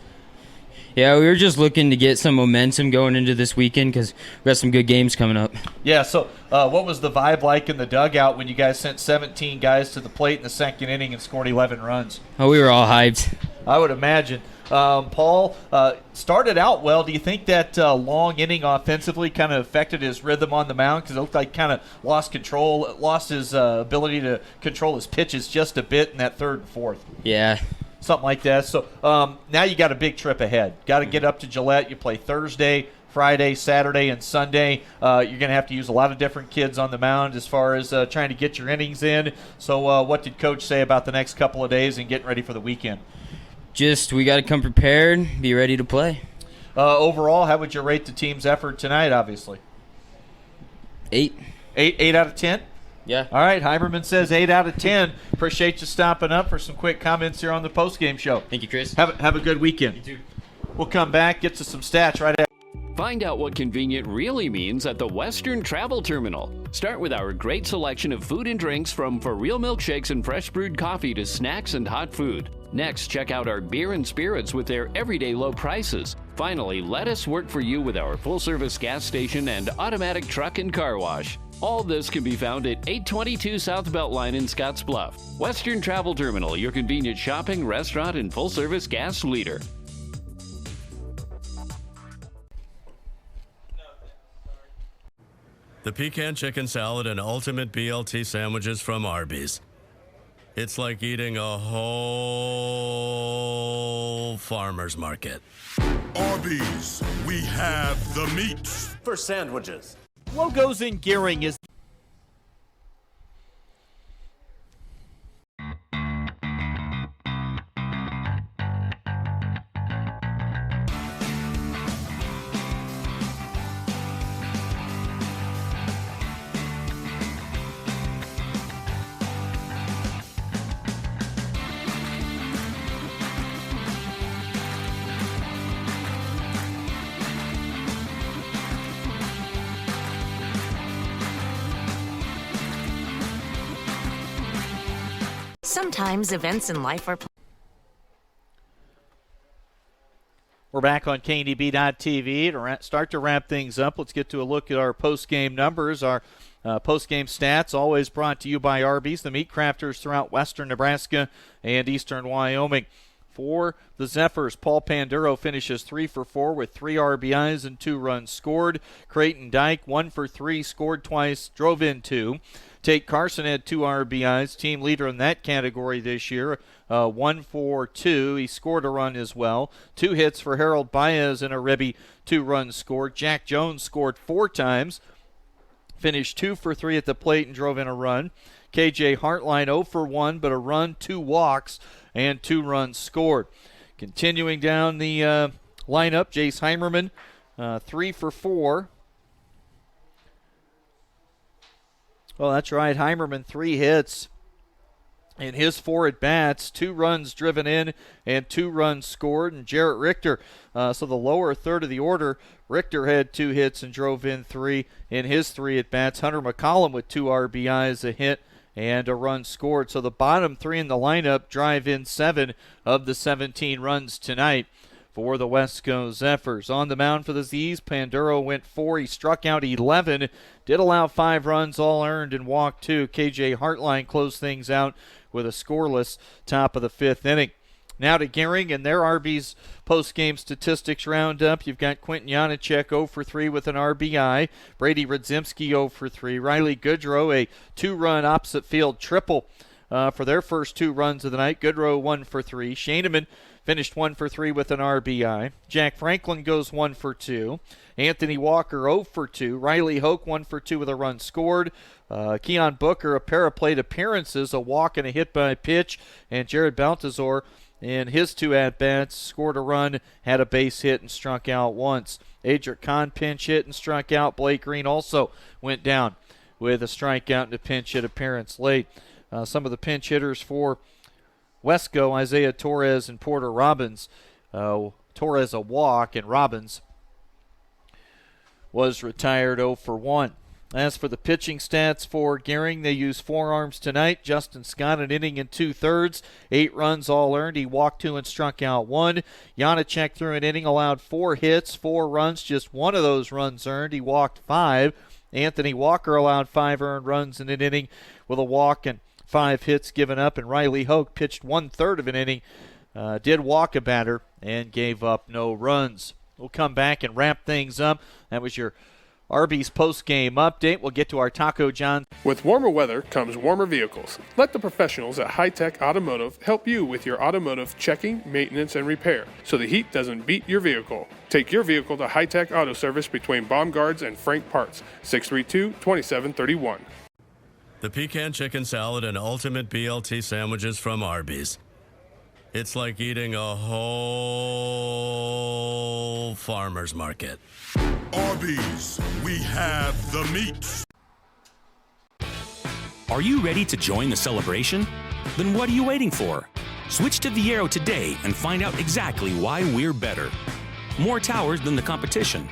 Yeah, we were just looking to get some momentum going into this weekend because we got some good games coming up. Yeah, so what was the vibe like in the dugout when you guys sent 17 guys to the plate in the second inning and scored 11 runs? Oh, we were all hyped. I would imagine. Paul started out well. Do you think that long inning offensively kind of affected his rhythm on the mound? Because it looked like kind of lost his ability to control his pitches just a bit in that third and fourth. Yeah. Something like that. So now you got a big trip ahead. Got to get up to Gillette. You play Thursday, Friday, Saturday, and Sunday. You're going to have to use a lot of different kids on the mound as far as trying to get your innings in. So what did Coach say about the next couple of days and getting ready for the weekend? Just we got to come prepared, be ready to play. Overall, how would you rate the team's effort tonight, obviously? 8. 8 out of 10? Yeah. All right, Heimerman says 8 out of 10. Appreciate you stopping up for some quick comments here on the postgame show. Thank you, Chris. Have a good weekend. You too. We'll come back, get to some stats right after. Find out what convenient really means at the Western Travel Terminal. Start with our great selection of food and drinks, from for real milkshakes and fresh brewed coffee to snacks and hot food. Next, check out our beer and spirits with their everyday low prices. Finally, let us work for you with our full-service gas station and automatic truck and car wash. All this can be found at 822 South Beltline in Scottsbluff. Western Travel Terminal, your convenient shopping, restaurant, and full-service gas leader. The pecan chicken salad and ultimate BLT sandwiches from Arby's. It's like eating a whole farmer's market. Arby's, we have the meat for sandwiches. Logos in Gering is... Sometimes events in life are... We're back on KNDB.TV to start to wrap things up. Let's get to a look at our post-game numbers. Our post-game stats always brought to you by Arby's, the meat crafters throughout western Nebraska and eastern Wyoming. For the Zephyrs, Paul Panduro finishes 3 for 4 with 3 RBIs and 2 runs scored. Creighton Dyke, 1 for 3, scored twice, drove in 2. Tate Carson had 2 RBIs, team leader in that category this year, 1 for 2. He scored a run as well. 2 hits for Harold Baez and a ribby, 2 runs scored. Jack Jones scored 4 times, finished 2 for 3 at the plate and drove in a run. KJ Hartline 0 for 1, but a run, 2 walks, and 2 runs scored. Continuing down the lineup, Jace Heimerman, 3 for 4. Well, that's right. Heimerman, 3 hits in his 4 at-bats, 2 runs driven in and 2 runs scored. And Jarrett Richter, so the lower third of the order, Richter had 2 hits and drove in 3 in his 3 at-bats. Hunter McCollum with 2 RBIs, a hit, and a run scored. So the bottom 3 in the lineup drive in 7 of the 17 runs tonight for the WESTCO Zephyrs. On the mound for the Z's, Panduro went 4. He struck out 11, did allow 5 runs, all earned, and walked 2. KJ Hartline closed things out with a scoreless top of the 5th inning. Now to Gering and their Arby's post-game statistics roundup. You've got Quentin Janacek 0 for 3 with an RBI. Brady Radzimski 0 for 3. Riley Goodrow a 2-run opposite field triple for their first 2 runs of the night. Goodrow 1 for 3. Shaneman finished 1 for 3 with an RBI. Jack Franklin goes 1 for 2. Anthony Walker 0 for 2. Riley Hoke 1 for 2 with a run scored. Keon Booker a pair of plate appearances, a walk and a hit by pitch. And Jared Baltazar in his 2 at-bats scored a run, had a base hit, and struck out once. Adric Kahn pinch hit and struck out. Blake Green also went down with a strikeout and a pinch hit appearance late. Some of the pinch hitters for WESTCO, Isaiah Torres and Porter Robbins. Torres a walk, and Robbins was retired 0 for 1. As for the pitching stats for Gering, they used 4 arms tonight. Justin Scott an inning and 2/3, 8 runs all earned. He walked 2 and struck out 1. Janacek through an inning, allowed 4 hits, 4 runs, just 1 of those runs earned. He walked 5. Anthony Walker allowed 5 earned runs in an inning with a walk and 5 hits given up. And Riley Hoke pitched 1/3 of an inning, did walk a batter, and gave up no runs. We'll come back and wrap things up. That was your Arby's post-game update. We'll get to our Taco John. With warmer weather comes warmer vehicles. Let the professionals at High Tech Automotive help you with your automotive checking, maintenance, and repair so the heat doesn't beat your vehicle. Take your vehicle to High Tech Auto Service between Baumgart's and Frank Parts, 632-2731. The pecan chicken salad and ultimate BLT sandwiches from Arby's. It's like eating a whole farmer's market. Arby's, we have the meat. Are you ready to join the celebration? Then what are you waiting for? Switch to Viero today and find out exactly why we're better. More towers than the competition,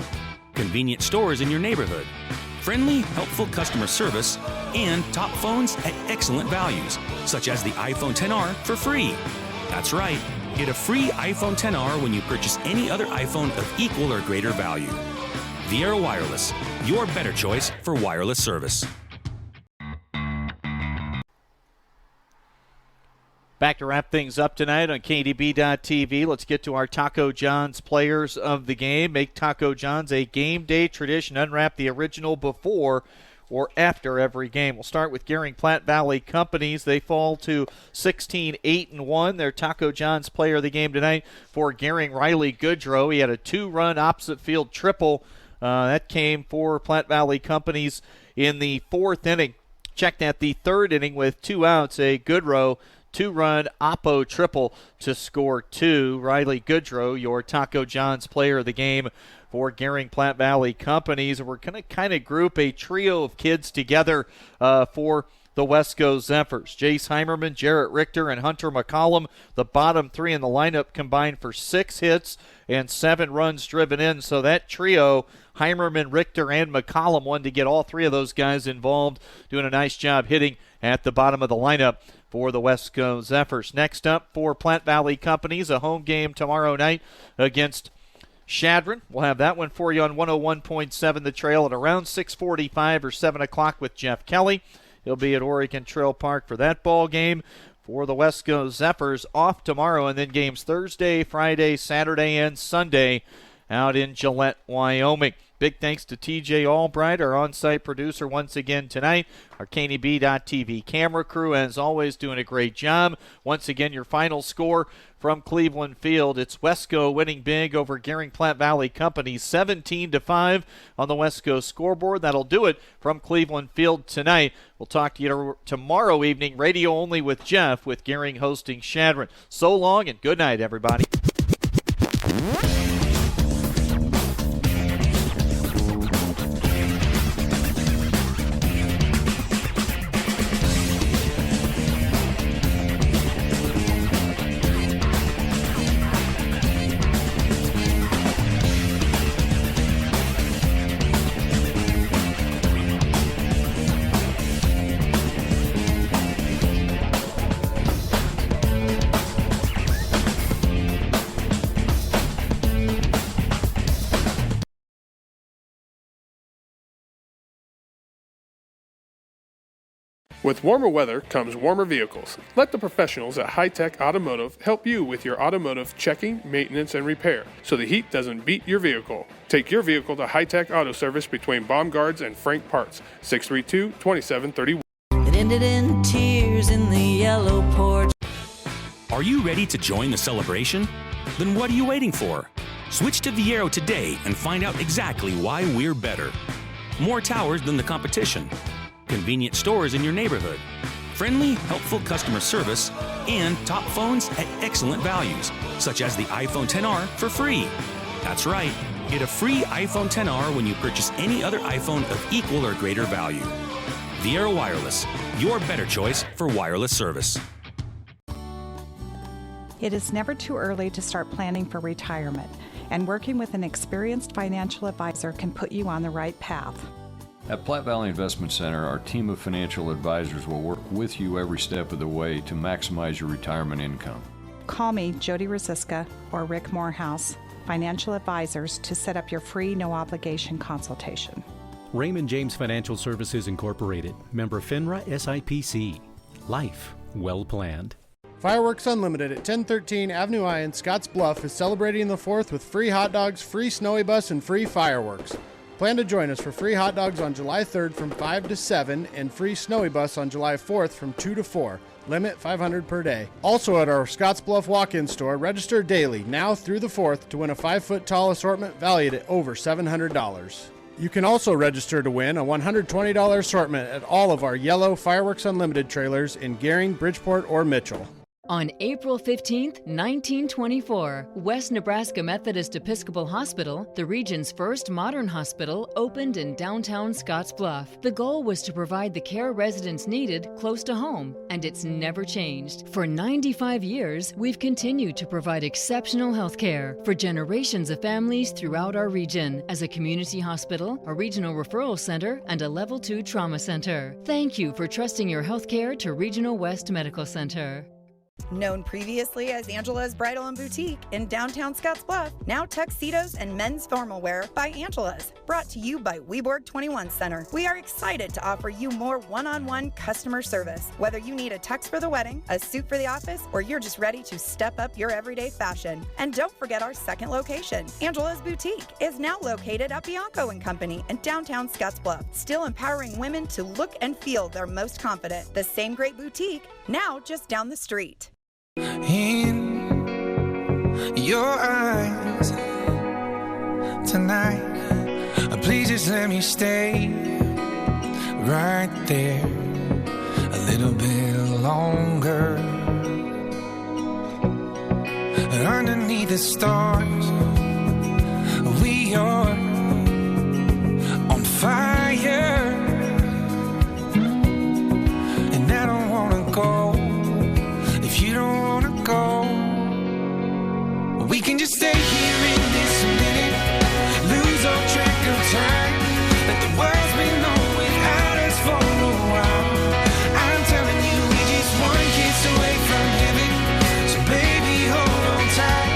convenient stores in your neighborhood, friendly, helpful customer service, and top phones at excellent values, such as the iPhone XR for free. That's right, get a free iPhone XR when you purchase any other iPhone of equal or greater value. Viero Wireless, your better choice for wireless service. Back to wrap things up tonight on KDB.TV. Let's get to our Taco John's players of the game. Make Taco John's a game day tradition. Unwrap the original before or after every game. We'll start with Gering Platte Valley Companies. They fall to 16-8-1. Their Taco John's player of the game tonight for Gering, Riley Goodrow. He had a 2-run opposite field triple. That came for Platte Valley Companies in the 4th inning. Checked at the 3rd inning with 2 outs. A Goodrow 2-run oppo triple to score 2. Riley Goodrow, your Taco John's player of the game for Gering Platte Valley Companies. We're going to kind of group a trio of kids together for the WESTCO Zephyrs. Jace Heimerman, Jarrett Richter, and Hunter McCollum. The bottom 3 in the lineup combined for 6 hits and 7 runs driven in. So that trio, Heimerman, Richter, and McCollum, wanted to get all 3 of those guys involved, doing a nice job hitting at the bottom of the lineup for the WESTCO Zephyrs. Next up for Platte Valley Companies, a home game tomorrow night against Shadron. We'll have that one for you on 101.7 The Trail at around 6:45 or 7 o'clock with Jeff Kelly. He'll be at Oregon Trail Park for that ball game. For the WESTCO Zephyrs, off tomorrow, and then games Thursday, Friday, Saturday, and Sunday out in Gillette, Wyoming. Big thanks to TJ Albright, our on-site producer once again tonight. Our KDB.TV camera crew, as always, doing a great job. Once again, your final score from Cleveland Field. It's WESTCO winning big over Gering Platte Valley Company, 17-5 on the WESTCO scoreboard. That'll do it from Cleveland Field tonight. We'll talk to you tomorrow evening, radio only with Jeff, with Gering hosting Shadron. So long and good night, everybody. With warmer weather comes warmer vehicles. Let the professionals at High Tech Automotive help you with your automotive checking, maintenance, and repair so the heat doesn't beat your vehicle. Take your vehicle to High Tech Auto Service between Baumgart's and Frank Parts, 632-2731. It ended in tears in the yellow porch. Are you ready to join the celebration? Then what are you waiting for? Switch to Viero today and find out exactly why we're better. More towers than the competition, convenient stores in your neighborhood, friendly, helpful customer service, and top phones at excellent values, such as the iPhone XR for free. That's right, get a free iPhone XR when you purchase any other iPhone of equal or greater value. Viero Wireless, your better choice for wireless service. It is never too early to start planning for retirement, and working with an experienced financial advisor can put you on the right path. At Platte Valley Investment Center, our team of financial advisors will work with you every step of the way to maximize your retirement income. Call me, Jody Rosiska, or Rick Morehouse, financial advisors, to set up your free, no-obligation consultation. Raymond James Financial Services Incorporated, member FINRA SIPC. Life well planned. Fireworks Unlimited at 1013 Avenue I in Scottsbluff is celebrating the 4th with free hot dogs, free snowy bus, and free fireworks. Plan to join us for free hot dogs on July 3rd from 5 to 7 and free snowy bus on July 4th from 2 to 4. Limit 500 per day. Also at our Scottsbluff walk-in store, register daily now through the 4th to win a 5-foot-tall assortment valued at over $700. You can also register to win a $120 assortment at all of our yellow Fireworks Unlimited trailers in Gering, Bridgeport, or Mitchell. On April 15, 1924, West Nebraska Methodist Episcopal Hospital, the region's first modern hospital, opened in downtown Scottsbluff. The goal was to provide the care residents needed close to home, and it's never changed. For 95 years, we've continued to provide exceptional health care for generations of families throughout our region as a community hospital, a regional referral center, and a Level 2 trauma center. Thank you for trusting your health care to Regional West Medical Center. Known previously as Angela's Bridal and Boutique in downtown Scottsbluff, now tuxedos and men's formal wear by Angela's. Brought to you by Weborg 21 Center. We are excited to offer you more one-on-one customer service. Whether you need a tux for the wedding, a suit for the office, or you're just ready to step up your everyday fashion. And don't forget our second location. Angela's Boutique is now located at Bianco & Company in downtown Scottsbluff, still empowering women to look and feel their most confident. The same great boutique, now just down the street. In your eyes tonight, please just let me stay right there a little bit longer. Underneath the stars, we are on fire, and I don't wanna go if you don't wanna go. We can just stay here in this minute, lose all track of time, let the world spin on without us for a while. I'm telling you, we're just one kiss away from heaven, so baby hold on tight,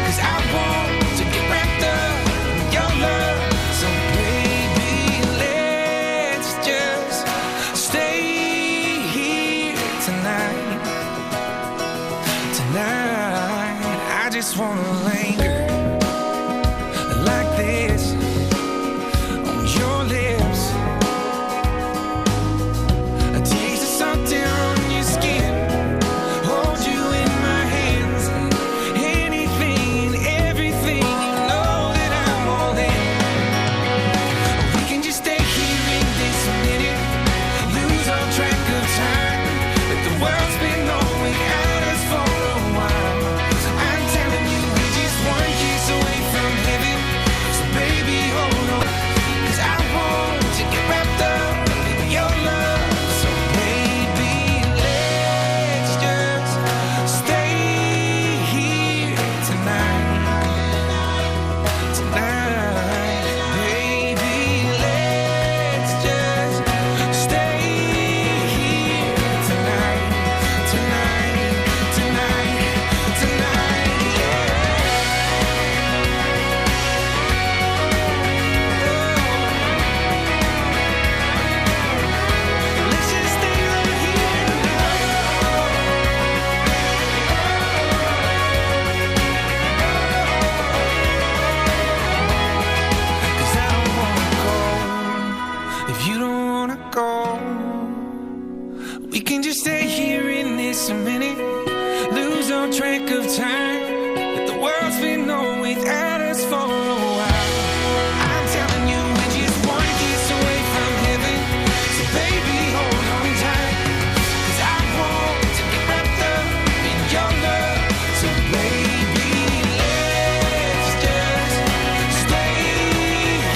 'cause I want to get wrapped up in your love. So baby, let's just stay here tonight. I just wanna linger like this on your lips. A taste of something on your skin, hold you in my hands. Anything, everything, you know that I'm all in. We can just stay here in this minute, lose all track of time, let the world spin on without us for a while. Away from heaven, so baby hold on, 'cause I want to get wrapped up in your love. So baby, let's just stay here tonight. Baby, let's just stay here tonight. We can just stay here in this minute, lose all track of time, let the world spin on without us for a while. I'm telling you, we're just one kiss away from heaven, so baby hold on tight, 'cause I want to get wrapped up in your love. So baby, let's just stay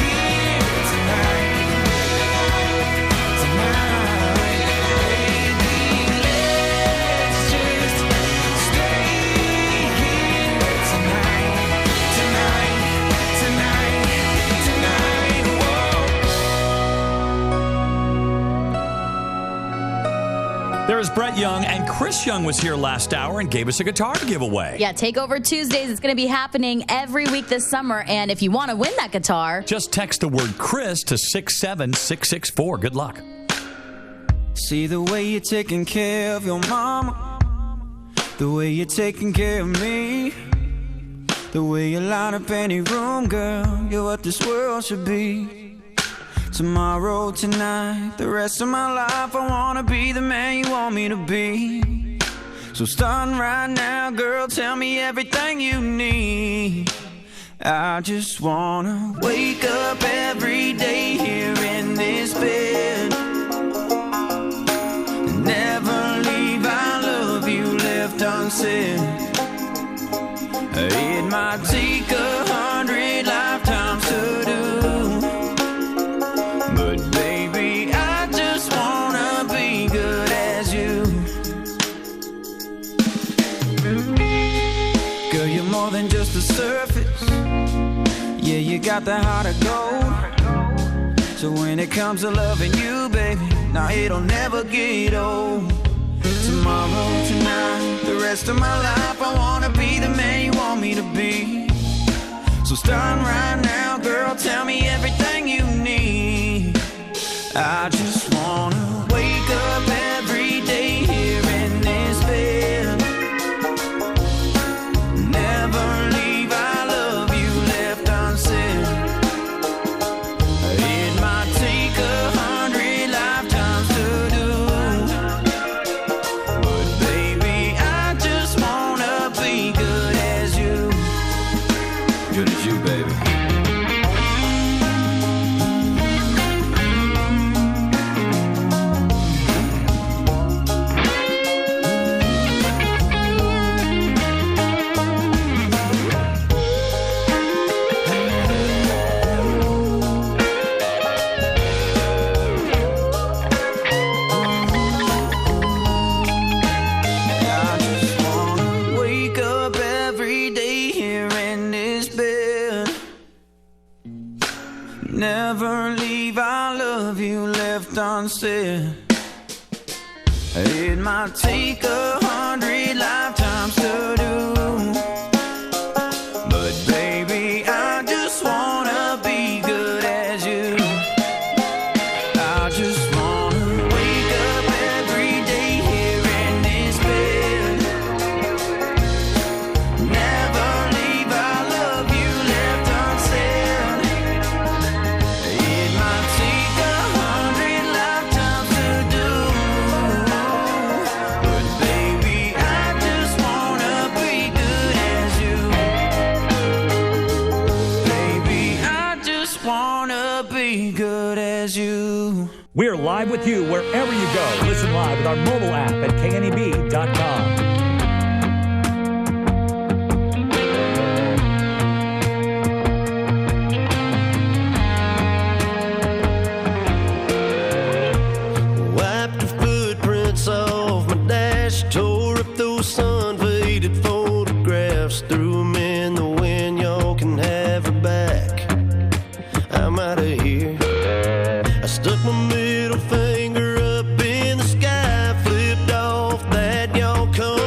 here tonight. There's Brett Young, and Chris Young was here last hour and gave us a guitar to give away. Yeah, Takeover Tuesdays. It's going to be happening every week this summer, and if you want to win that guitar, just text the word Chris to 67664. Good luck. See the way you're taking care of your mama, the way you're taking care of me, the way you line up any room, girl, you're what this world should be. Tomorrow, tonight, the rest of my life, I wanna be the man you want me to be. So starting right now, girl, tell me everything you need. I just wanna wake up every day here in this bed, never leave, I love you left But baby, I just wanna be good as you. Girl, you're more than just the surface. Yeah, you got the heart of gold. So when it comes to loving you, baby, now it'll never get old. Tomorrow, tonight, the rest of my life, I wanna be the man you want me to be. So starting right now, girl, tell me everything you need. I just wanna wake up every day here in this bed. Never leave, I love you left unsaid. It might take 100 lifetimes to do. But baby, I just wanna be good as you. Good as you, baby. I just wanna wake up every day here in this bed. Never leave, I love you left unsaid. It might take 100 lifetimes to do. But baby, I just wanna be good as you. I just wanna wake up every day here in this bed. Never leave, I love you left unsaid. It might take 100 lifetimes to do. But baby, I just wanna be good as you. Baby, I just wanna be good as you. We're live with you wherever you go. Listen live with our mobile app at kneb.com. Wiped the footprints off my dash, tore up those sun-faded photographs, threw them in the wind, y'all can have her back. I'm out of here. I stuck my middle finger up in the sky, flipped off that, y'all come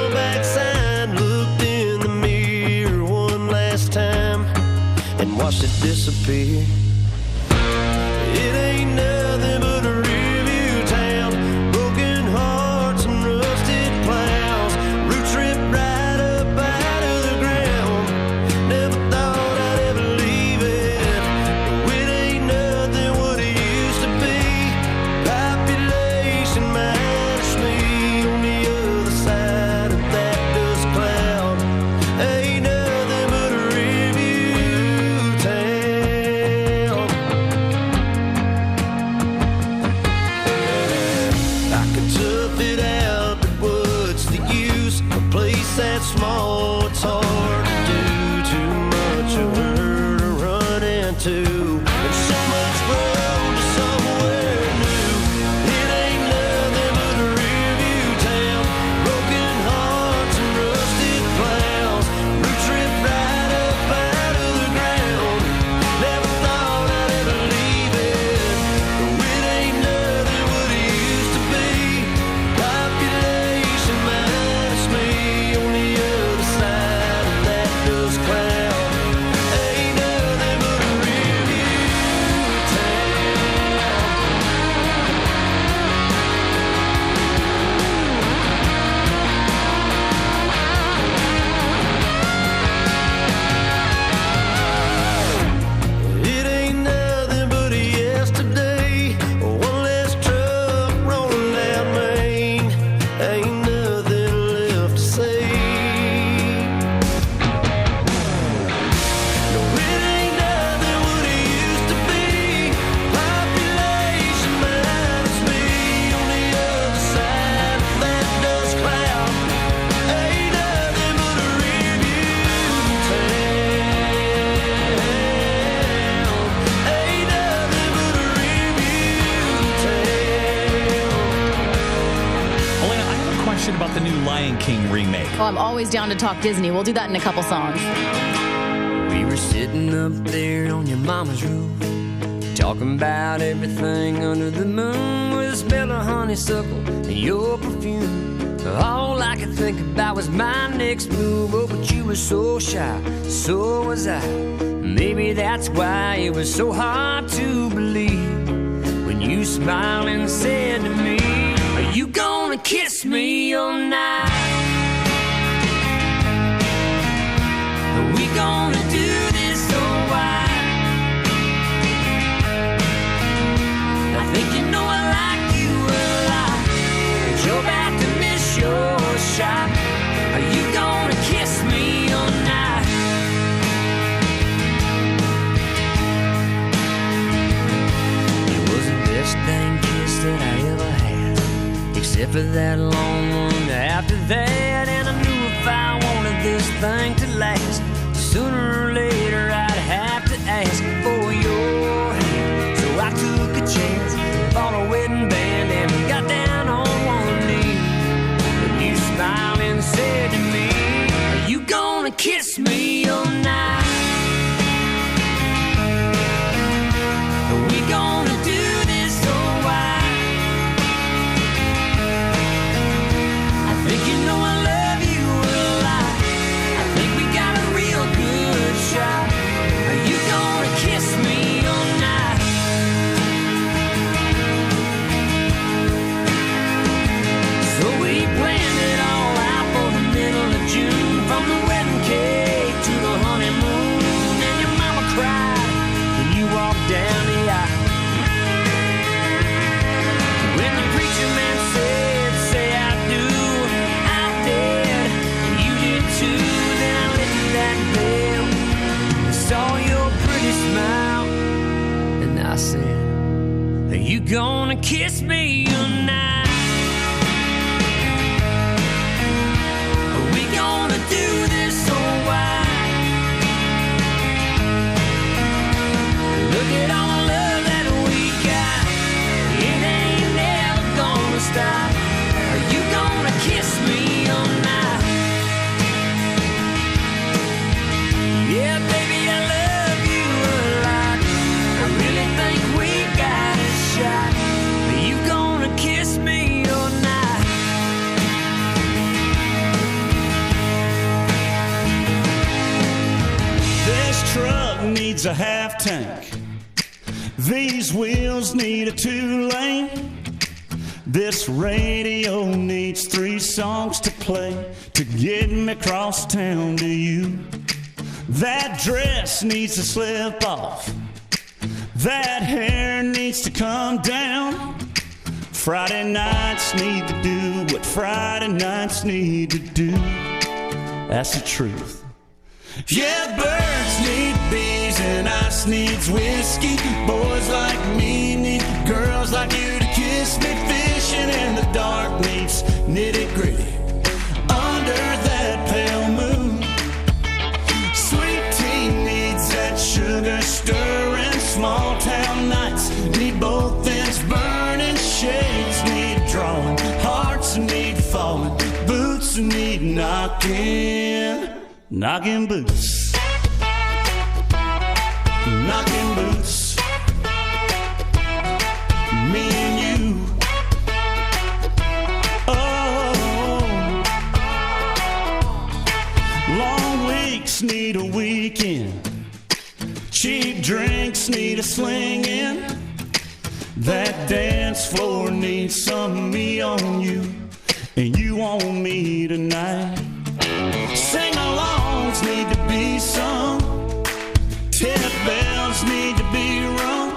new Lion King remake? Oh, I'm always down to talk Disney. We'll do that in a couple songs. We were sitting up there on your mama's roof, talking about everything under the moon, with the smell of honeysuckle and your perfume. All I could think about was my next move. Oh, but you were so shy, so was I. Maybe that's why it was so hard to believe when you smiled and said to me, are you gonna kiss me all night? Are we gonna do this so wide? I think you know I like you a lot, but you're about to miss your shot. Are you gonna kiss me all night? It was the best dang kiss that I ever had, except for that long one after that. And I knew if I wanted this thing to last, sooner or later I'd have to ask for your hand. So I took a chance, bought a wedding band, and got down on one knee. And you smiled and said to me, are you gonna kiss me all night? Are we gonna do this so wide? I think you know I love you a lot. I think we got a real good shot. Are you gonna kiss me all night? So we planned it all out for the middle of June, from the wedding cake to the honeymoon. And your mama cried when you walked down the aisle. When the preacher man said, say I do, I did, and you did too. Then I lifted that veil and saw your pretty smile, and I said, are you gonna kiss me tonight? Are we gonna do this so wide? Look at all the love that we got, it ain't never gonna stop. Are you gonna kiss me all night? Yeah, baby, I love you a lot. I really think we got a shot. Are you gonna kiss me all night? This truck needs a half tank. These wheels need a 2-lane. This radio needs 3 songs to play to get me across town to you. That dress needs to slip off. That hair needs to come down. Friday nights need to do what Friday nights need to do. That's the truth. Yeah, birds need bees and ice needs whiskey. Boys like me need girls like you to kiss me. Fishing in the dark needs nitty gritty under that pale moon. Sweet tea needs that sugar stirring. Small town nights need both ends burning. Shades need drawing, hearts need falling, boots need knocking. Knocking boots, knocking boots, me and you. Oh, long weeks need a weekend. Cheap drinks need a slinging. That dance floor needs some of me on you, and you on me tonight. Sing-alongs need to be sung. Tip bells need to be rung.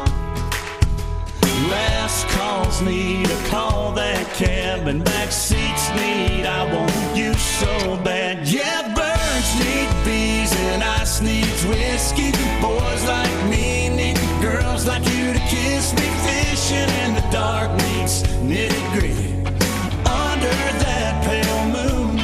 Last calls need to call that cab, and back seats need I want you so bad. Yeah, birds need bees and ice needs whiskey. Boys like me need girls like you to kiss me. Fishing in the dark needs nitty-gritty under that pale moon.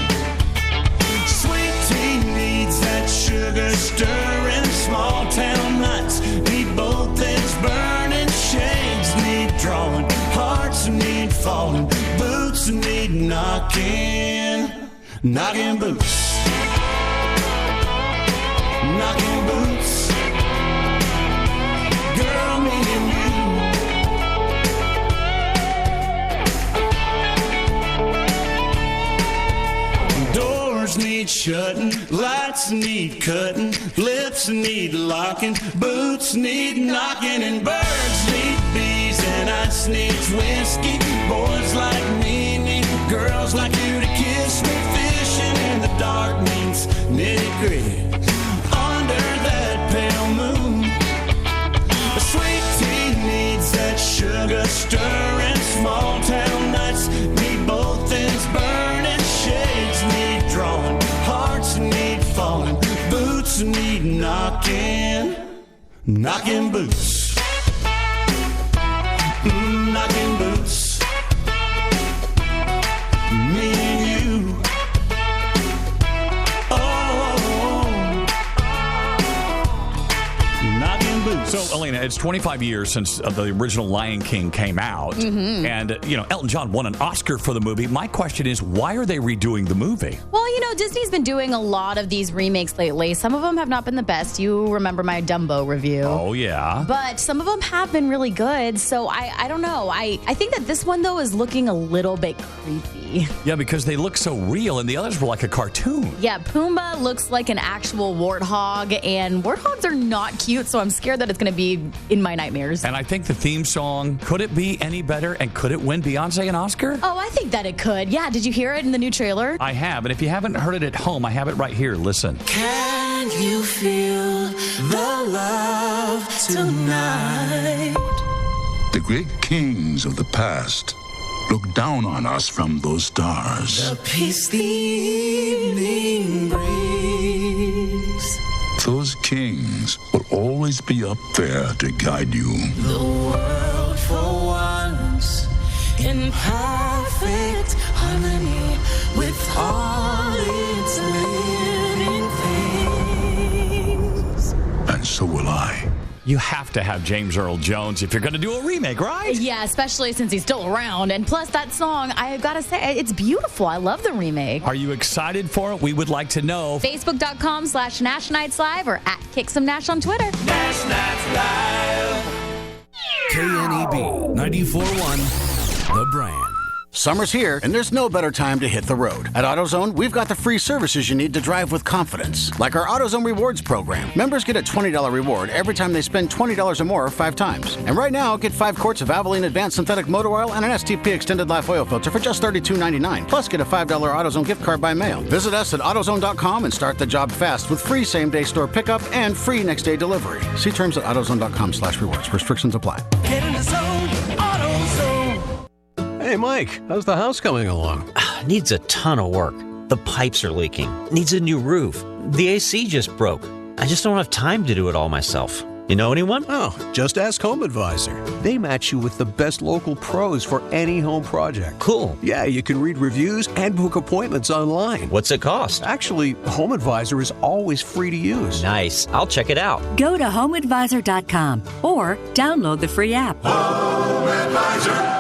Sweet tea needs that sugar stirring. Small town nights need both ends burning. Shades need drawing, hearts need falling. Boots need knocking. Knocking boots. Knocking boots. Girl, me and you. Doors need shutting, lights need cutting, lips need locking, boots need knocking, and birds need bees, and ice needs whiskey. Boys like me need girls like you to kiss me. Fishing in the dark means nitty-gritty. Under that pale moon, the sweet tea needs that sugar stirring. Small town nights need both ends burning. Shades need drawing, hearts need falling, boots need knocking. Knocking boots. Knocking boots. Me and you. So, Elena, it's 25 years since the original Lion King came out. Mhm. And, Elton John won an Oscar for the movie. My question is, why are they redoing the movie? Well, Disney's been doing a lot of these remakes lately. Some of them have not been the best. You remember my Dumbo review. Oh, yeah. But some of them have been really good. So I don't know. I think that this one, though, is looking a little bit creepy. Yeah, because they look so real, and the others were like a cartoon. Yeah, Pumbaa looks like an actual warthog, and warthogs are not cute, so I'm scared that it's going to be in my nightmares. And I think the theme song, could it be any better, and could it win Beyonce an Oscar? Oh, I think that it could. Yeah, did you hear it in the new trailer? I have, and if you haven't heard it at home, I have it right here. Listen. Can you feel the love tonight? The great kings of the past look down on us from those stars. The peace the evening brings. Those kings will always be up there to guide you. The world for once in perfect harmony with all its living things. And so will I. You have to have James Earl Jones if you're going to do a remake, right? Yeah, especially since he's still around. And plus, that song, I got to say, it's beautiful. I love the remake. Are you excited for it? We would like to know. Facebook.com/Nash Nights Live or at KickSomeNash on Twitter. Nash Nights Live. KNEB 94.1, The Brand. Summer's here, and there's no better time to hit the road. At AutoZone, we've got the free services you need to drive with confidence, like our AutoZone Rewards program. Members get a $20 reward every time they spend $20 or more 5 times. And right now, get 5 quarts of Valvoline Advanced Synthetic Motor Oil and an STP Extended Life Oil Filter for just $32.99. Plus, get a $5 AutoZone gift card by mail. Visit us at AutoZone.com and start the job fast with free same-day store pickup and free next-day delivery. See terms at AutoZone.com/rewards. Restrictions apply. Get in the zone, AutoZone. Hey, Mike, how's the house coming along? Needs a ton of work. The pipes are leaking. Needs a new roof. The AC just broke. I just don't have time to do it all myself. You know anyone? Oh, just ask Home Advisor. They match you with the best local pros for any home project. Cool. Yeah, you can read reviews and book appointments online. What's it cost? Actually, Home Advisor is always free to use. Nice. I'll check it out. Go to HomeAdvisor.com or download the free app. Home Advisor.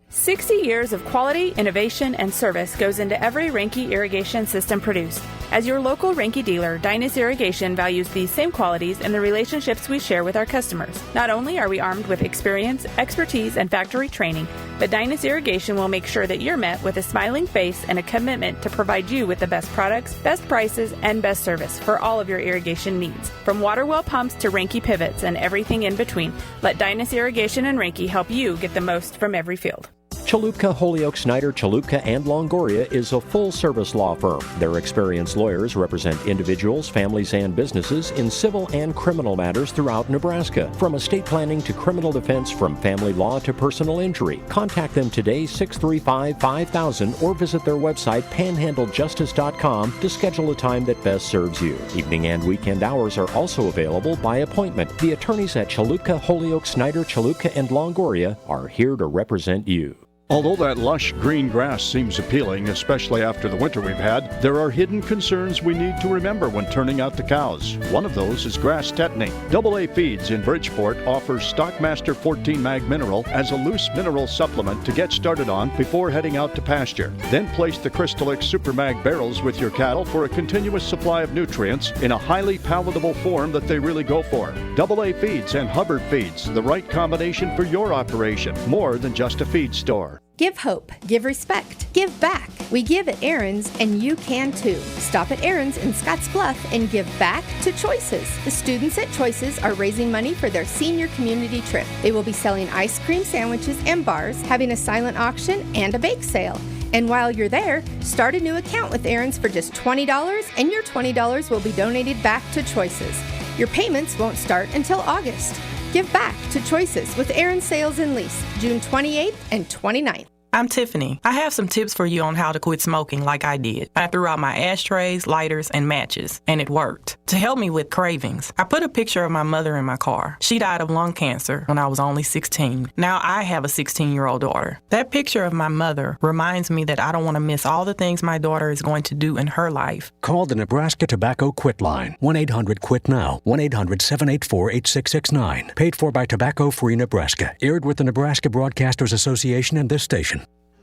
60 years of quality, innovation, and service goes into every Reinke irrigation system produced. As your local Reinke dealer, Dynas Irrigation values these same qualities in the relationships we share with our customers. Not only are we armed with experience, expertise, and factory training, but Dynas Irrigation will make sure that you're met with a smiling face and a commitment to provide you with the best products, best prices, and best service for all of your irrigation needs. From water well pumps to Reinke pivots and everything in between, let Dynas Irrigation and Reinke help you get the most from every field. Chalupka, Holyoke, Snyder, Chalupka, and Longoria is a full-service law firm. Their experienced lawyers represent individuals, families, and businesses in civil and criminal matters throughout Nebraska, from estate planning to criminal defense, from family law to personal injury. Contact them today, 635-5000, or visit their website, panhandlejustice.com, to schedule a time that best serves you. Evening and weekend hours are also available by appointment. The attorneys at Chalupka, Holyoke, Snyder, Chalupka, and Longoria are here to represent you. Although that lush green grass seems appealing, especially after the winter we've had, there are hidden concerns we need to remember when turning out the cows. One of those is grass tetany. AA Feeds in Bridgeport offers Stockmaster 14 Mag Mineral as a loose mineral supplement to get started on before heading out to pasture. Then place the Crystalix Super Mag barrels with your cattle for a continuous supply of nutrients in a highly palatable form that they really go for. AA Feeds and Hubbard Feeds, the right combination for your operation, more than just a feed store. Give hope, give respect, give back. We give at Aaron's, and you can too. Stop at Aaron's in Scottsbluff and give back to Choices. The students at Choices are raising money for their senior community trip. They will be selling ice cream sandwiches and bars, having a silent auction and a bake sale. And while you're there, start a new account with Aaron's for just $20, and your $20 will be donated back to Choices. Your payments won't start until August. Give back to Choices with Aaron Sales and Lease, June 28th and 29th. I'm Tiffany. I have some tips for you on how to quit smoking like I did. I threw out my ashtrays, lighters, and matches, and it worked. To help me with cravings, I put a picture of my mother in my car. She died of lung cancer when I was only 16. Now I have a 16-year-old daughter. That picture of my mother reminds me that I don't want to miss all the things my daughter is going to do in her life. Call the Nebraska Tobacco Quit Line, 1-800-QUIT-NOW, 1-800-784-8669. Paid for by Tobacco Free Nebraska. Aired with the Nebraska Broadcasters Association and this station.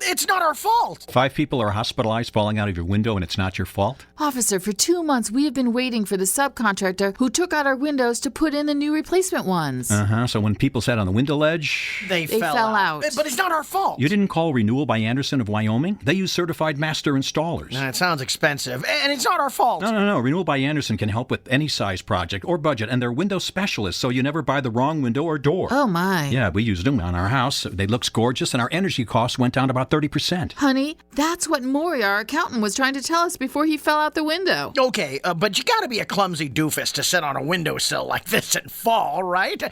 It's not our fault. 5 people are hospitalized falling out of your window, and it's not your fault? Officer, for 2 months, we have been waiting for the subcontractor who took out our windows to put in the new replacement ones. So when people sat on the window ledge... They fell out. But it's not our fault. You didn't call Renewal by Anderson of Wyoming? They use certified master installers. It sounds expensive, and it's not our fault. No. Renewal by Anderson can help with any size project or budget, and they're window specialists, so you never buy the wrong window or door. Oh, my. Yeah, we used them on our house. They looked gorgeous, and our energy costs went down about 30%. Honey, that's what Maury, our accountant, was trying to tell us before he fell out the window. Okay, but you gotta be a clumsy doofus to sit on a windowsill like this and fall, right?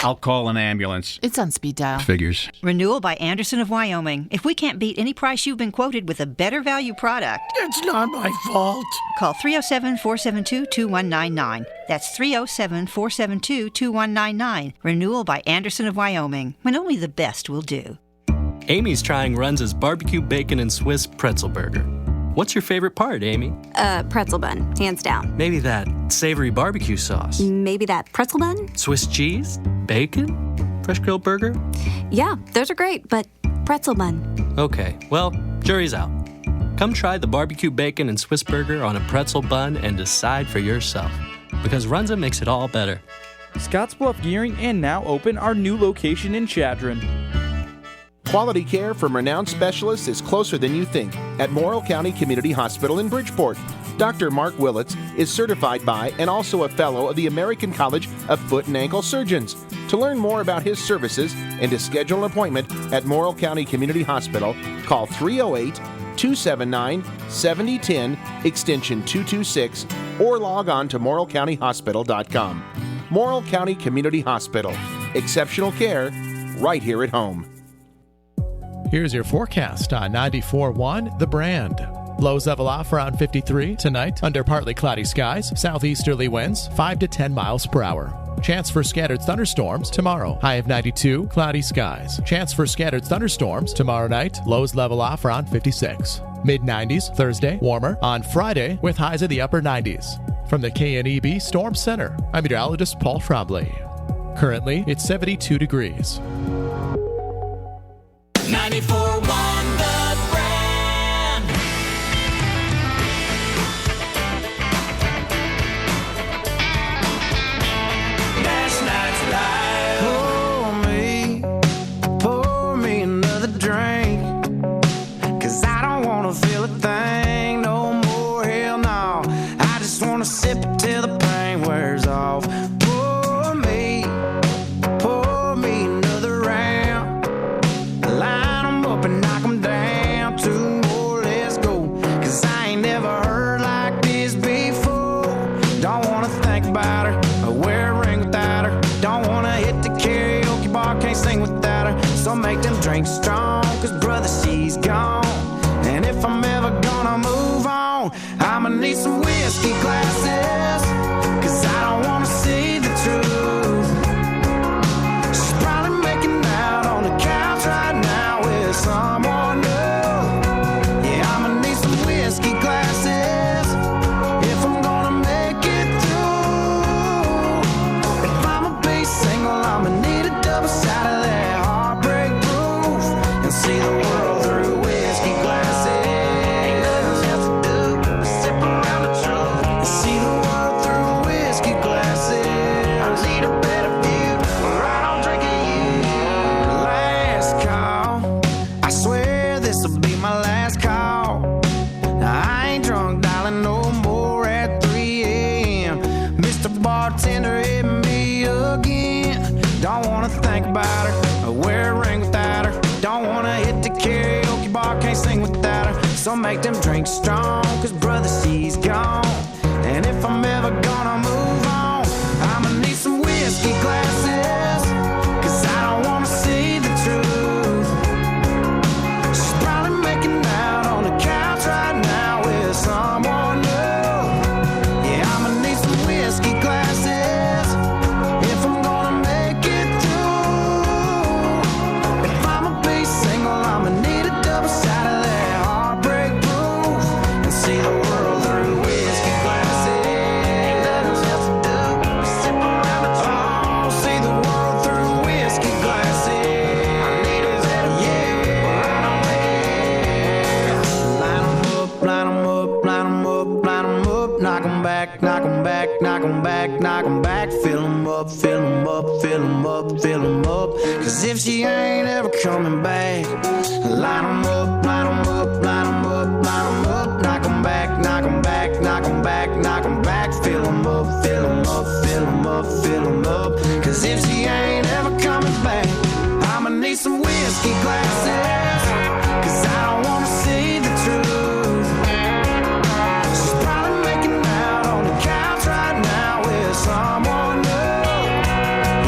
I'll call an ambulance. It's on speed dial. Figures. Renewal by Anderson of Wyoming. If we can't beat any price you've been quoted with a better value product, it's not my fault. Call 307-472-2199. That's 307-472-2199. Renewal by Anderson of Wyoming. When only the best will do. Amy's trying Runza's barbecue bacon and Swiss pretzel burger. What's your favorite part, Amy? Pretzel bun, hands down. Maybe that savory barbecue sauce. Maybe that pretzel bun? Swiss cheese? Bacon? Fresh grilled burger? Yeah, those are great, but pretzel bun. Okay, well, jury's out. Come try the barbecue bacon and Swiss burger on a pretzel bun and decide for yourself. Because Runza makes it all better. Scottsbluff, Gering, and now open our new location in Chadron. Quality care from renowned specialists is closer than you think at Morrill County Community Hospital in Bridgeport. Dr. Mark Willits is certified by and also a fellow of the American College of Foot and Ankle Surgeons. To learn more about his services and to schedule an appointment at Morrill County Community Hospital, call 308-279-7010, extension 226, or log on to morrillcountyhospital.com. Morrill County Community Hospital. Exceptional care right here at home. Here's your forecast on 94.1 The Brand. Lows level off around 53 tonight under partly cloudy skies. Southeasterly winds 5 to 10 miles per hour. Chance for scattered thunderstorms tomorrow. High of 92, cloudy skies. Chance for scattered thunderstorms tomorrow night. Lows level off around 56. Mid-90s Thursday, warmer on Friday with highs of the upper 90s. From the KNEB Storm Center, I'm meteorologist Paul Trombley. Currently, it's 72 degrees. 94.1 The Brand. Last night's live. Pour me another drink. 'Cause I don't wanna feel a thing no more, hell no. I just wanna sip it till the pain wears off. Pour me another round. Line them up and knock them down. 2 more, let's go. 'Cause I ain't never heard like this before. Don't wanna think about her or wear a ring without her. Don't wanna hit the karaoke bar, can't sing without her. So make them drinks strong, 'cause brother, she's gone. And if I'm ever gonna move on, I'ma need some whiskey glasses. 'Cause I don't wanna see the truth. She's probably making out on the couch Don't wanna think about her or wear a ring without her. Don't wanna hit the karaoke bar, can't sing without her. So make them drinks strong, cause brother, she's gone. And if I'm ever gonna move on, I'ma need some whiskey glasses, cause I don't wanna see the truth. She's probably making out on the couch right now with someone new. Yeah, I'ma need some whiskey glasses if I'm gonna make it through. If I'ma be single, I'ma need a double shot of that heartbreak proof and see the world through whiskey glasses. Ain't nothing else to do but sip around the tree. Oh, see the world through whiskey glasses. I need a better, yeah. Line 'em up, line 'em up, line 'em up, line 'em up. Knock 'em back, knock 'em back, knock 'em back, knock 'em back. Fill 'em up, fill 'em up, fill 'em up, fill 'em up. Cause if she ain't ever coming back, line 'em up, line 'em up, line 'em up, line 'em up. Knock 'em back, knock 'em back, knock 'em back, knock 'em back. Fill 'em up, fill 'em up, fill 'em up, fill 'em up. Cause if she ain't ever coming back, I'ma need some whiskey glasses, cause I don't wanna see the truth. She's probably making out on the couch right now with someone new.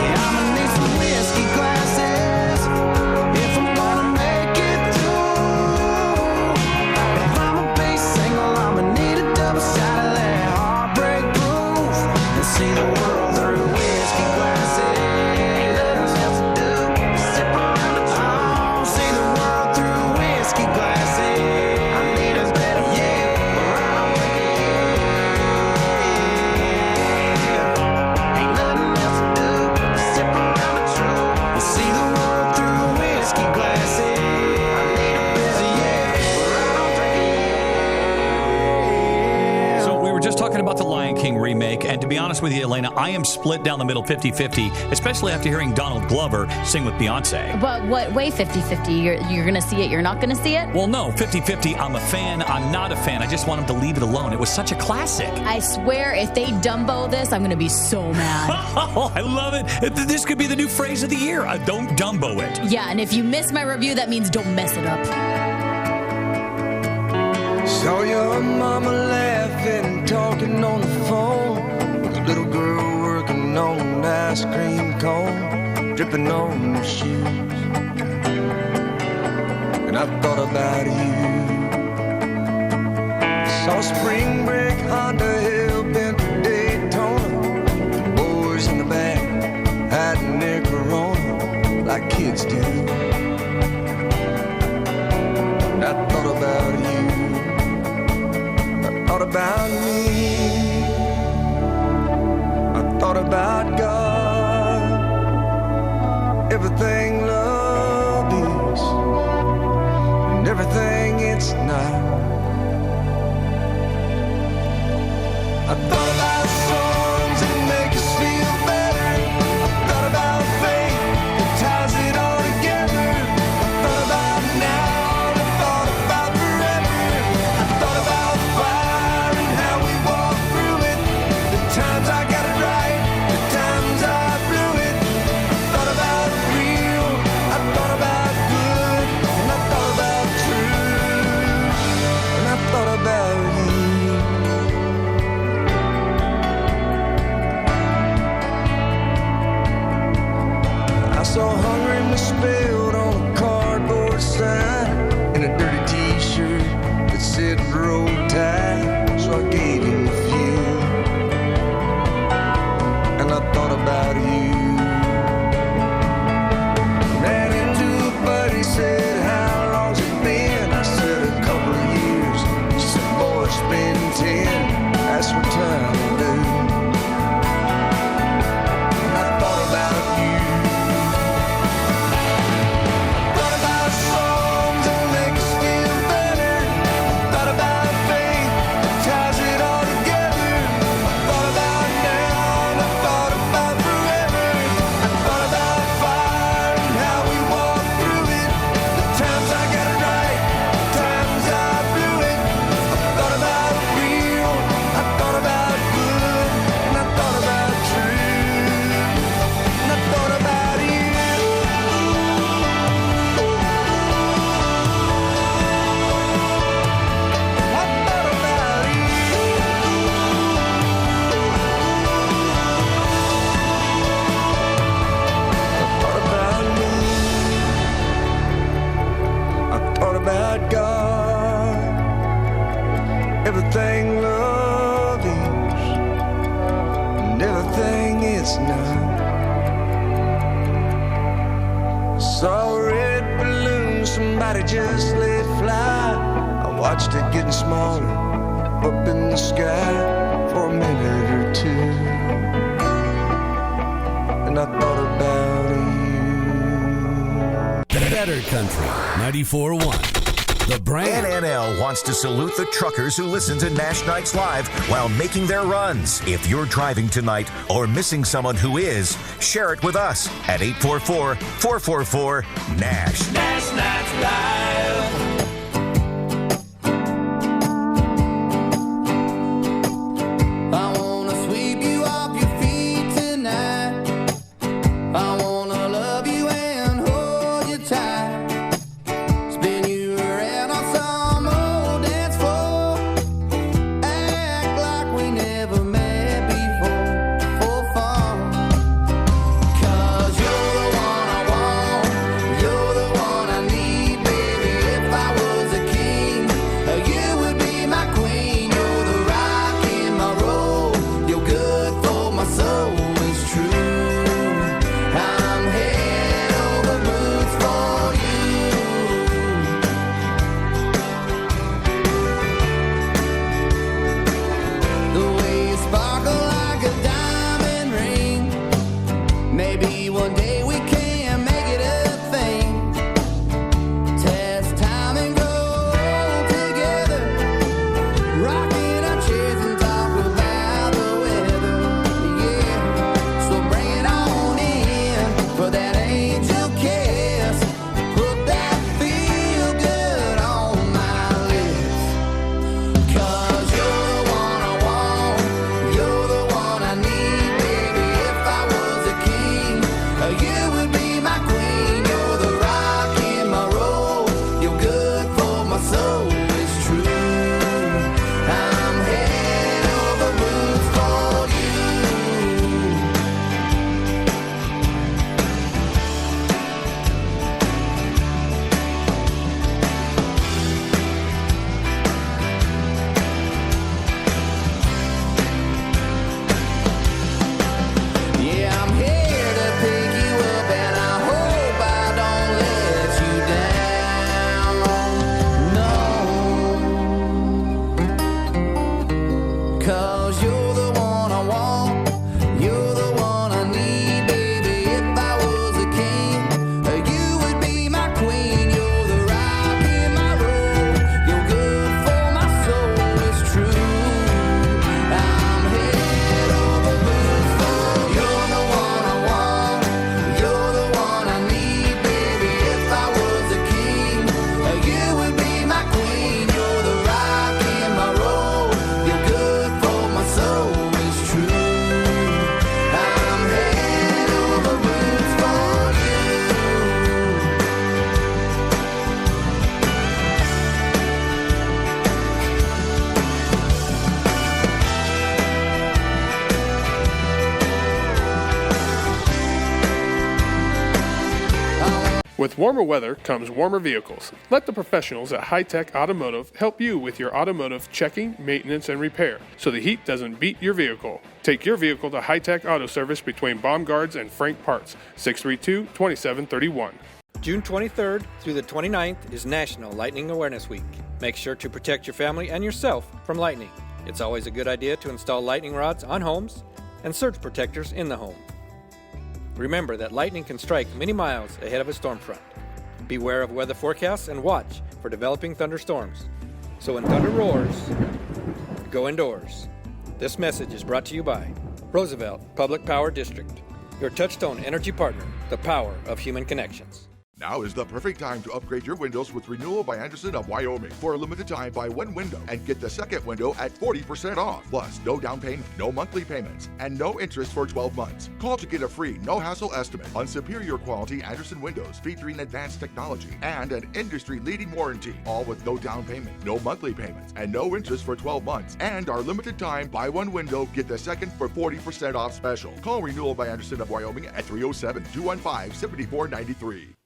Yeah, I'ma need some whiskey glasses if I'm gonna make it through. If I'ma be single, I'ma need a double shot of that heartbreak proof and see the world through whiskey glasses. Ain't nothing else to do but sip around the tree. Oh, see the world through whiskey glasses. I need a better, yeah. Ain't nothing else to do but sip around the truth and see the world through whiskey glasses. I need a better, yeah. So we were just talking about the Lion King remake, and to be honest with you, Elena, I am split down the middle 50-50, especially after hearing Donald Glover sing with Beyonce. But what way 50-50? You're going to see it, you're not going to see it? Well, no, 50-50, I'm a fan, I'm not a fan. I just want him to leave it alone. It was such a classic. I swear, if they Dumbo this, I'm going to be so mad. Oh, I love it. This could be the new phrase of the year. Don't Dumbo it. Yeah, and if you miss my review, that means don't mess it up. Saw your mama laughing and talking on the phone with a little girl working on an ice cream cone, dripping on her shoes. And I thought about you. Saw spring break Honda Hellbent to Daytona, boys in the back hiding their Corona like kids do. And I thought about you. Thought about me, I thought about God, everything love is, and everything it's not. I thought about songs that make us feel better, I thought about faith that ties it all together, I thought about now, I thought about forever, I thought about fire and how we walk through it, the times I got it right, the times I blew it. I thought about real, I thought about good, and I thought about true, and I thought about you. I saw hungry misspelled on a cardboard sign and a dirty t-shirt that said roll tide, so I gave him a few. And I thought about you. Ran into a buddy, said, how long's it been? I said, a couple of years. He said, boy, it's been 10. That's what time will do. And I thought about you. Thought about songs that make us feel better. Thought about faith try to just let it fly. I watched it getting smaller up in the sky for a minute or two, and I thought about you. Better Country 94.1. The Brand. NNL wants to salute the truckers who listen to Nash Nights Live while making their runs. If you're driving tonight or missing someone who is, share it with us at 844-444-NASH. Nash Nights Live. I wanna sweep you off your feet tonight. I wanna love you and hold you tight. Spin you around on some old dance floor. Act like we never met before for fun. 'Cause you're the one I want, you're the one I need, baby. If I was a king, you would be my queen. You're the rock in my road, you're good for my soul, it's true. I'm head over boots for you. The way you sparkle like a diamond ring. Maybe one day we can make it a thing. Test time and grow together. Rocking our chairs and talk about the weather. Yeah, so bring it on in for that angel kiss. Put that feel good on my lips. 'Cause you're the one I want, you're the one I need, baby. If I was a king, you would be my queen. You're the rock in my road, you're good for my soul, it's true. I'm head over boots for you. Yeah, I'm here to pick you up, and I hope I don't let you down. No, 'cause you're the one I want, you're the one I need, baby. If I was a king, you would be my queen. You're the rock in my road, you're good for my soul, it's true. I'm head over boots for you. You're the one I want, you're the one I need, baby. If I was a king, you would be my queen. You're the rock in my road, you're good for my soul, it's true. I'm head over boots for you. With warmer weather comes warmer vehicles. Let the professionals at High Tech Automotive help you with your automotive checking, maintenance, and repair so the heat doesn't beat your vehicle. Take your vehicle to High Tech Auto Service between Baumgart's and Frank Parts, 632-2731. June 23rd through the 29th is National Lightning Awareness Week. Make sure to protect your family and yourself from lightning. It's always a good idea to install lightning rods on homes and surge protectors in the home. Remember that lightning can strike many miles ahead of a storm front. Beware of weather forecasts and watch for developing thunderstorms. So when thunder roars, go indoors. This message is brought to you by Roosevelt Public Power District, your touchstone energy partner, the power of human connections. Now is the perfect time to upgrade your windows with Renewal by Anderson of Wyoming. For a limited time, buy one window and get the second window at 40% off. Plus, no down payment, no monthly payments, and no interest for 12 months. Call to get a free, no-hassle estimate on superior quality Anderson windows featuring advanced technology and an industry-leading warranty. All with no down payment, no monthly payments, and no interest for 12 months. And our limited time, buy one window, get the second for 40% off special. Call Renewal by Anderson of Wyoming at 307-215-7493.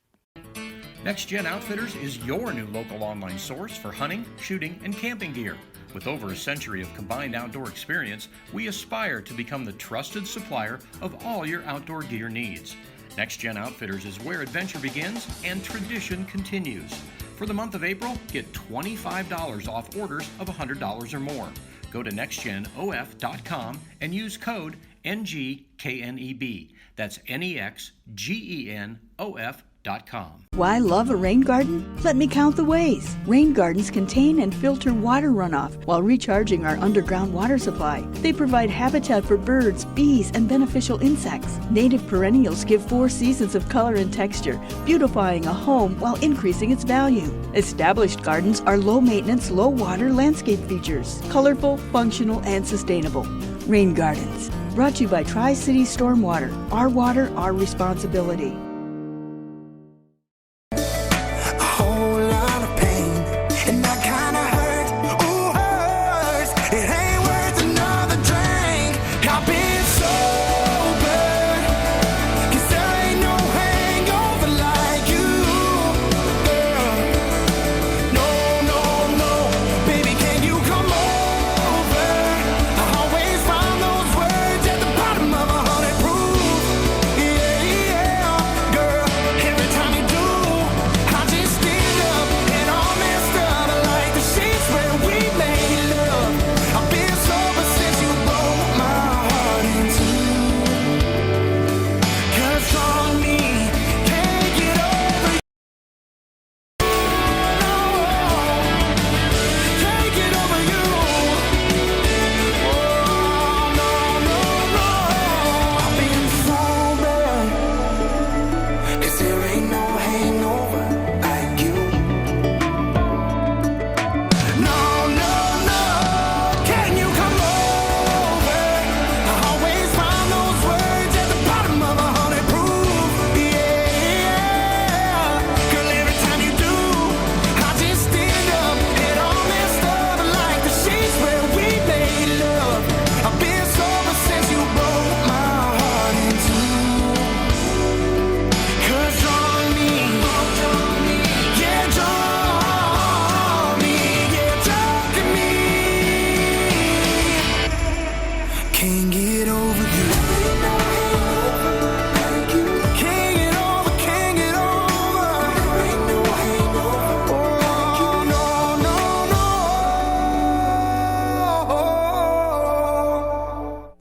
Next Gen Outfitters is your new local online source for hunting, shooting, and camping gear. With over a century of combined outdoor experience, we aspire to become the trusted supplier of all your outdoor gear needs. Next Gen Outfitters is where adventure begins and tradition continues. For the month of April, get $25 off orders of $100 or more. Go to nextgenof.com and use code NGKNEB. That's NEXGENOF.com. Why love a rain garden? Let me count the ways. Rain gardens contain and filter water runoff while recharging our underground water supply. They provide habitat for birds, bees, and beneficial insects. Native perennials give 4 seasons of color and texture, beautifying a home while increasing its value. Established gardens are low-maintenance, low-water landscape features, colorful, functional, and sustainable. Rain gardens, brought to you by Tri-City Stormwater. Our water, our responsibility.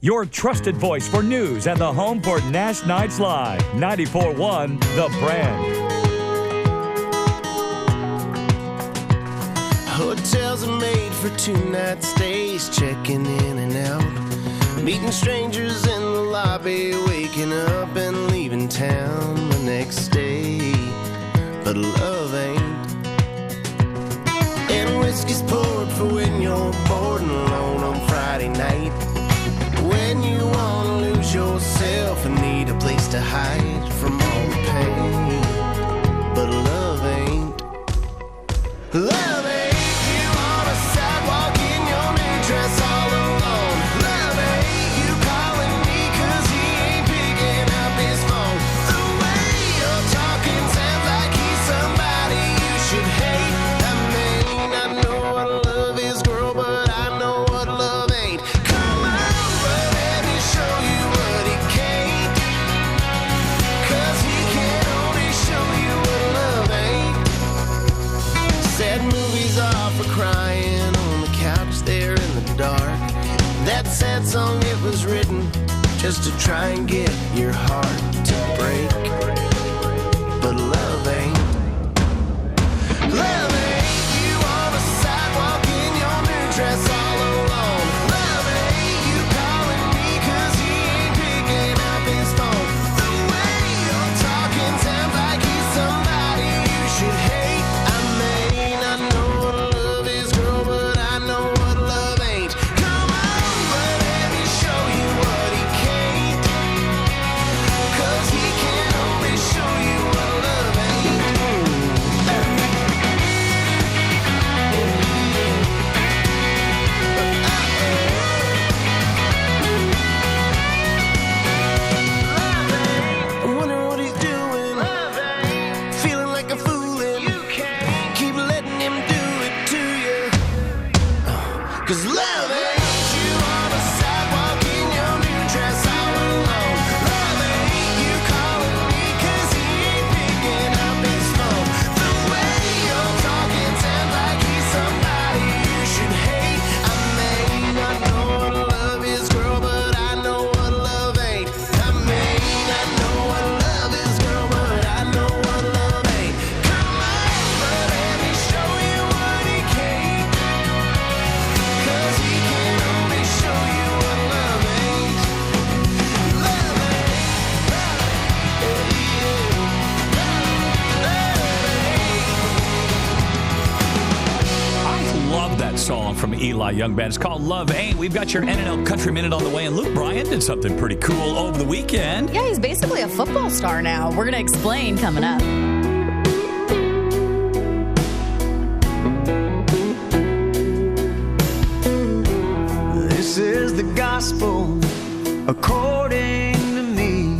Your trusted voice for news and the home for Nash Nights Live. 94.1 The Brand. Hotels are made for 2-night stays, checking in and out, meeting strangers in the lobby, waking up and leaving town the next day. But love ain't. And whiskey's poured for when you're bored and alone on Friday night, when you wanna lose yourself and need a place to hide from all the pain. But love ain't. Love ain't you on a sidewalk in your new dress all alone. Love ain't you calling me 'cause he ain't picking up his phone. The way you're talking sounds like he's somebody you should hate. I mean, I know what love is, girl, but I know what love ain't. Come on, but let me show you what he can't. 'Cause he can only show you what love ain't. Sad movies are for crying on the couch there in the dark. That sad song, it was written just to try and get your heart to break. But love ain't. Love ain't you on a sidewalk in your new dress all alone. Love ain't you calling me 'cause he ain't picking up his phone. The way you're talking sounds like he's somebody you should hate. I mean, I know what love is, girl, but I know what love ain't. Come on, but let me show you what he can't. 'Cause he can only show you what love ain't. song from Eli Young Band. It's called Love Ain't. We've got your N&L Country Minute on the way, and Luke Bryan did something pretty cool over the weekend. Yeah, he's basically a football star now. We're going to explain coming up. This is the gospel according to me.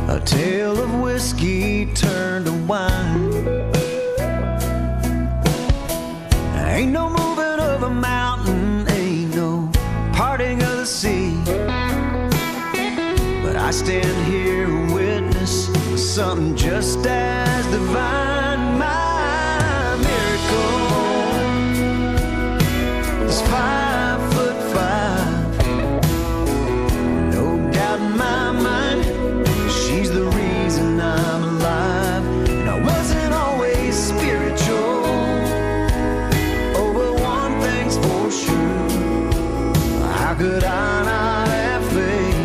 A tale of whiskey turned to wine. Ain't no moving of a mountain, ain't no parting of the sea. But I stand here and witness something just as divine. My miracle is 5'5". No doubt in my mind, she's the reason I'm alive. And I wasn't always spiritual. Oh, but one thing's for sure. How could I not have faith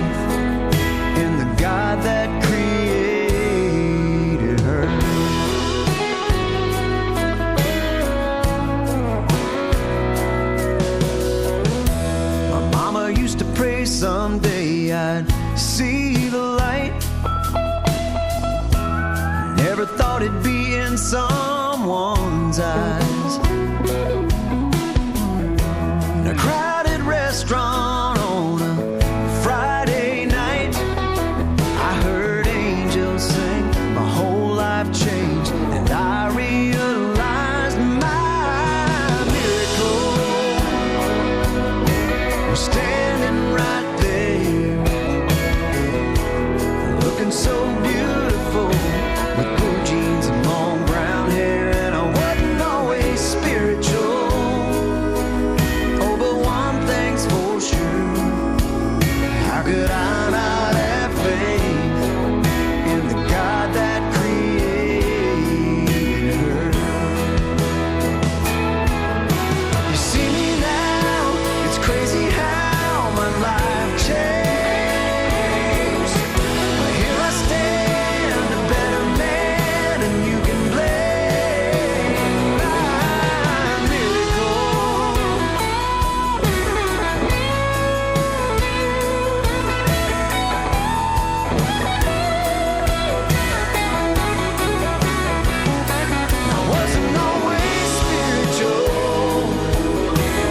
in the God that created her? My mama used to pray someday I'd see the light. Never thought it'd be in someone's eyes. In a crowded restaurant on a Friday night, I heard angels sing, my whole life changed, and I realized my miracle was standing right there, looking so beautiful with blue jeans and long brown hair. And I wasn't always spiritual. Oh, but one thing's for sure. How could I not have faith in the God that created her? You see me now, it's crazy how my life changed. But here I stand, a better man, and you can blame my I wasn't always spiritual.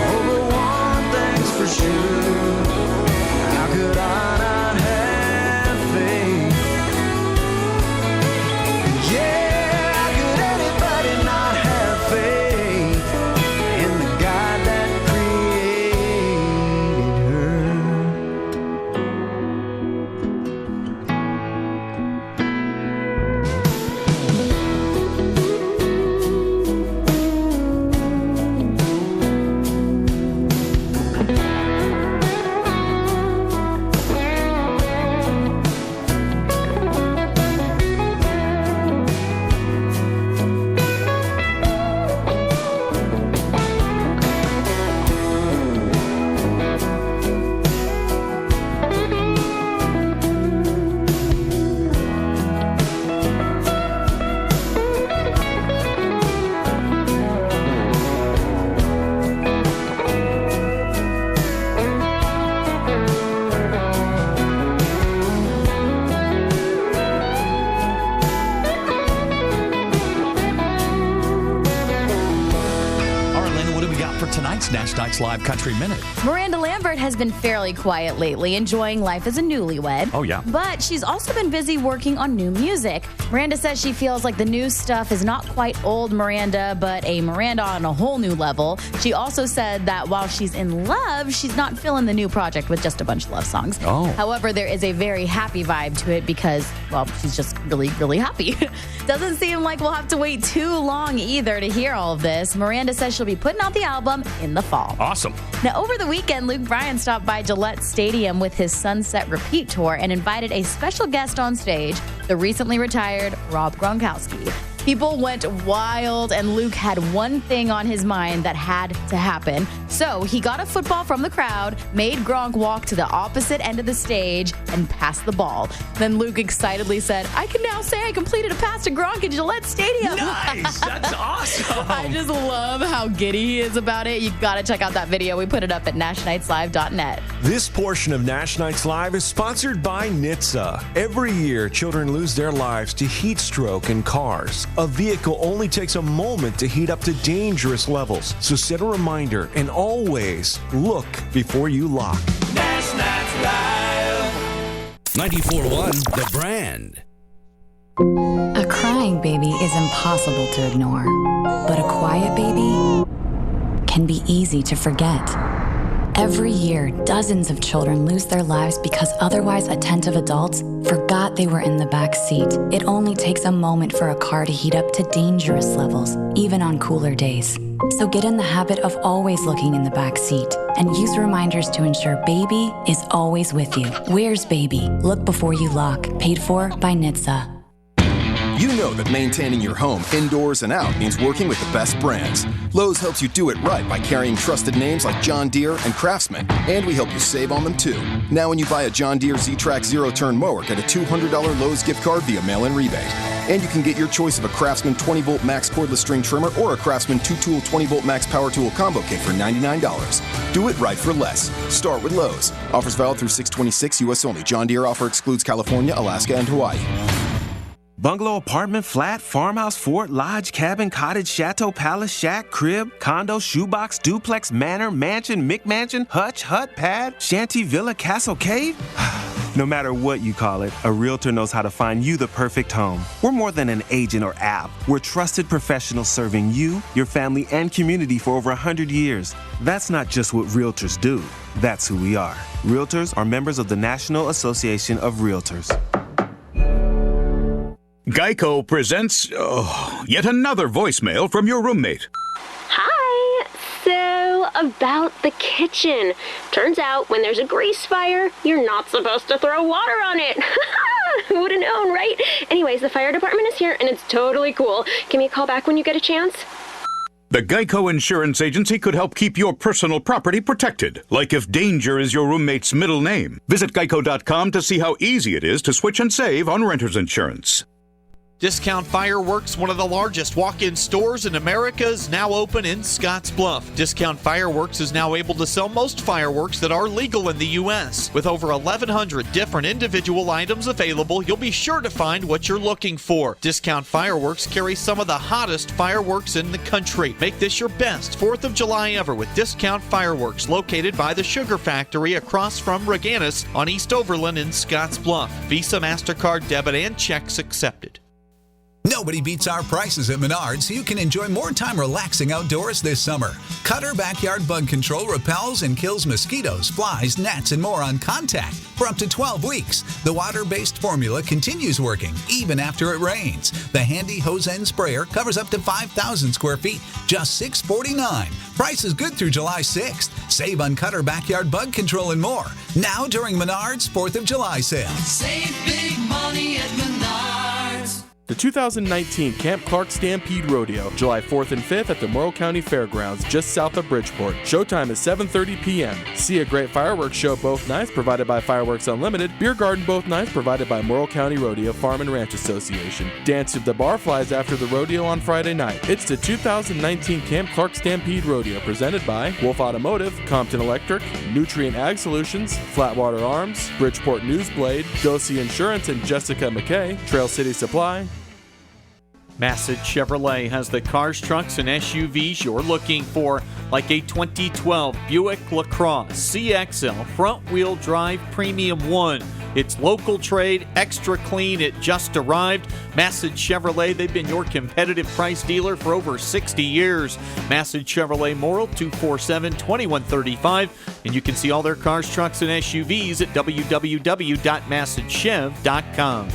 Oh, but one thing's for sure. How could I not have faith? Yeah, how could anybody not have faith in the God that created her? All right, Lena, what do we got for tonight's Nash Nights Live Country Minute? Miranda Lambert has been fairly quiet lately, enjoying life as a newlywed. Oh, yeah. But she's also been busy working on new music. Miranda says she feels like the new stuff is not quite old Miranda, but a Miranda on a whole new level. She also said that while she's in love, she's not filling the new project with just a bunch of love songs. Oh. However, there is a very happy vibe to it because, well, she's just really, really happy. Doesn't seem like we'll have to wait too long either to hear all of this. Miranda says she'll be putting out the album in the fall. Awesome. Now, over the weekend, Luke Bryan stopped by Gillette Stadium with his Sunset Repeat tour and invited a special guest on stage, the recently retired Rob Gronkowski. People went wild, and Luke had one thing on his mind that had to happen. So he got a football from the crowd, made Gronk walk to the opposite end of the stage, and passed the ball. Then Luke excitedly said, "I can now say I completed a pass to Gronk in Gillette Stadium." Nice! That's awesome! I just love how giddy he is about it. You got to check out that video. We put it up at nashnightslive.net. This portion of Nash Nights Live is sponsored by NHTSA. Every year, children lose their lives to heat stroke in cars. A vehicle only takes a moment to heat up to dangerous levels. So set a reminder and always look before you lock. Nash Nights Live. 94.1 The Brand. A crying baby is impossible to ignore, but a quiet baby can be easy to forget. Every year, dozens of children lose their lives because otherwise attentive adults forgot they were in the back seat. It only takes a moment for a car to heat up to dangerous levels, even on cooler days. So get in the habit of always looking in the back seat and use reminders to ensure baby is always with you. Where's baby? Look before you lock. Paid for by NHTSA. You know that maintaining your home indoors and out means working with the best brands. Lowe's helps you do it right by carrying trusted names like John Deere and Craftsman, and we help you save on them too. Now when you buy a John Deere Z-Track zero-turn mower, get a $200 Lowe's gift card via mail-in rebate. And you can get your choice of a Craftsman 20-volt max cordless string trimmer or a Craftsman 2-tool 20-volt max power tool combo kit for $99. Do it right for less. Start with Lowe's. Offers valid through 6/26 U.S. only. John Deere offer excludes California, Alaska, and Hawaii. Bungalow, apartment, flat, farmhouse, fort, lodge, cabin, cottage, chateau, palace, shack, crib, condo, shoebox, duplex, manor, mansion, McMansion, hutch, hut, pad, shanty, villa, castle, cave. No matter what you call it, a realtor knows how to find you the perfect home. We're more than an agent or app. We're trusted professionals serving you, your family, and community for over 100 years. That's not just what realtors do. That's who we are. Realtors are members of the National Association of Realtors. Geico presents yet another voicemail from your roommate. Hi. So, about the kitchen. Turns out when there's a grease fire, you're not supposed to throw water on it. Who would have known, right? Anyways, the fire department is here and it's totally cool. Give me a call back when you get a chance. The Geico Insurance Agency could help keep your personal property protected, like if danger is your roommate's middle name. Visit geico.com to see how easy it is to switch and save on renter's insurance. Discount Fireworks, one of the largest walk-in stores in America, is now open in Scottsbluff. Discount Fireworks is now able to sell most fireworks that are legal in the U.S. With over 1,100 different individual items available, you'll be sure to find what you're looking for. Discount Fireworks carries some of the hottest fireworks in the country. Make this your best 4th of July ever with Discount Fireworks, located by the Sugar Factory across from Reganis on East Overland in Scottsbluff. Visa, MasterCard, debit, and checks accepted. Nobody beats our prices at Menards, so you can enjoy more time relaxing outdoors this summer. Cutter Backyard Bug Control repels and kills mosquitoes, flies, gnats, and more on contact for up to 12 weeks. The water-based formula continues working even after it rains. The handy hose end sprayer covers up to 5,000 square feet, just $649. Price is good through July 6th. Save on Cutter Backyard Bug Control and more. Now during Menards 4th of July sale. Save big money at Menards. The 2019 Camp Clark Stampede Rodeo, July 4th and 5th at the Morrow County Fairgrounds, just south of Bridgeport. Showtime is 7:30 p.m. See a great fireworks show both nights provided by Fireworks Unlimited, beer garden both nights provided by Morrow County Rodeo Farm and Ranch Association. Dance to the Barflies after the rodeo on Friday night. It's the 2019 Camp Clark Stampede Rodeo presented by Wolf Automotive, Compton Electric, Nutrient Ag Solutions, Flatwater Arms, Bridgeport Newsblade, Dosey Insurance and Jessica McKay, Trail City Supply. Massett Chevrolet has the cars, trucks, and SUVs you're looking for, like a 2012 Buick LaCrosse CXL front-wheel drive Premium 1. It's local trade, extra clean, it just arrived. Massett Chevrolet, they've been your competitive price dealer for over 60 years. Massett Chevrolet Morrill, 247-2135. And you can see all their cars, trucks, and SUVs at www.massettchev.com.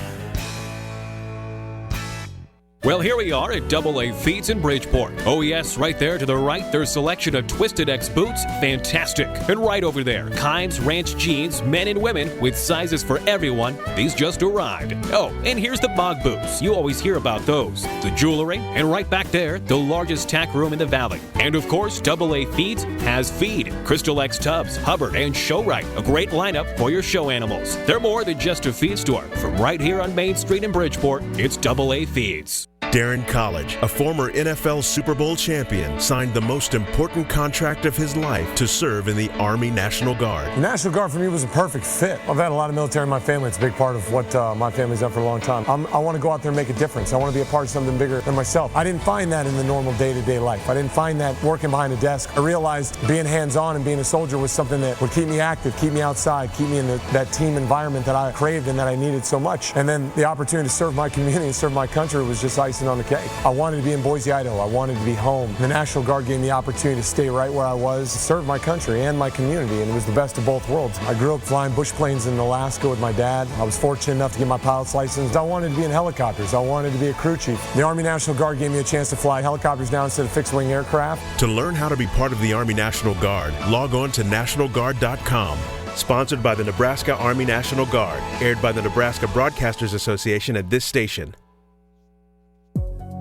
Well, here we are at AA Feeds in Bridgeport. Oh yes, right there to the right, their selection of Twisted X boots, fantastic. And right over there, Kimes Ranch jeans, men and women, with sizes for everyone. These just arrived. Oh, and here's the Bog boots. You always hear about those. The jewelry, and right back there, the largest tack room in the valley. And of course, AA Feeds has Feed, Crystal X Tubs, Hubbard, and Showrite. A great lineup for your show animals. They're more than just a feed store. From right here on Main Street in Bridgeport, it's AA Feeds. Darren College, a former NFL Super Bowl champion, signed the most important contract of his life to serve in the Army National Guard. The National Guard for me was a perfect fit. I've had a lot of military in my family. It's a big part of what my family's done for a long time. I want to go out there and make a difference. I want to be a part of something bigger than myself. I didn't find that in the normal day-to-day life. I didn't find that working behind a desk. I realized being hands-on and being a soldier was something that would keep me active, keep me outside, keep me in that team environment that I craved and that I needed so much. And then the opportunity to serve my community and serve my country was just icing on the cake. I wanted to be in Boise, Idaho. I wanted to be home. The National Guard gave me the opportunity to stay right where I was, serve my country and my community, and it was the best of both worlds. I grew up flying bush planes in Alaska with my dad. I was fortunate enough to get my pilot's license. I wanted to be in helicopters. I wanted to be a crew chief. The Army National Guard gave me a chance to fly helicopters now instead of fixed-wing aircraft. To learn how to be part of the Army National Guard, log on to nationalguard.com. Sponsored by the Nebraska Army National Guard. Aired by the Nebraska Broadcasters Association at this station.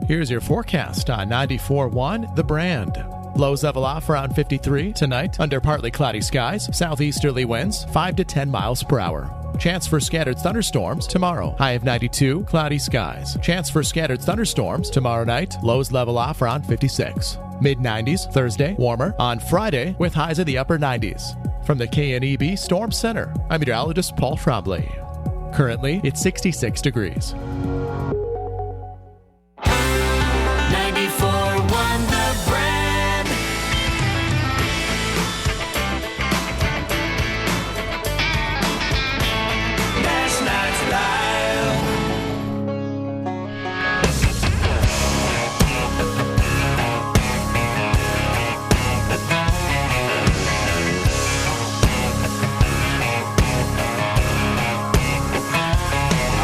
Here's your forecast on 94.1 The Brand. Lows level off around 53 tonight under partly cloudy skies. Southeasterly winds 5 to 10 miles per hour. Chance for scattered thunderstorms tomorrow. High of 92, cloudy skies. Chance for scattered thunderstorms tomorrow night. Lows level off around 56. Mid-90s Thursday, warmer on Friday with highs in the upper 90s. From the KNEB Storm Center, I'm meteorologist Paul Trombley. Currently, it's 66 degrees. 94.1 The Brand. Last night's live.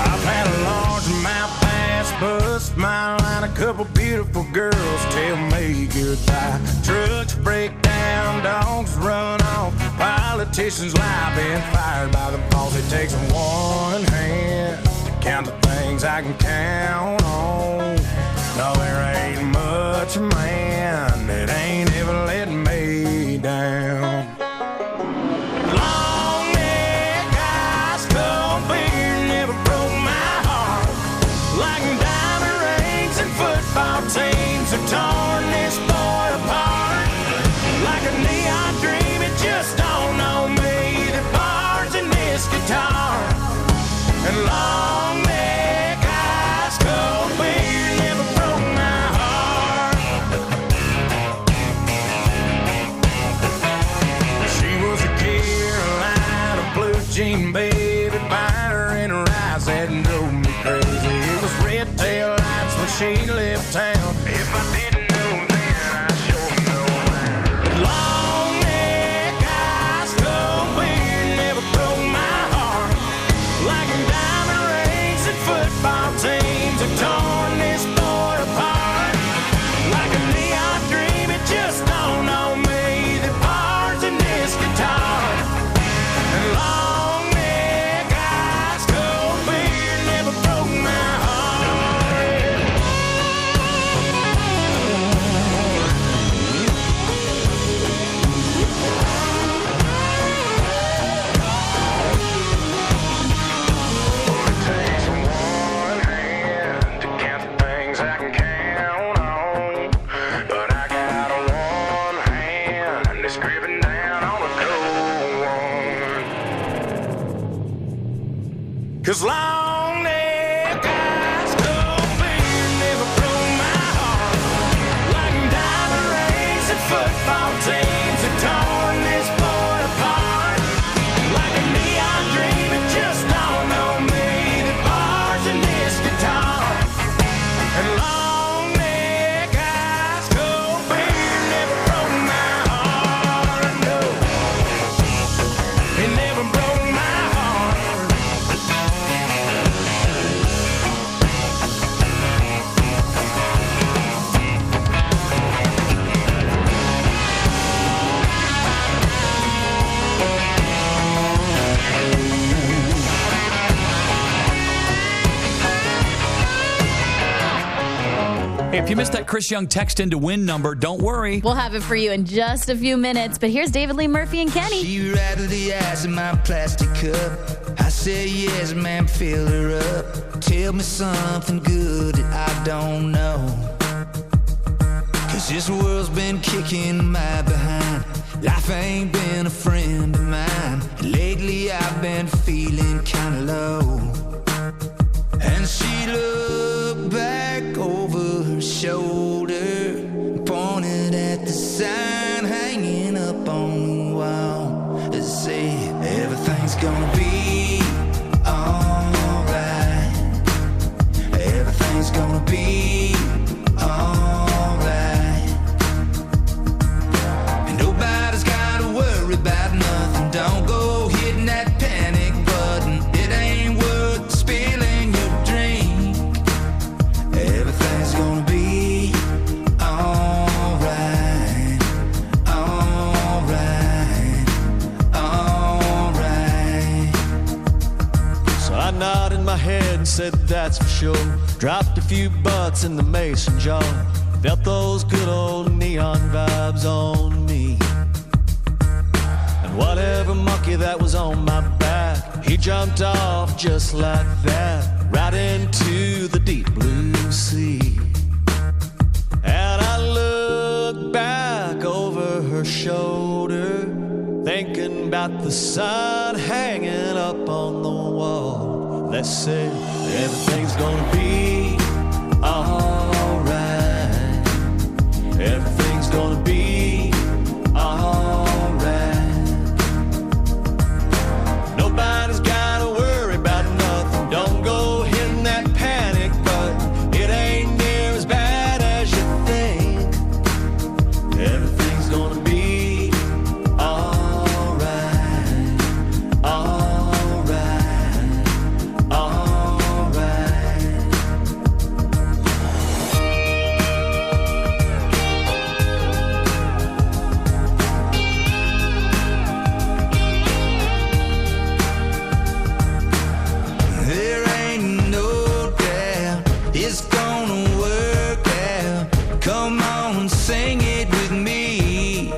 I've had a large amount pass, bust my line, a couple beautiful girls tell me goodbye. Trucks break down, dogs run off, politicians lie, been fired by the boss. It takes one hand to count the things I can count on. No, there ain't much man that ain't ever let me down. Long neck, ice cold beer never broke my heart. Like diamond rings and football teams have torn this boy apart. Like a neon dream, it just dawned on me that bars in this guitar. And long neck, ice cold beer never broke my heart. She was a Carolina blue jean baby, biter in her eyes that drove me crazy. It was red tail lights when she left town. If I didn't know then, I sure know now. Long neck, ice cold beer never broke my heart. Like diamond rings and football teams have torn this boy apart. Like a neon dream, it just dawned on me that bars in this guitar. And long neck, ice cold beer never broke my heart. It takes one hand to Hey, if you missed that Chris Young text in to win number, don't worry. We'll have it for you in just a few minutes. But here's David Lee Murphy and Kenny. She rattled the ice in my plastic cup. I said, yes, man, fill her up. Tell me something good that I don't know. 'Cause this world's been kicking my behind. Life ain't been a friend of mine. Lately I've been feeling kinda low. And she looked back over her shoulder, pointed at the sign hanging up on the wall. It said, everything's gonna be alright. Everything's gonna be alright. And nobody's gotta worry about nothing. Don't go hitting that panic button. It ain't worth spilling your drink. Everything's gonna be alright. Alright. Alright. So I nodded my head and said that's for sure. Dropped a few bucks in the mason jar. Felt those good old neon vibes on me. And whatever monkey that was on my back, he jumped off just like that, right into the deep blue sea. And I looked back over her shoulder, thinking about the sign hanging up on the wall that said, everything's gonna be alright. Everything's gonna be alright. Nobody's gotta worry about nothing. Don't go hitting that panic button. It ain't near as bad as you think. Everything's gonna be alright. Alright. Alright. There ain't no doubt it's gonna work out. Come on, sing it with me.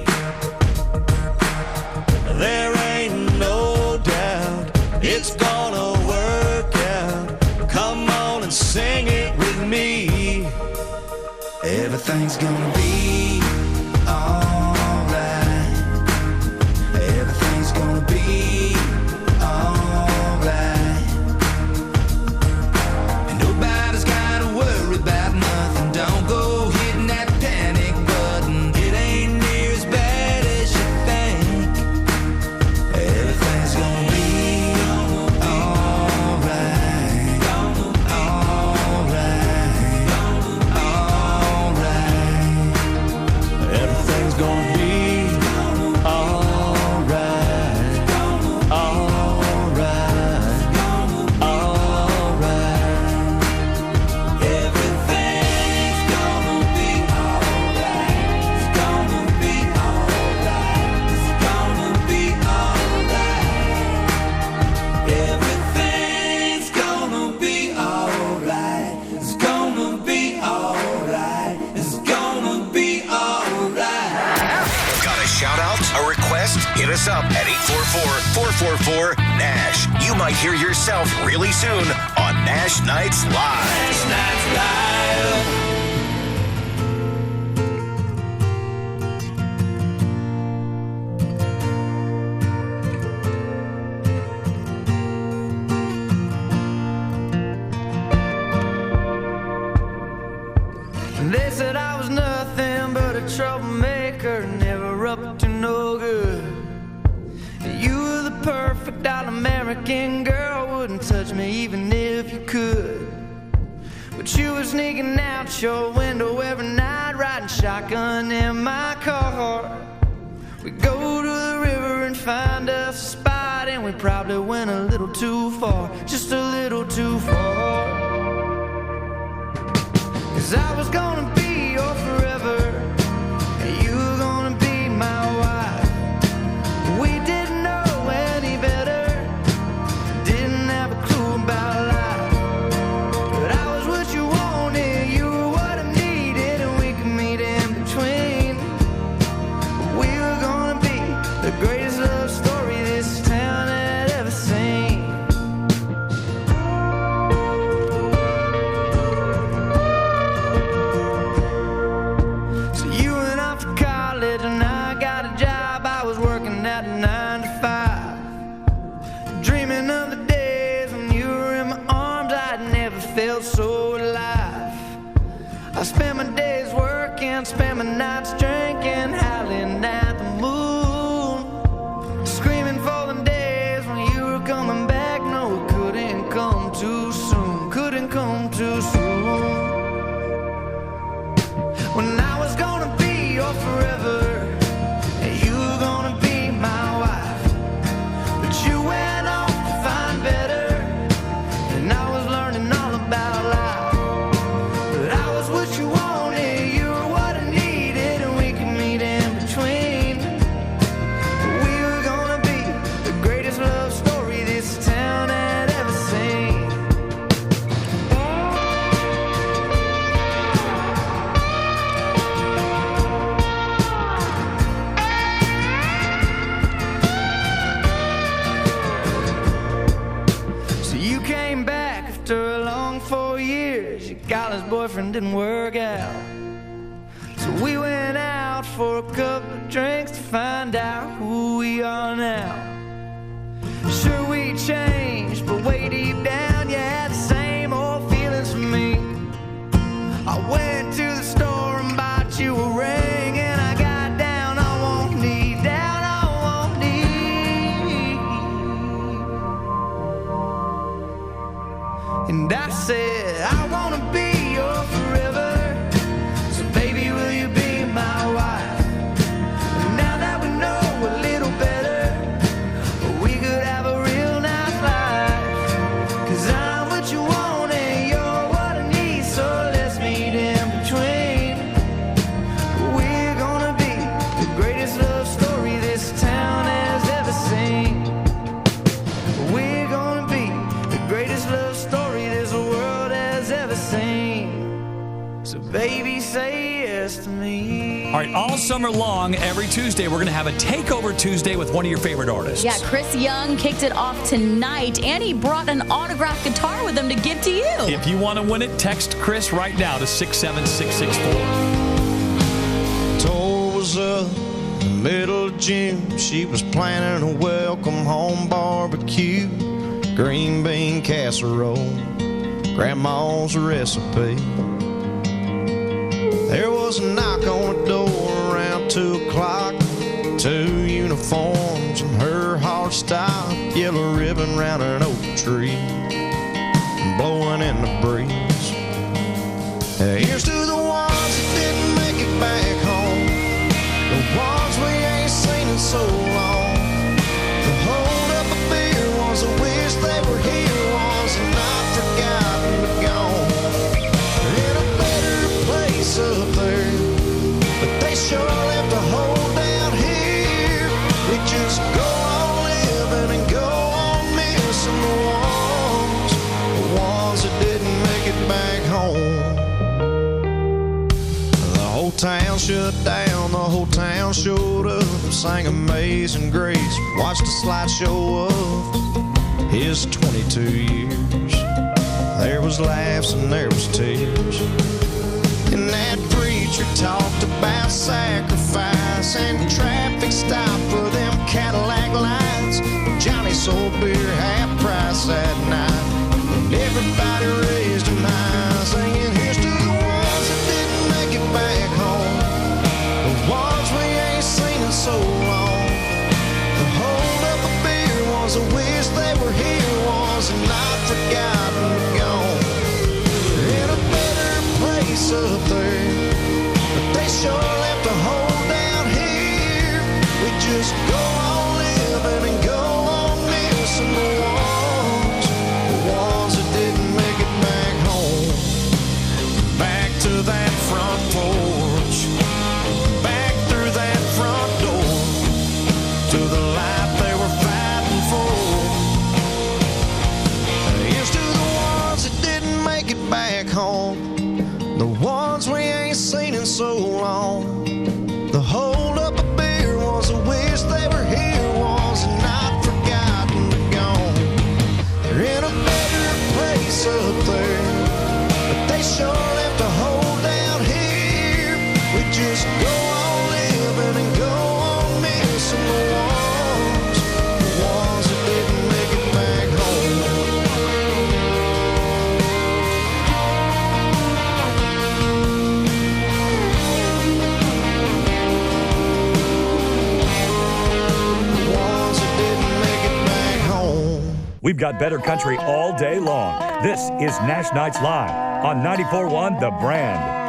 There ain't no doubt it's gonna work out. Come on and sing it with me. Everything's gonna be alright. Everything's gonna be alright. And nobody's gotta worry about nothing. Don't go hitting that panic button. It ain't near as bad as you think. Everything's gonna be alright. Alright. Alright. Everything's gonna be alright. Alright. Alright. Everything's gonna be alright. It's gonna be alright. It's gonna be alright. Everything's gonna be alright. It's gonna be alright. It's gonna be alright. Got a shout out? A request? Hit us up at 844-444-NASH. You might hear yourself really soon on Nash Nights Live. Nash Nights Live. They said I was nothing but a troublemaker, never up to no good. You were the perfect all-American girl, wouldn't touch me even if you could. But you were sneaking out your window every night, riding shotgun in my car. We go to the river and find us a spot, and we probably went a little too far, just a little too far. 'Cause I was gonna be your forever, and you were gonna be my wife. We didn't know any better, didn't have a clue about life. But I was what you wanted, you were what I needed. I spent my days working, spent my nights drinking, howling at the moon, screaming for the days when you were coming back. No, it couldn't come too soon, couldn't come too soon. When I was gonna be your forever, and you were gonna be my wife, but you went off to find better, and I was learning all about life. But I was what you wanted, you were what I needed, and we could meet in between. We were gonna be the greatest love story this town had ever seen. So you came back after a long 4 years. Your college boyfriend didn't work out, so we went out for a couple of drinks to find out who we are now. Sure, we changed, but way deep down you had the same old feelings for me. I went to the store and bought you a ring, and I got down on one knee, down on one knee, and I said, I wanna be your forever, so baby, will you be my wife? And now that we know a little better, we could have a real nice life. 'Cause I'm what you want and you're what I need, so let's meet in between. We're gonna be the greatest love story this town has ever seen. We're gonna be the greatest love story this world has ever seen. So baby, say yes to me. All right, all summer long, every Tuesday, we're going to have a Takeover Tuesday with one of your favorite artists. Yeah, Chris Young kicked it off tonight, and he brought an autographed guitar with him to give to you. If you want to win it, text Chris right now to 67664. Tour was up in the middle of June. She was planning a welcome home barbecue, green bean casserole, grandma's recipe. There was a knock on the door around 2 o'clock. 2 uniforms and her heart stopped. Yellow ribbon round an oak tree, blowing in the breeze. Here's to the ones that didn't make it back home, the ones we ain't seen in so long. The hold up a beer was a wish they were here, was not forgotten but gone. In a better place up there, but they sure left a hole down here. We just go on living and go on missing the ones that didn't make it back home. The whole town shut down, the whole town showed up, sang Amazing Grace, watched a slideshow of his 22 years. There was laughs and there was tears, and that preacher talked about sacrifice and traffic stop for them Cadillac lights. Johnny sold beer half price that night, and everybody raised them high, singing, here's to the ones that didn't make it back home, the ones we ain't seen in so long. The hold up a beer was a wish they were here, was not forgotten but gone. In a better place up there, but they sure left a hole down here. We just go on living and go on missing the ones that didn't make it back home. Back to that front porch, back through that front door, to the life they were fighting for. Here's to the ones that didn't make it back home, the ones we ain't seen in so long. The hold up a beer was a wish they were here, was not forgotten but gone. They're in a better place up there, but they sure left a hole down here. We just go on living and go on missing the ones that didn't make it back home. got better country all day long. This is Nash Nights Live on 94.1 The Brand.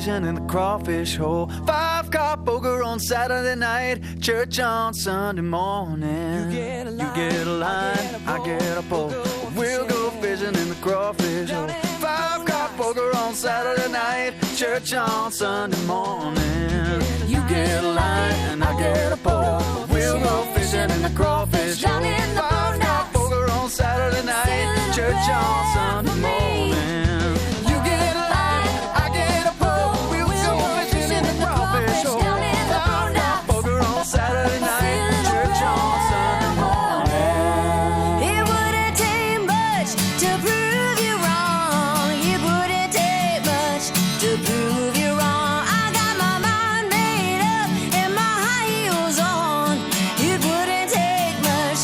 In the crawfish hole, 5-car poker on Saturday night, church on Sunday morning. You get a line, I get a pole. We'll go fishing in the crawfish hole. 5-car poker on Saturday night, church on Sunday morning. You get a line and I get a pole. We'll go fishing in the crawfish hole. 5-car poker on Saturday night, church on Sunday morning. Saturday night, church on Sunday morning. It wouldn't take much to prove you wrong. It wouldn't take much to prove you wrong. I got my mind made up and my high heels on. It wouldn't take much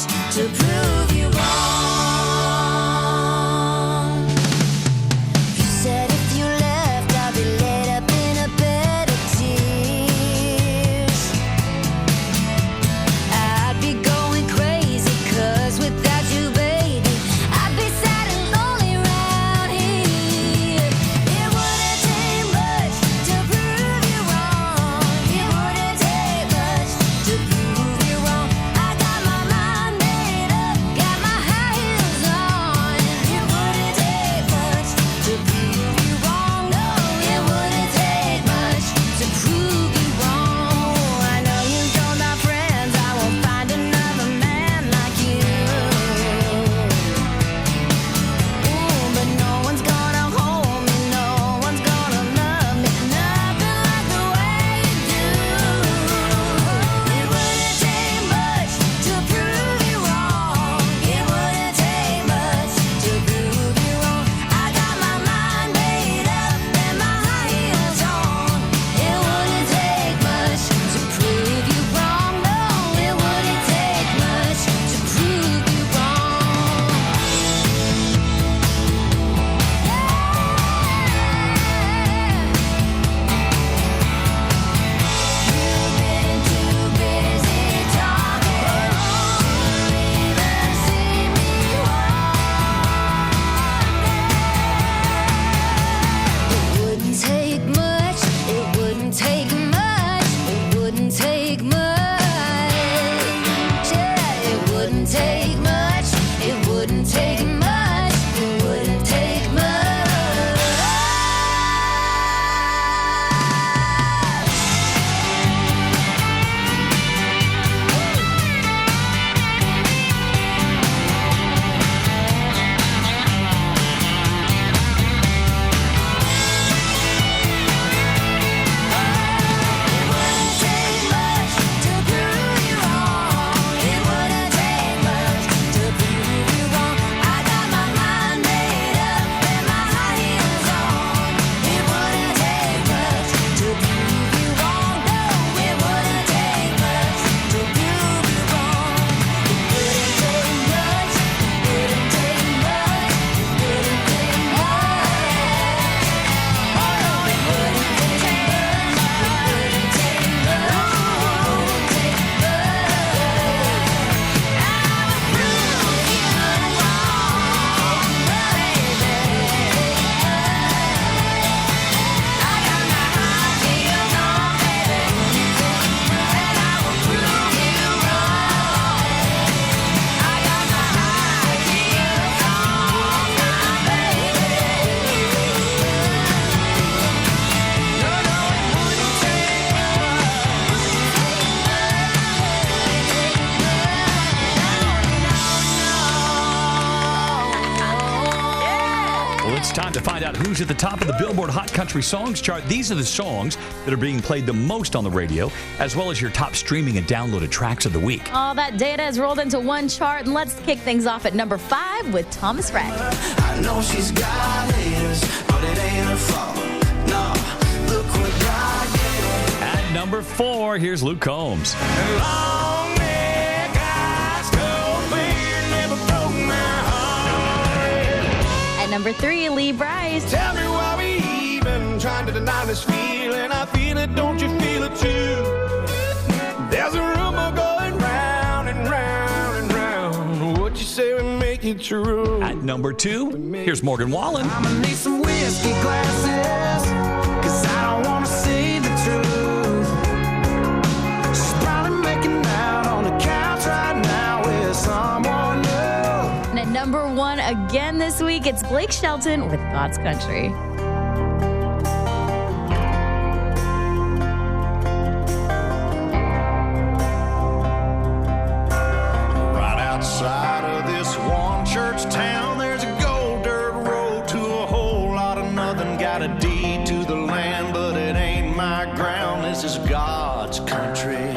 wouldn't take much. It wouldn't take much. It wouldn't take much. Time to find out who's at the top of the Billboard Hot Country Songs chart. These are the songs that are being played the most on the radio, as well as your top streaming and downloaded tracks of the week. All that data has rolled into one chart, and let's kick things off at number 5 with Thomas Rhett. I know she's got haters, but it ain't her fault. No, look what God did. At number 4, here's Luke Combs. Long neck, eyes, cold beard, never broke my heart. At number 3, Lee Bryce. Tell me why we even trying to deny this feeling. I feel it, don't you feel it too? There's a rumor going round and round and round. What you say would make it true. At number 2, here's Morgan Wallen. I'ma need some whiskey glasses, 'cause I don't wanna see the truth. She's probably making out on the couch right now with someone new. And at number 1 again this week, it's Blake Shelton with God's Country. Right outside of this one church town, there's a gold dirt road to a whole lot of nothing. Got a deed to the land, but it ain't my ground. This is God's country.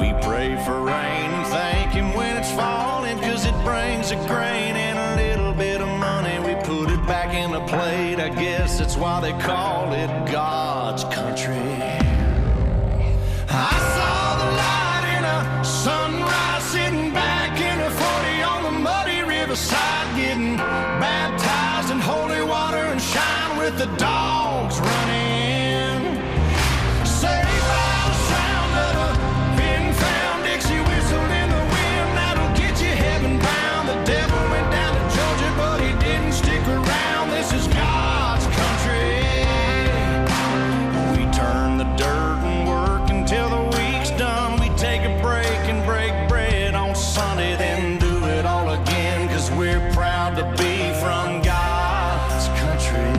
We pray for rain and thank Him when it's falling, 'cause it brings a grain and a little bit of money. We put it back in the plate. I guess that's why they call it God's country. I saw the light in a sunrise, sitting back in a 40 on the muddy riverside, getting baptized in holy water and shine with the dogs running. Saved by the sound of a pin-found Dixie whistle in the wind that'll get you heaven bound. The devil went down to Georgia, but he didn't stick around. This is God's country. We turn the dirt and work until the week's done. We take a break and break bread on Sunday, then do it all again, 'cause we're proud to be from God's country.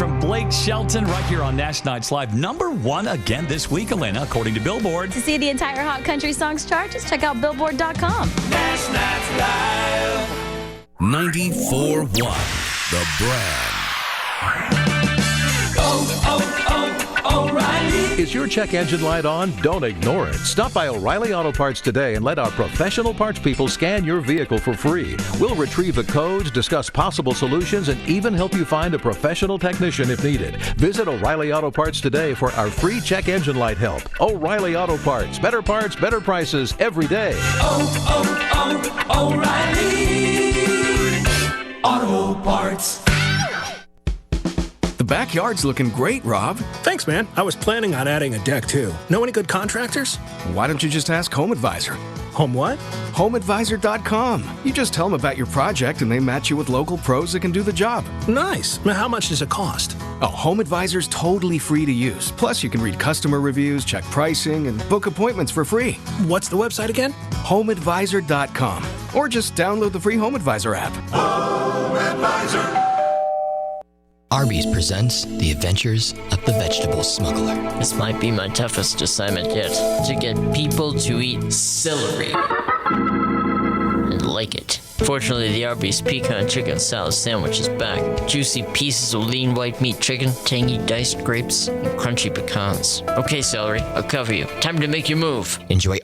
from Blake Shelton right here on Nash Nights Live. #1 again this week, Elena, according to Billboard. To see the entire Hot Country Songs chart, just check out Billboard.com. Nash Nights Live. 94.1 The Brand. O'Reilly. Is your check engine light on? Don't ignore it. Stop by O'Reilly Auto Parts today and let our professional parts people scan your vehicle for free. We'll retrieve the codes, discuss possible solutions, and even help you find a professional technician if needed. Visit O'Reilly Auto Parts today for our free check engine light help. O'Reilly Auto Parts. Better parts, better prices every day. O'Reilly Auto Parts. The backyard's looking great, Rob. Thanks, man. I was planning on adding a deck, too. Know any good contractors? Why don't you just ask Home Advisor? Home what? HomeAdvisor.com. You just tell them about your project and they match you with local pros that can do the job. Nice. Now, how much does it cost? Oh, Home Advisor's totally free to use. Plus, you can read customer reviews, check pricing, and book appointments for free. What's the website again? HomeAdvisor.com. Or just download the free Home Advisor app. Home Advisor. Arby's presents The Adventures of the Vegetable Smuggler. This might be my toughest assignment yet. To get people to eat celery. And like it. Fortunately, the Arby's pecan chicken salad sandwich is back. Juicy pieces of lean white meat chicken, tangy diced grapes, and crunchy pecans. Okay, celery, I'll cover you. Time to make your move. Enjoy